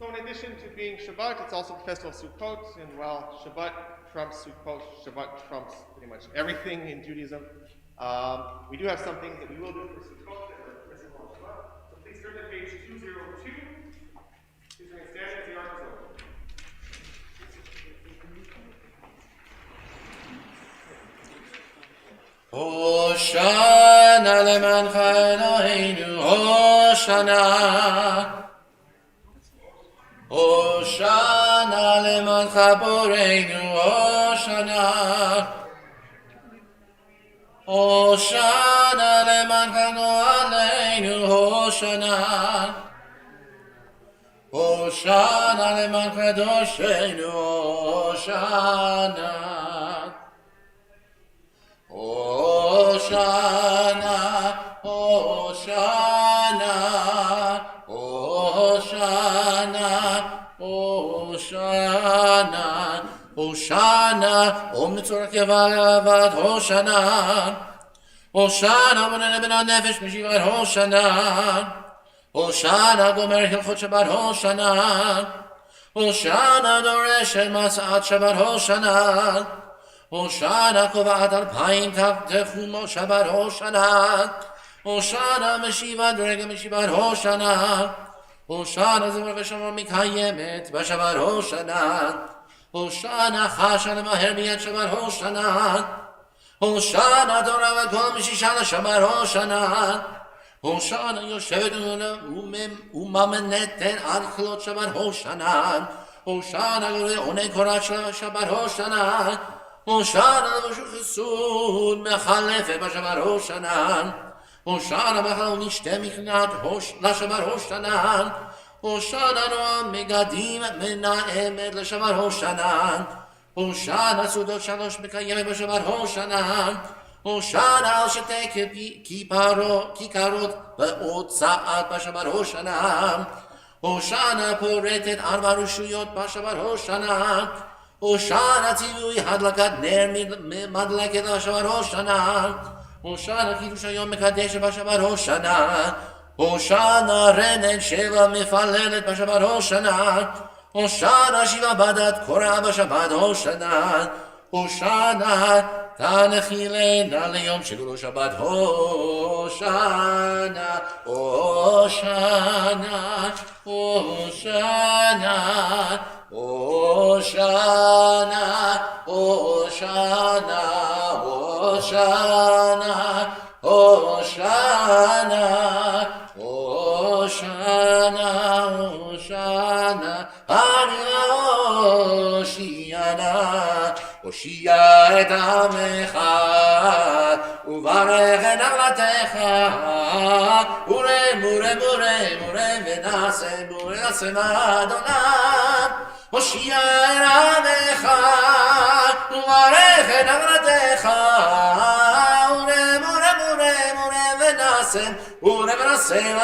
So in addition to being Shabbat, it's also the festival of Sukkot, and while Shabbat trumps Sukkot, Shabbat trumps pretty much everything in Judaism. We do have some things that we will do for Sukkot that are festival of Shabbat. So please turn to page 202. Please remain standing as the ark is open. Hoshana lemancha Eloheinu, Hoshana. Hoshana lemancha Boreinu, Hoshana. Hoshana lemancha Noaleinu, Hoshana. Hoshana lemancha Dosheinu, Hoshana. Hoshana, Hoshana, Hoshana, Hoshana, Hoshana, Om Tzorach Yavad, Hoshana, Hoshana, Bonen Ben Nefesh Mishivat, Hoshana, Hoshana, Gomer Hilchot Shabbat, Hoshana, Hoshana, Doresh Masat Shabbat, Hoshana, Hoshana Kovat Alpain Tav Techumo Shabbat Hoshana, Hoshana Meshiva Drega Meshivat Hoshana, Hoshana Zimmer Veshamar Mikayemet Bashavat Hoshana, Hoshana Chashana Maher Miyad Shabbat Hoshana Hoshana Torah V'Kol Mishishana Shabbat Hoshana Hoshana Yoshevet Umameneten Ad Chilot Shabbat Hoshana Hoshana One Korat Shabbat Hoshana Hoshana V'Shuchesud Mechalefet B'Shabbat Hoshana Hoshana B'Chal Nishte Michnat L'Shabbat Hoshana Hoshana no Megadim Menaemet L'Shabbat Hoshana Hoshana Sudot Shalosh Mekayem B'Shabbat Hoshana Hoshana Al Sheteke Kikarot V'Otza'at B'Shabbat Hoshana Hoshana Poretet Arba Rushuyot B'Shabbat Hoshana Hoshana Tzivui Hadlakat Ner Madlaket B'Shabbat Hoshana Hoshana Kiddush Hayom Mekadesh B'Shabbat Hoshana Hoshana Renet Sheva Mefalelet B'Shabbat Hoshana Hoshana Shiva Badat Korah B'Shabbat Hoshana Hoshana Tanechilena Leyom Shegulu Shabbat Hoshana Hoshana Hoshana Hoshana Hoshana Hoshana Hoshana Hoshana Hoshana Hoshiana Hoshia et Amecha Uvarech et Avlatecha Ure Mure Mure Mure Venase Mure Asem Adonai Hoshia et Amecha Uvarech et Avlatecha Ure Mure Mure Mure Venase Ure Venasem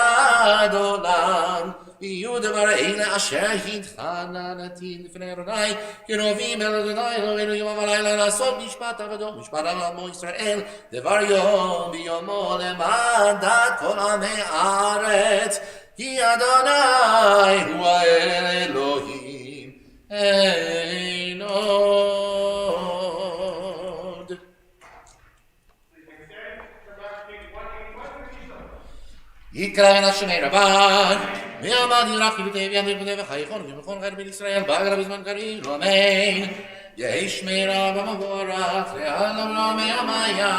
Adonai Yehuda Bareila Asher Hidchananati Lifnei Adonai Yerovim El Adonai Eloheinu Yom V'Layla La'asot Mishpat Avadot Mishpat Al Amo Yisrael Devar Yom B'Yomo Le'man Dat Kol Amei Haaretz Ki Adonai Hu Elohim Ein Od. Yikra Hashem Rabban Me'amad Yirach Yivutei V'Yamir B'Nei V'Chayichon V'Mechon Chayr B'Yisrael Israel Ba'agra B'Zman Karim Amen Yehi Shmei Rabba Mavorach Le'al Amra Me'amaya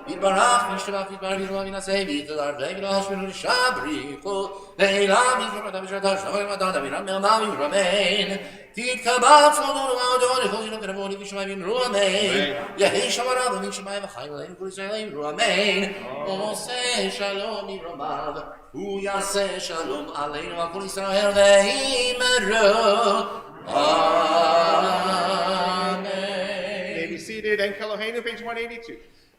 Yitbarach V'Yishtabach Yitbarach Yitbarach V'Naseh V'Yitadar V'Yitadar Shmenu L'Shabrichu Le'ilam Yitbarach V'Yitadar Shavay V'Adad Aviram Me'amah V'Yiramen Titkabal Tzlodonu V'Adon Echol Yirot V'Shamay V'Yimru Amen Yehi Shamarav V'Yishamay V'Chayim Le'im Kol Yisrael V'Yimru Amen Oseh Shalom Yiramav Hu Yaseh Shalom Aleinu Al Kol Yisrael V'Yimru Amen. May be seated. And Keloheinu, page 182.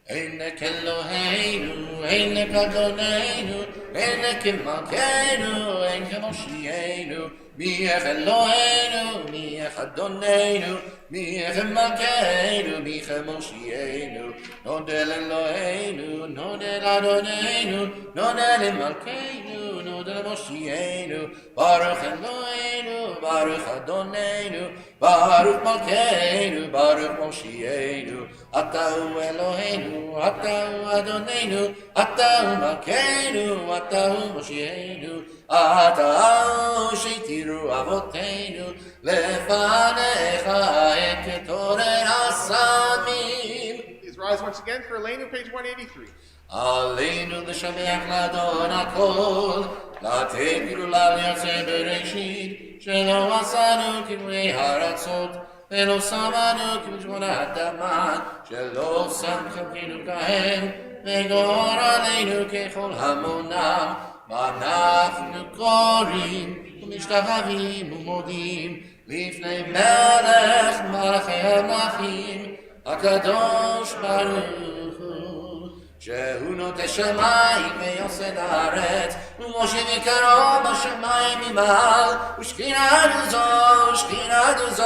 Einek Eloheinu, Einek Adonenu, Einek Malkeinu, Einek Moshienu, Miech Eloheinu, Miech Adonenu, Miech Malkeinu, Miech Moshienu, Nodel Eloheinu, Nodel Adonenu, Nodel Malkeinu, Nodel Moshienu, Baruch Eloheinu, Baruch Adonenu, Baruch Malkeinu, Baruch Moshienu, Atahu Eloheinu, Atahu Adonenu, Atahu Malkeinu, Atahu Moshienu, Atahu Sheitiru Avoteinu, Lefanecha et Torah Asamim. Please rise once again for Aleinu, page 183. Aleinu l'shameach l'Adon hakol, לתת גדולה ליוצא בראשית, שלא עשנו כדמי הרצות, ולא שמנו כמשמון האדמה, שלא שם חלקנו כהם, וגור עלינו ככל המונם, ואנחנו קוראים ומשתחווים ומודים, לפני מלך מלכי המלכים, הקדוש ברוך הוא, שהוא נוטה שמיים ויוסד הארץ, ומושיב יקרו בשמיים ממעל, ושכינה זו,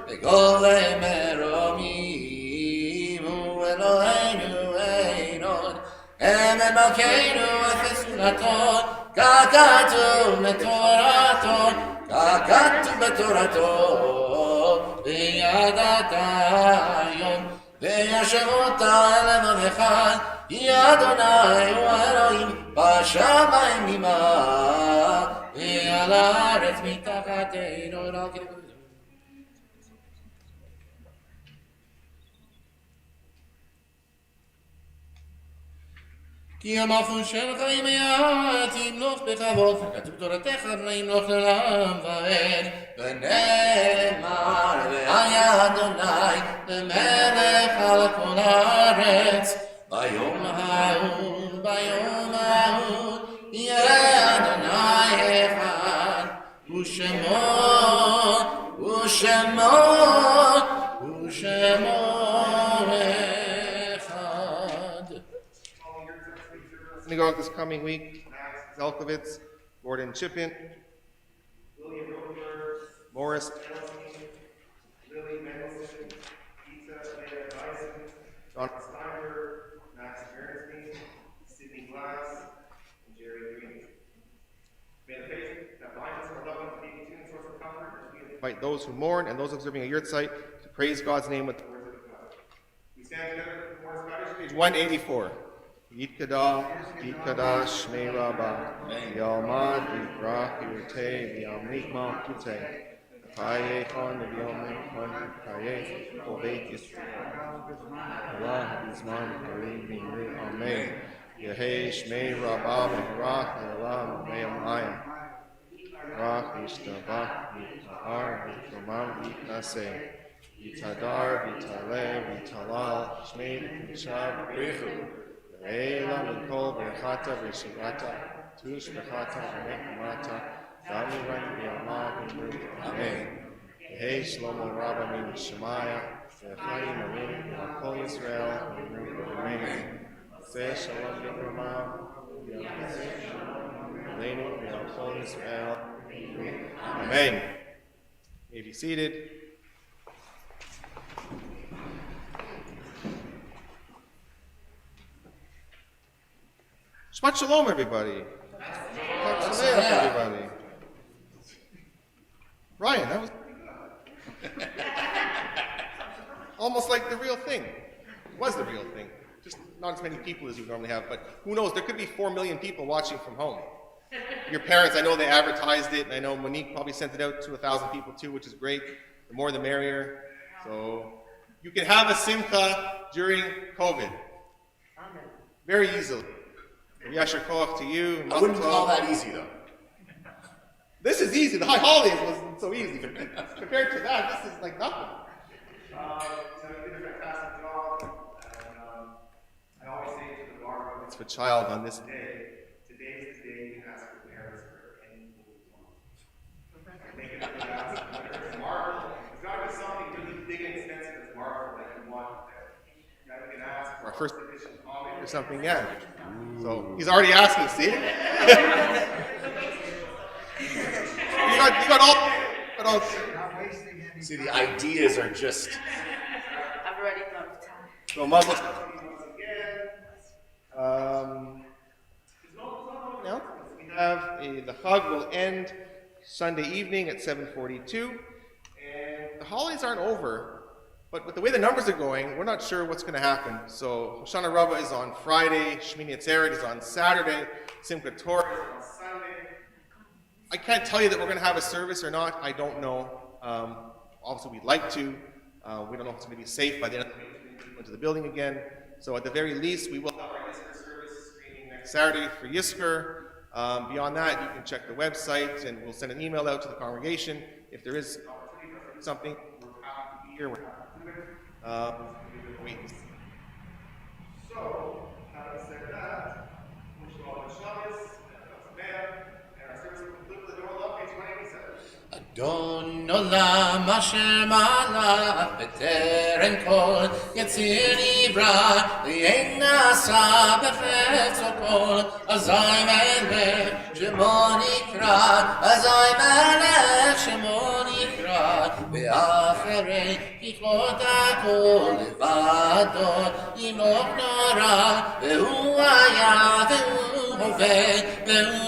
וגולם מרומים, הוא אלוהינו אין עוד, אמת מלכנו אפס תכונתו, כך כתוב בתורתו, וידעת היום, וישבות אל לבבך, כי אדוני הוא האלוהים בשמיים ממעל, ועל הארץ מתחתנו. כי המלכות שלך היא מעט ימלוך בכבוד, וכתוב תורתך בני ימלוך לעולם ועד. ונאמר והיה אדוני למלך על כל הארץ. ביום ההוא יהיה אדוני אחד, ושמו אחד. Synagogue this coming week, Max Zelkovitz, Gordon Chippin, William Roper, Morris Kelsey, Lily Mendelson, Pizza Leah Dyson, John Steinberg, Max Bernstein, Sidney Glass, and Jerry Green. May the faith that binds us our loved ones be a continuing source of comfort as we invite those who mourn and those observing a yurtzeit to praise God's name with the words of God. We stand together for the Scottish, page 184. Yitkadah, Shmei Rabbah, Yalmad, Yibrach, Yirtei, Yamlikma, Tutei, Kayechon, Yomechon, Kayech, Obeit Yisrael, Allah, Bizman, Karim, Mimri, Amen. Yehei, Shmei Rabbah, Mehrach, Allah, Me'amayim, Rach, Yishtabach, Yitahar, Yitomam, Yitnaseh, Yitadar, Yitaleh, Yitalal, Shmei, Yishab, Rechu. Eila Mikol Berchata Veshivata Tush Berchata Vemechmata Damiran Yama Amen. Hey Shlomo Rabba Min Shemaya Chaim Amin Kol Yisrael Amen. Say Shalom Yibrama Leinu Kol Yisrael Amen. May be seated. Shabbat Shalom, everybody. Shabbat Shalom, everybody. Ryan, that was almost like the real thing. It was the real thing. Just not as many people as you normally have, but who knows? There could be 4 million people watching from home. Your parents, I know they advertised it, and I know Monique probably sent it out to 1,000 people too, which is great. The more the merrier. So you can have a simcha during COVID. Very easily. Yasher Koach to you. I wouldn't call that easy, though. This is easy. The high holidays wasn't so easy. Compared to that, this is like nothing. So you did a fantastic job. And I always say to the bar mitzvah child on this day, today is the day you ask your parents for anything you want. Make it a good ask. Whether it's marble, there's got to be something really big and expensive as marble that you want there. You can ask for a first edition comic or something, yeah. So he's already asking, see? you got all. See, the ideas are just. I've already thought of time. So Mazel again. We have the Chag will end Sunday evening at 7:42, and the holidays aren't over. But with the way the numbers are going, we're not sure what's going to happen. So Hoshana Rabbah is on Friday, Shmini Atzeret is on Saturday, Simchat Torah is on Sunday. I can't tell you that we're going to have a service or not. I don't know. Obviously, we'd like to. We don't know if it's going to be safe by the end of the week to go into the building again. So at the very least, we will have our Yizkor service screening next Saturday for Yizkor. Beyond that, you can check the website, and we'll send an email out to the congregation. If there is an opportunity for something, we're happy to be here. We're happy to do it. Wait. So, having said that, wish you all a Shabbos, and our service will conclude with the door love, page 187. Adon olam asher malach b'terem kol yetzir nivra v'yein nasa b'chetzo kol azay melech shemo nikra azay melech shemo nikra v'acharei kichot hakol levado yimloch nora v'hu haya v'hu hoveh v'hu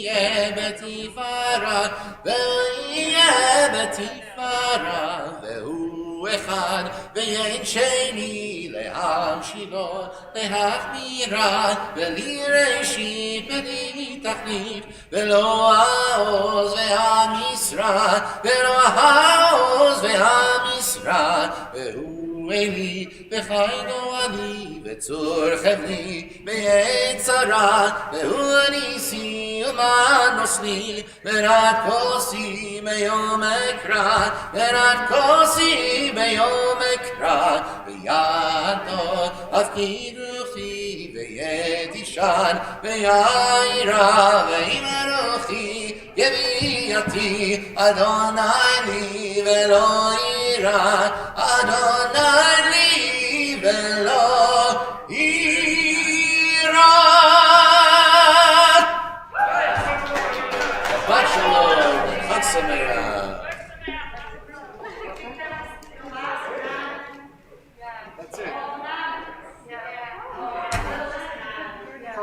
yeh b'tifara v'hu בתפארה והוא אחד ואין שני להמשילו להחמירה ולי ראשית ולי תחליף ולא העוז והמשרה ולא העוז והמשרה והוא לי, וחיינו אני, וצור חבלי, בעת צרה, והוא ניסי ומנוס לי, ורק כוסי ביום אקרא, ורק כוסי ביום אקרא, ויעדו אפקיד רוחי, ויתישן, ויעירה, וימרוחי, יביאתי, אדוני לי ולא יירא, אדוני